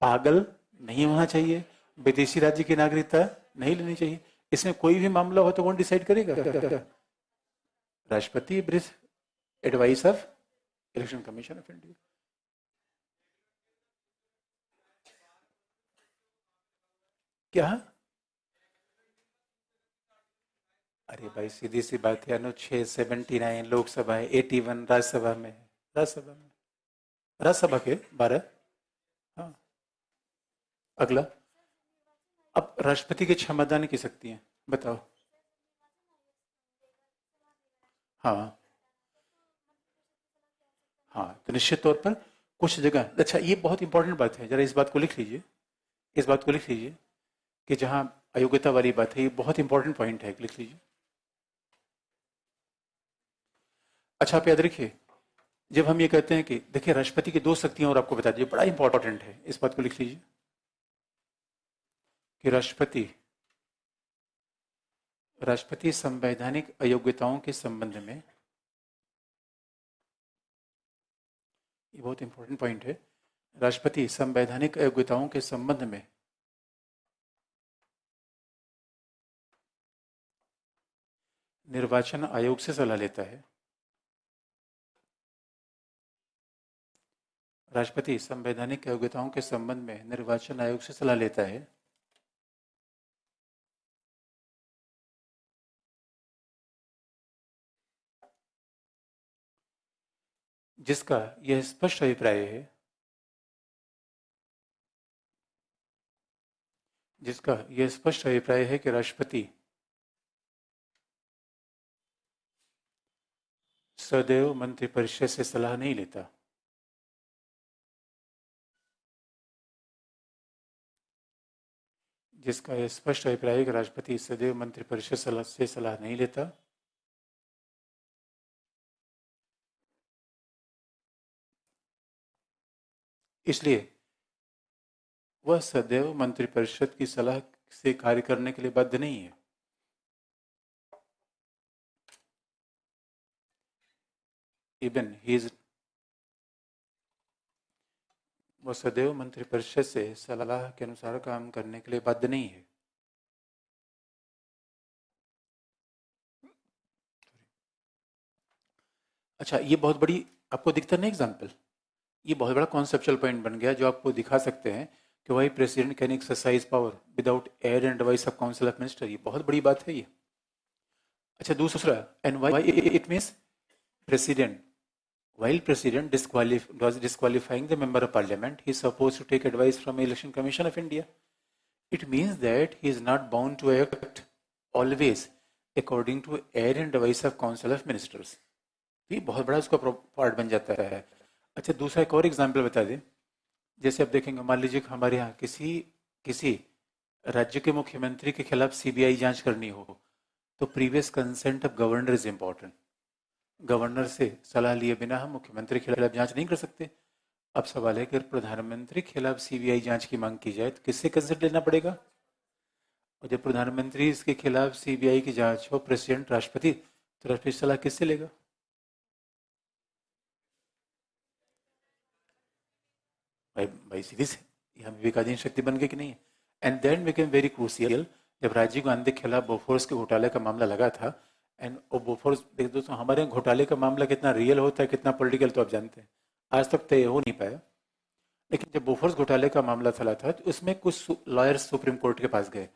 पागल नहीं होना चाहिए, विदेशी राज्य की नागरिकता नहीं लेनी चाहिए। इसमें कोई भी मामला हो तो कौन डिसाइड करेगा? राष्ट्रपति with advice of election commission of India. क्या? अरे भाई सीधी सी बात है, अनुच्छेद 79 लोकसभा है, 81 राज्यसभा में है। राज्यसभा में, राज्यसभा के 12। हाँ। अगला, अब राष्ट्रपति के क्षमादान की शक्ति है, बताओ। हाँ हाँ, तो निश्चित तौर पर कुछ जगह, अच्छा ये बहुत इंपॉर्टेंट बात है, जरा इस बात को लिख लीजिए, इस बात को लिख लीजिए कि जहां अयोग्यता वाली बात है, ये बहुत इंपॉर्टेंट पॉइंट है, लिख लीजिए। अच्छा आप याद रखिए, जब हम ये कहते हैं कि देखिए राष्ट्रपति की 2 शक्तियां और आपको बता दीजिए, बड़ा इंपॉर्टेंट है, इस बात को लिख लीजिए कि राष्ट्रपति संवैधानिक अयोग्यताओं के संबंध में, ये बहुत इंपॉर्टेंट पॉइंट है, राष्ट्रपति संवैधानिक अयोग्यताओं के संबंध में निर्वाचन आयोग से सलाह लेता है। राष्ट्रपति संवैधानिक योग्यताओं के संबंध में निर्वाचन आयोग से सलाह लेता है। जिसका यह स्पष्ट अभिप्राय है, जिसका यह स्पष्ट अभिप्राय है कि राष्ट्रपति सदैव मंत्रिपरिषद से सलाह नहीं लेता। जिसका यह स्पष्ट अभिप्राय है कि राष्ट्रपति सदैव मंत्रिपरिषद से सलाह नहीं लेता। इसलिए वह सदैव मंत्रिपरिषद की सलाह से कार्य करने के लिए बाध्य नहीं है। इवन ही इज वो सदैव मंत्रिपरिषद से सलाह के अनुसार काम करने के लिए बाध्य नहीं है। अच्छा, ये बहुत बड़ी आपको दिखता नहीं एग्जाम्पल, ये बहुत बड़ा कॉन्सेप्चुअल पॉइंट बन गया जो आपको दिखा सकते हैं कि why president can exercise power without aid and advice of council of minister. ये बहुत बड़ी बात है ये। अच्छा, दूसरा, and why it means president while president was disqualifying the member of parliament, he is supposed to take advice from election commission of India. It means that he is not bound to act always according to air and advice of council of ministers. ये बहुत बड़ा उसका part बन जाता है। अच्छा, दूसरा एक और एग्जाम्पल बता दें। जैसे आप देखेंगे, मान लीजिए हमारे यहाँ किसी किसी राज्य के मुख्यमंत्री के खिलाफ सीबीआई जांच करनी हो तो previous consent of governor is important. Governor से सलाह लिए बिना हम मुख्यमंत्री के खिलाफ जांच नहीं कर सकते। अब सवाल है कि अगर प्रधानमंत्री के खिलाफ सीबीआई जांच की मांग की जाए तो किससे कंसेंट लेना पड़ेगा? और जब प्रधानमंत्री इसके खिलाफ सीबीआई की जांच हो, प्रेसिडेंट राष्ट्रपति, तो राष्ट्रपति सलाह किससे लेगा? भाई सीधी से हम विवेकाधीन शक्ति बन गए कि नहीं है? And then became very crucial जब राजीव गांधी के खिलाफ बोफोर्स के घोटाले का मामला लगा था। एंड बोफोर्स, देख दोस्तों, हमारे यहाँ घोटाले का मामला कितना रियल होता है, कितना पॉलिटिकल, तो आप जानते हैं, आज तक तय हो नहीं पाया। लेकिन जब बोफोर्स घोटाले का मामला चला था तो उसमें कुछ लॉयर्स सुप्रीम कोर्ट के पास गए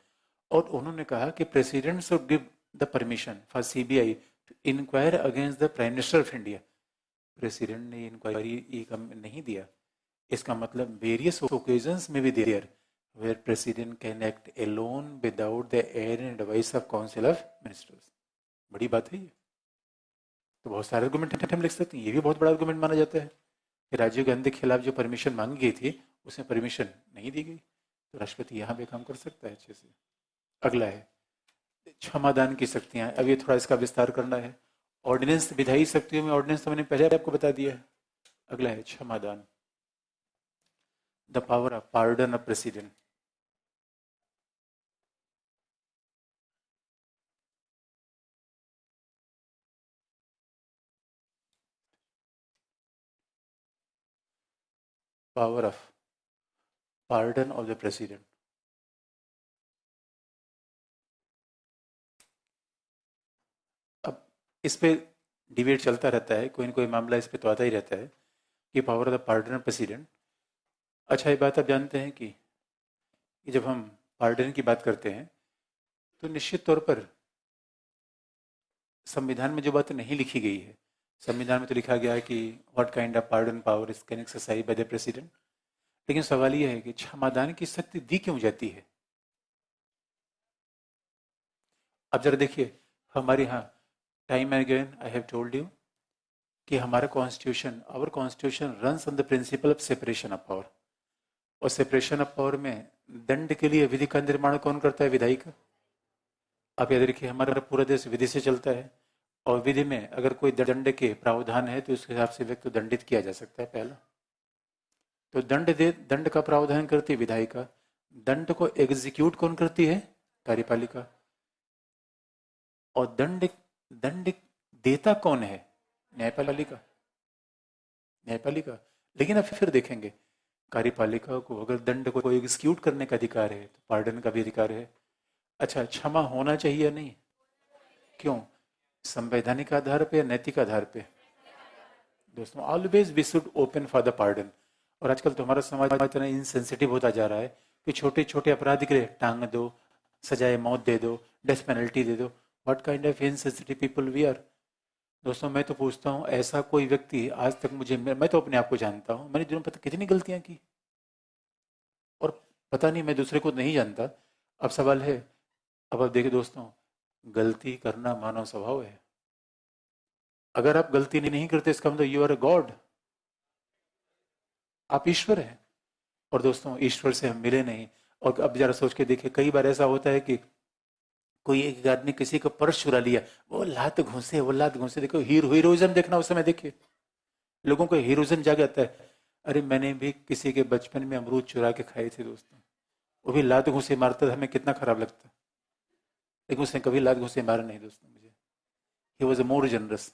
और उन्होंने कहा कि president should give the permission for CBI to inquire against the prime minister of India. President ने इंक्वायरी नहीं दिया। इसका मतलब वेरियस ओकेजन्स में भी there were president can act alone without the aid and advice of council of ministers. बड़ी बात है ये। तो बहुत सारे आर्गुमेंट हम लिख सकते हैं, ये भी बहुत बड़ा आर्गुमेंट माना जाता है कि राजीव गांधी के खिलाफ जो परमिशन मांगी गई थी उसमें परमिशन नहीं दी गई, तो राष्ट्रपति यहाँ पे काम कर सकता है अच्छे से। अगला है क्षमादान की शक्तियां। अब ये थोड़ा इसका विस्तार करना है। ऑर्डिनेंस, विधायी शक्तियों में ऑर्डिनेंस तो मैंने पहले आपको बता दिया है। अगला है क्षमादान, the power of pardon of president. Power of pardon of the president. अब इस पे डिबेट चलता रहता है, कोई ना कोई मामला इस पे तो आता ही रहता है कि power of the pardon of president. अच्छा, ये बात आप जानते हैं कि जब हम पार्डन की बात करते हैं तो निश्चित तौर पर संविधान में जो बात नहीं लिखी गई है, संविधान में तो लिखा गया है कि what kind of pardon power is can exercise by the president. लेकिन सवाल यह है कि क्षमादान की शक्ति दी क्यों जाती है? अब जरा देखिए, हमारे यहाँ time and again I have told you कि हमारा constitution, our constitution runs on the principle of separation of power. और सेपरेशन ऑफ पावर में दंड के लिए विधि का निर्माण कौन करता है? विधायी का। आप याद रखिए, हमारा पूरा देश विधि से चलता है और विधि में अगर कोई दंड के प्रावधान है तो उसके हिसाब से व्यक्ति को दंडित किया जा सकता है। पहला तो दंड का प्रावधान करती है विधायिका, दंड को एग्जीक्यूट कौन करती है? कार्यपालिका। और दंड दंड देता कौन है? न्यायपालिका। न्यायपालिका। लेकिन अब फिर देखेंगे, कार्यपालिका को अगर दंड को एग्जीक्यूट करने का अधिकार है तो पार्डन का भी अधिकार है। अच्छा, क्षमा होना चाहिए या नहीं? क्यों? संवैधानिक आधार पे या नैतिक आधार पे? दोस्तों, always we should open for the pardon. और आजकल तो हमारा समाज इतना इनसेंसिटिव होता जा रहा है कि छोटे छोटे अपराध के लिए टांग दो, सजाए मौत दे दो, डेथ पेनल्टी दे दो। What kind of insensitive people we are. दोस्तों, मैं तो पूछता हूँ, ऐसा कोई व्यक्ति आज तक मुझे, मैं तो अपने आप को जानता हूँ, मैंने जीवन पता कितनी गलतियां की और पता नहीं मैं दूसरे को नहीं जानता। अब सवाल है, अब आप देखिए दोस्तों, गलती करना मानव स्वभाव है। अगर आप गलती नहीं करते इसका मतलब यू आर अ गॉड, आप ईश्वर हैं। और दोस्तों, ईश्वर से हम मिले नहीं। और अब जरा सोच के देखिए, कई बार ऐसा होता है कि कोई एक आदमी किसी का पर्स चुरा लिया, वो लात घुसे, वो लात घुसे। देखो, हीरोइज्म देखना उस समय, देखिए लोगों को हीरोइज्म जाग जाता है। अरे मैंने भी किसी के बचपन में अमरूद चुरा के खाए थे दोस्तों, वो भी लात घुसे मारता था, हमें कितना खराब लगता। लेकिन उसने कभी लात घुसे मारा नहीं दोस्तों मुझे। He was a more generous.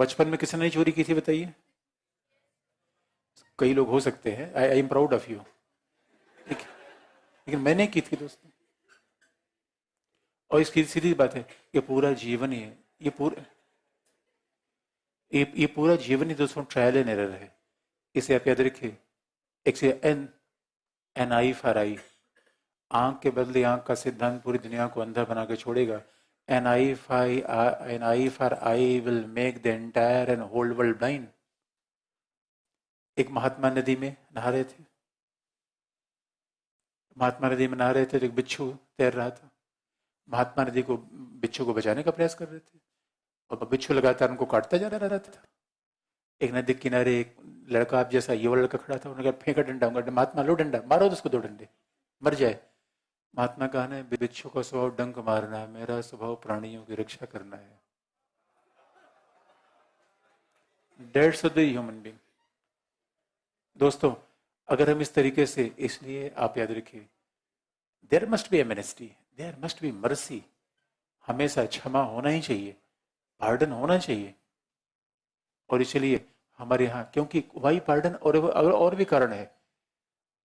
बचपन में किसने नहीं चोरी की थी बताइए? कई लोग हो सकते हैं, I am proud of you, लेकिन मैंने की थी दोस्तों। और इसकी सीधी बात है, ये पूरा जीवन ही है, ये पूरा जीवन ही दोस्तों ट्रायल एंड एरर है। इसे आप याद रखिए। एक से an an eye for eye, आंख के बदले आंख का सिद्धांत पूरी दुनिया को अंधा बना के छोड़ेगा। An eye for eye will make the entire and whole world blind. एक महात्मा नदी में नहा रहे थे, महात्मा नदी में नहा रहे थे तो एक बिच्छू तैर रहा था। महात्मा नदी को बिच्छू को बचाने का प्रयास कर रहे थे, और बिच्छू लगातार उनको काटता जा रहा था। एक नदी के किनारे एक लड़का आप जैसा ये वाला लड़का खड़ा था, उन्होंने कहा फेंका डंडा, महात्मा लो डंडा, मारो तो उसको 2 डंडे, मर जाए। महात्मा कहा ने बिच्छू का स्वभाव डंक मारना है, मेरा स्वभाव प्राणियों की रक्षा करना है। Dates of the human being. दोस्तों, अगर हम इस तरीके से, इसलिए आप याद रखिए, there must be amnesty, there must be mercy. हमेशा क्षमा होना ही चाहिए, पार्डन होना चाहिए। और इसलिए हमारे यहाँ, क्योंकि वाई पार्डन, और भी कारण है।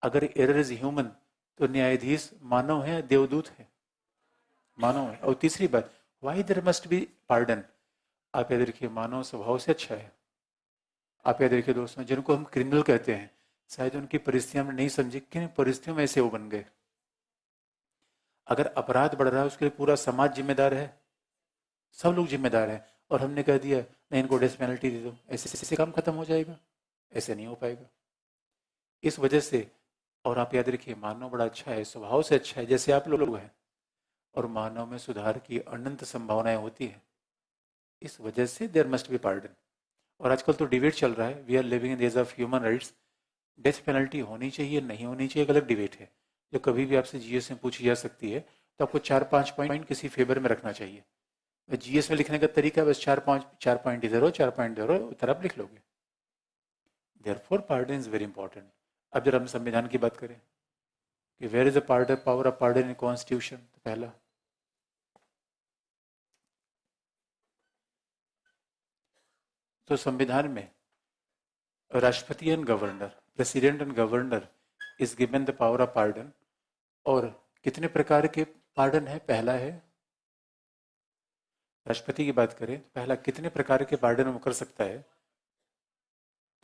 अगर एरर इज ह्यूमन तो न्यायाधीश मानव है, देवदूत है? मानव है। और तीसरी बात, why there must be pardon. आप याद रखिए, मानव स्वभाव से अच्छा है। आप याद रखिए दोस्तों, जिनको हम क्रिमिनल कहते हैं, शायद उनकी परिस्थितियां हमने नहीं समझी, किन परिस्थितियों में ऐसे वो बन गए। अगर अपराध बढ़ रहा है उसके लिए पूरा समाज जिम्मेदार है, सब लोग जिम्मेदार हैं, और हमने कह दिया नहीं इनको डेथ पेनल्टी दे दो, ऐसे काम खत्म हो जाएगा? ऐसे नहीं हो पाएगा। इस वजह से, और आप याद रखिए, मानव बड़ा अच्छा है, स्वभाव से अच्छा है, जैसे आप लोग हैं, और मानव में सुधार की अनंत संभावनाएं होती है। इस वजह से देयर मस्ट बी पार्डन। और आजकल तो डिबेट चल रहा है, we are living in age of human rights. Death penalty होनी चाहिए नहीं होनी चाहिए, एक अलग डिबेट है, जो कभी भी आपसे जीएस में पूछी जा सकती है। तो आपको 4-5 पॉइंट किसी फेवर में रखना चाहिए। जीएस में लिखने का तरीका बस 4 पॉइंट इधर हो, 4 पॉइंट इधर हो, उधर आप लिख लोगे। Therefore pardon is very important. अब जब हम संविधान की बात करें कि where is the pardon, power of pardon in constitution, तो पहला, तो संविधान में राष्ट्रपति and governor, president and governor is given the power of pardon. और कितने प्रकार के पार्डन है? पहला है, राष्ट्रपति की बात करें तो पहला, कितने प्रकार के पार्डन वो कर सकता है?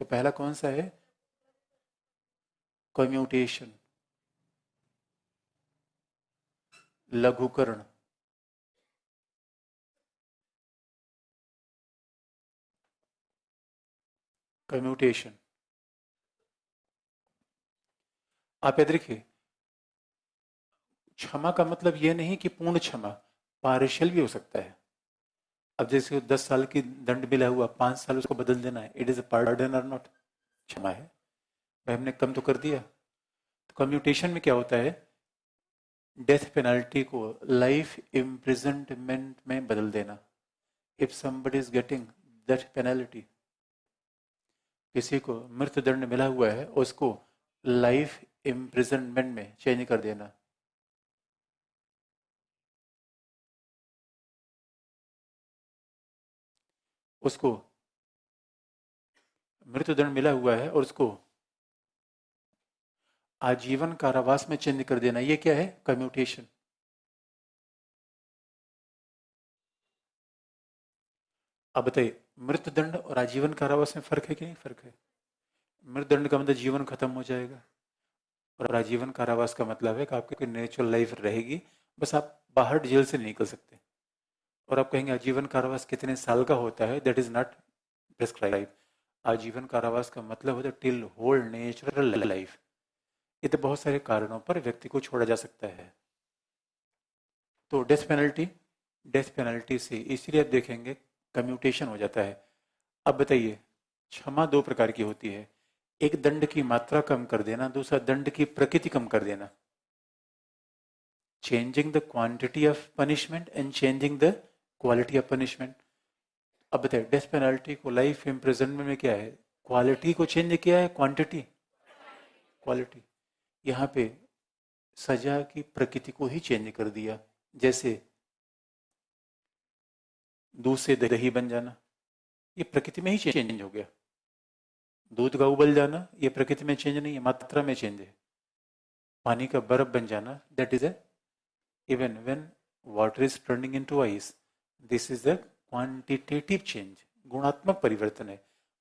तो पहला कौन सा है? कम्यूटेशन, लघुकरण, कम्यूटेशन। आप याद रखिए, क्षमा का मतलब यह नहीं कि पूर्ण क्षमा, पार्शियल भी हो सकता है। अब जैसे 10 साल की दंड मिला हुआ, 5 साल उसको बदल देना है, इट इज अ पार्डन और नॉट? क्षमा है भाई, हमने कम तो कर दिया। तो कम्यूटेशन में क्या होता है? डेथ पेनल्टी को लाइफ इम्प्रिजनमेंट में बदल देना। If somebody is getting death penalty, किसी को मृत्युदंड मिला हुआ है, उसको लाइफ इम्प्रिजनमेंट में चेंज कर देना। उसको मृत्युदंड मिला हुआ है और उसको आजीवन कारावास में चेंज कर देना। ये क्या है? कम्यूटेशन। अब बताइए, मृत्युदंड और आजीवन कारावास में फर्क है कि नहीं? फर्क है। मृत्युदंड का मतलब जीवन खत्म हो जाएगा, और आजीवन कारावास का मतलब है कि आपकी नेचुरल लाइफ रहेगी, बस आप बाहर जेल से नहीं निकल सकते। और आप कहेंगे आजीवन कारावास कितने साल का होता है? That is not prescribe. आजीवन कारावास का मतलब होता है टिल होल नेचुरल लाइफ। ये तो बहुत सारे कारणों पर व्यक्ति को छोड़ा जा सकता है। तो डेथ पेनल्टी से इसीलिए आप देखेंगे कम्यूटेशन हो जाता है। अब बताइए, क्षमा 2 प्रकार की होती है, एक दंड की मात्रा कम कर देना, दूसरा दंड की प्रकृति कम कर देना। Changing the quantity of punishment and changing the quality of punishment. अब बताइए, डेथ पेनल्टी को लाइफ इम्प्रिजनमेंट में क्या है? क्वालिटी को चेंज किया है, क्वांटिटी, क्वालिटी। यहाँ पे सजा की प्रकृति को ही चेंज कर दिया। जैसे दूध से दही बन जाना, ये प्रकृति में ही चेंज हो गया। दूध का उबल जाना ये प्रकृति में चेंज नहीं है, मात्रा में चेंज है। पानी का बर्फ बन जाना, that is a, even when water is turning into ice, this is the quantitative change, गुणात्मक परिवर्तन है।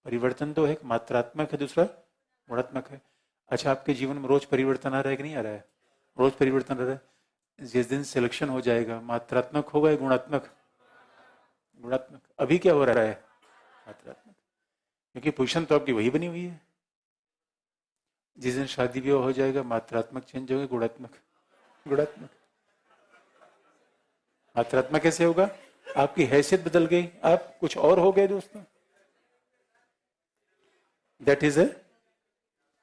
परिवर्तन तो एक मात्रात्मक है, दूसरा गुणात्मक है। अच्छा, आपके जीवन में रोज परिवर्तन आ रहा है कि नहीं आ रहा है? रोज परिवर्तन आ रहा है। जिस दिन सिलेक्शन हो जाएगा, मात्रात्मक होगा या गुणात्मक? गुणात्मक। अभी क्या हो रहा है? मात्रात्मक, क्योंकि पोजीशन तो आपकी वही बनी हुई है। जिस दिन शादी विवाह हो जाएगा, मात्रात्मक चेंज होगा, गुणात्मक? गुणात्मक। मात्रात्मक कैसे होगा? आपकी हैसियत बदल गई, आप कुछ और हो गए दोस्तों, that is a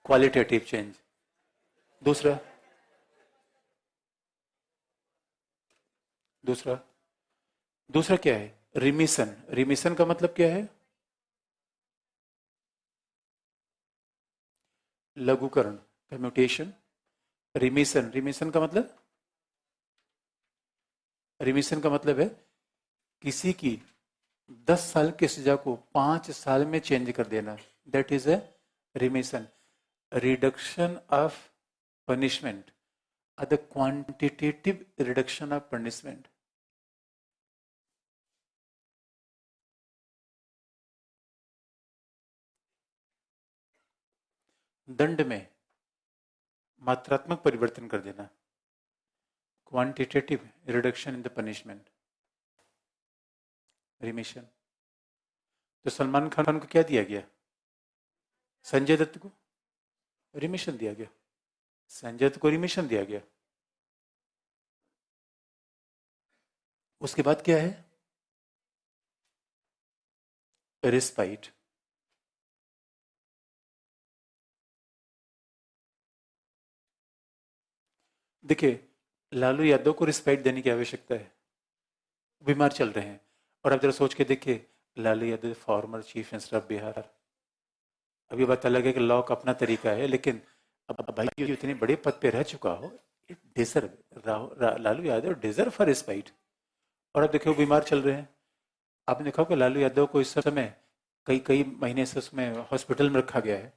qualitative change. दूसरा दूसरा दूसरा क्या है? रिमिशन। रिमिशन का मतलब क्या है? लघुकरण, कम्यूटेशन। रिमिशन, रिमिशन का मतलब, रिमिशन का मतलब है किसी की 10 साल की सजा को 5 साल में चेंज कर देना, that is a remission. Reduction of punishment, the quantitative reduction of punishment. दंड में मात्रात्मक परिवर्तन कर देना, quantitative reduction in the punishment, remission. तो सलमान खान को क्या दिया गया? संजय दत्त को रिमिशन दिया गया, संजय दत्त को रिमिशन दिया गया। उसके बाद क्या है? रिस्पाइट। देखिए, लालू यादव को रिस्पाइट देने की आवश्यकता है, बीमार चल रहे हैं। और आप जरा सोच के देखिए, Lalu Yadav former chief minister of Bihar. अभी बात अलग है कि लॉ का अपना तरीका है, लेकिन अब भाई इतने बड़े पद पे रह चुका हो, deserve, Lalu Yadav deserve for respite. और अब देखिए वो बीमार चल रहे हैं। आपने देखा कि लालू यादव को इस समय कई कई महीने से उसमें हॉस्पिटल में रखा गया है,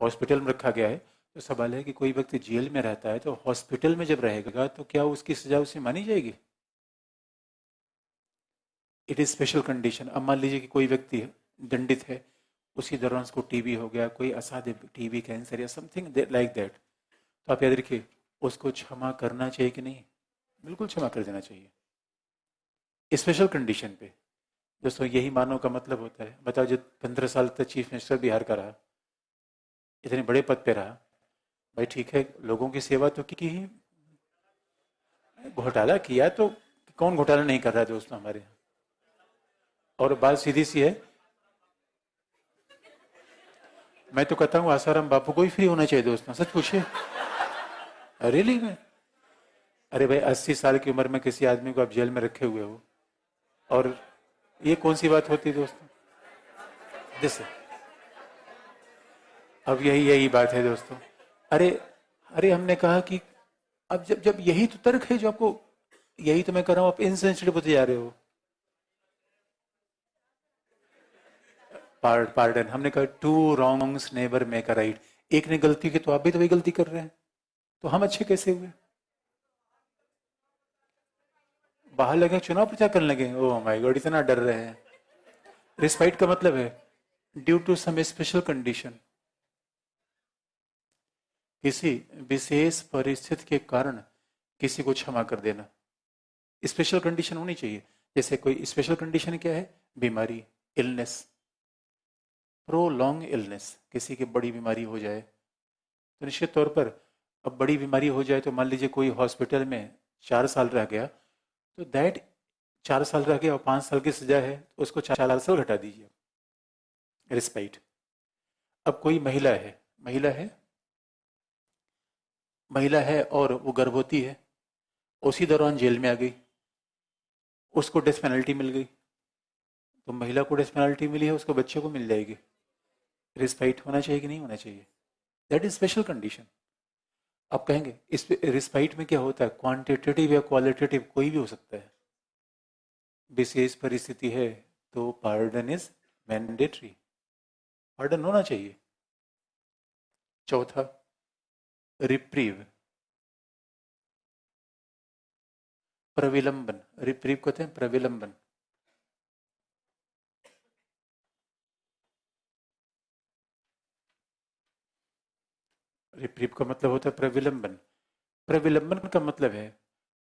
हॉस्पिटल में रखा गया है। तो सवाल है कि कोई व्यक्ति जेल में रहता है तो हॉस्पिटल में जब रहेगा तो क्या उसकी सजा उसे मानी जाएगी? It is special condition. अब मान लीजिए कि कोई व्यक्ति दंडित है, उसी दौरान उसको टीबी हो गया, कोई असाध्य टीबी, कैंसर या समथिंग लाइक दैट, तो आप याद रखिए उसको क्षमा करना चाहिए कि नहीं? बिल्कुल क्षमा कर देना चाहिए, स्पेशल कंडीशन पे। दोस्तों यही मानव का मतलब होता है। बताओ, जो 15 साल तक चीफ मिनिस्टर बिहार का रहा, इतने बड़े पद पे रहा, भाई ठीक है लोगों की सेवा तो की ही, घोटाला किया तो कौन घोटाला नहीं कर रहा है दोस्तों हमारे यहाँ? और बात सीधी सी है, मैं तो कहता हूँ आसाराम बापू को ही फ्री होना चाहिए दोस्तों, सच पूछिए। रियली में, अरे भाई 80 साल की उम्र में किसी आदमी को आप जेल में रखे हुए हो, और ये कौन सी बात होती है दोस्तों? जैसे अब यही यही बात है दोस्तों। अरे अरे हमने कहा कि अब जब जब यही तो तर्क है जो आपको, यही तो मैं कर रहा हूं, आप इनसेंसिटिव होते जा रहे हो। पार्डन, हमने कहा two wrongs never make a right. एक ने गलती की तो आप भी तो वही गलती कर रहे हैं, तो हम अच्छे कैसे हुए? बाहर लगे चुनाव प्रचार करने लगे, ओ माय गॉड इतना डर रहे हैं। रिस्पाइट का मतलब है due to some special condition, किसी विशेष परिस्थिति के कारण किसी को क्षमा कर देना। स्पेशल कंडीशन होनी चाहिए। जैसे कोई स्पेशल कंडीशन क्या है? बीमारी, इलनेस, प्रोलॉन्ग इलनेस, किसी की बड़ी बीमारी हो जाए तो निश्चित तौर पर, अब बड़ी बीमारी हो जाए तो मान लीजिए कोई हॉस्पिटल में 4 साल रह गया, तो दैट 4 साल रह गया और 5 साल की सजा है, तो उसको 4 साल घटा दीजिए, रिस्पाइट। अब कोई महिला है, महिला है, महिला है और वो गर्भवती है, उसी दौरान जेल में आ गई, उसको डेथ पेनल्टी मिल गई, तो महिला को डेथ पेनल्टी मिली है, उसको बच्चे को मिल जाएगी। रिस्पाइट होना चाहिए कि नहीं होना चाहिए? That is special condition. आप कहेंगे इस रिस्पाइट में क्या होता है? क्वांटिटेटिव या क्वालिटेटिव, कोई भी हो सकता है। विशेष परिस्थिति है तो पार्डन इज मैंडेटरी, पार्डन होना चाहिए। चौथा, रिप्रीव, प्रविलंबन, रिप्रीव कहते हैं प्रविलंबन। रिप्रीव का मतलब होता है प्रविलंबन। प्रविलंबन का मतलब है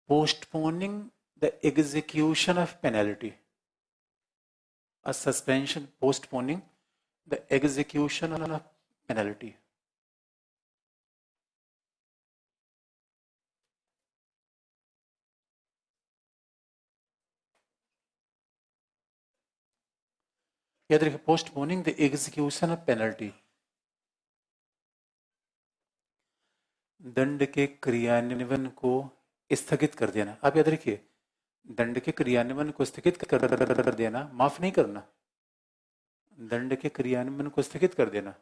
postponing the execution of penalty, a suspension postponing the execution of penalty. याद रखिए, postponing the execution of penalty, दंड के क्रियान्वयन को स्थगित कर देना। आप याद रखिए, दंड के क्रियान्वयन को स्थगित कर देना, माफ नहीं करना, दंड के क्रियान्वयन को स्थगित कर देना।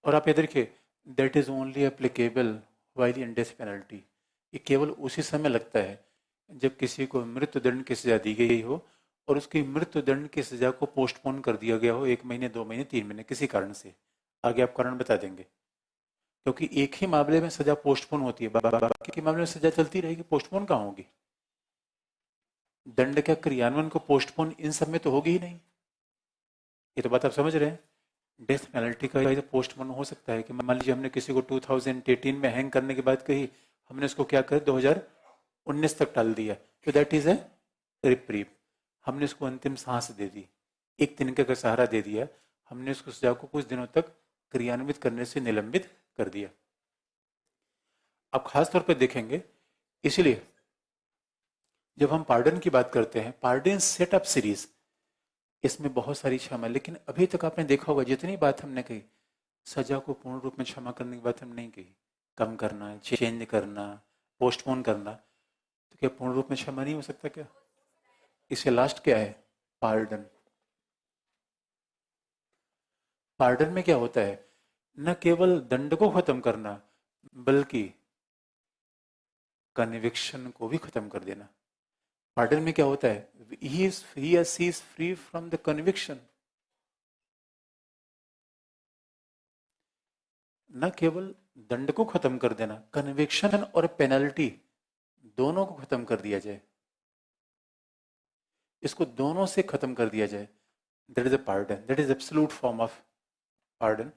और आप याद रखिए, that is only applicable while in death penalty, ये केवल उसी समय लगता है जब किसी को मृत्युदंड की सजा दी गई हो और उसकी मृत्युदंड की सजा को पोस्टपोन कर दिया गया हो 1 महीने, 2 महीने, 3 महीने, किसी कारण से। आगे आप कारण बता देंगे, क्योंकि एक ही मामले में सजा पोस्टपोन होती है, बाकी के मामले में सजा चलती रहेगी, पोस्टपोन कहाँ होगी। दंड के क्रियान्वयन को पोस्टपोन इन सब में तो होगी ही नहीं। ये तो बात आप समझ रहे हैं। डेथ पेनल्टी का पोस्टपोन हो सकता है कि मान लीजिए हमने किसी को 2018 में हैंग करने की बात कही, हमने उसको क्या कर 2019 तक टाल दिया, तो दैट इज ए रिप्रीव। हमने उसको अंतिम सांस दे दी, एक दिन का सहारा दे दिया, हमने उसको सजा को कुछ दिनों तक क्रियान्वित करने से निलंबित कर दिया। अब खास तौर पर देखेंगे, इसलिए जब हम पार्डन की बात करते हैं, पार्डन सेटअप सीरीज, इसमें बहुत सारी क्षमा, लेकिन अभी तक आपने देखा होगा जितनी बात हमने कही, सजा को पूर्ण रूप में क्षमा करने की बात हम नहीं कही। कम करना, चेंज करना, पोस्टपोन करना, तो क्या पूर्ण रूप में क्षमा नहीं हो सकता क्या? इससे लास्ट क्या है? पार्डन। पार्डन में क्या होता है, न केवल दंड को खत्म करना बल्कि कन्विक्शन को भी खत्म कर देना। पार्डन में क्या होता है, he or she is free from the conviction। न केवल दंड को खत्म कर देना, कन्विक्शन और पेनल्टी दोनों को खत्म कर दिया जाए, इसको दोनों से खत्म कर दिया जाए। That is a pardon, that is absolute form of pardon.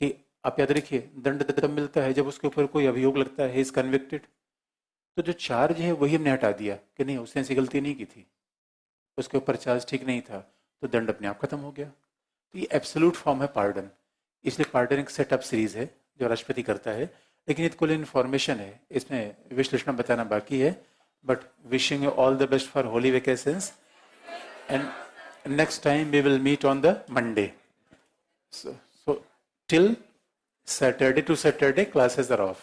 कि आप याद रखिए, दंड तब मिलता है जब उसके ऊपर कोई अभियोग लगता है, इज कन्विक्टेड, तो जो चार्ज है वही हमने हटा दिया कि नहीं उसने ऐसी गलती नहीं की थी, उसके ऊपर चार्ज ठीक नहीं था, तो दंड अपने आप खत्म हो गया। तो ये एब्सोल्यूट फॉर्म है पार्डन। इसलिए पार्डन एक सेटअप सीरीज है जो राष्ट्रपति करता है, लेकिन ये कुल इन्फॉर्मेशन है, इसमें विश्लेषण बताना बाकी है। But wishing you all the best for Holi vacations and next time we will meet on the Monday. So till Saturday to Saturday classes are off.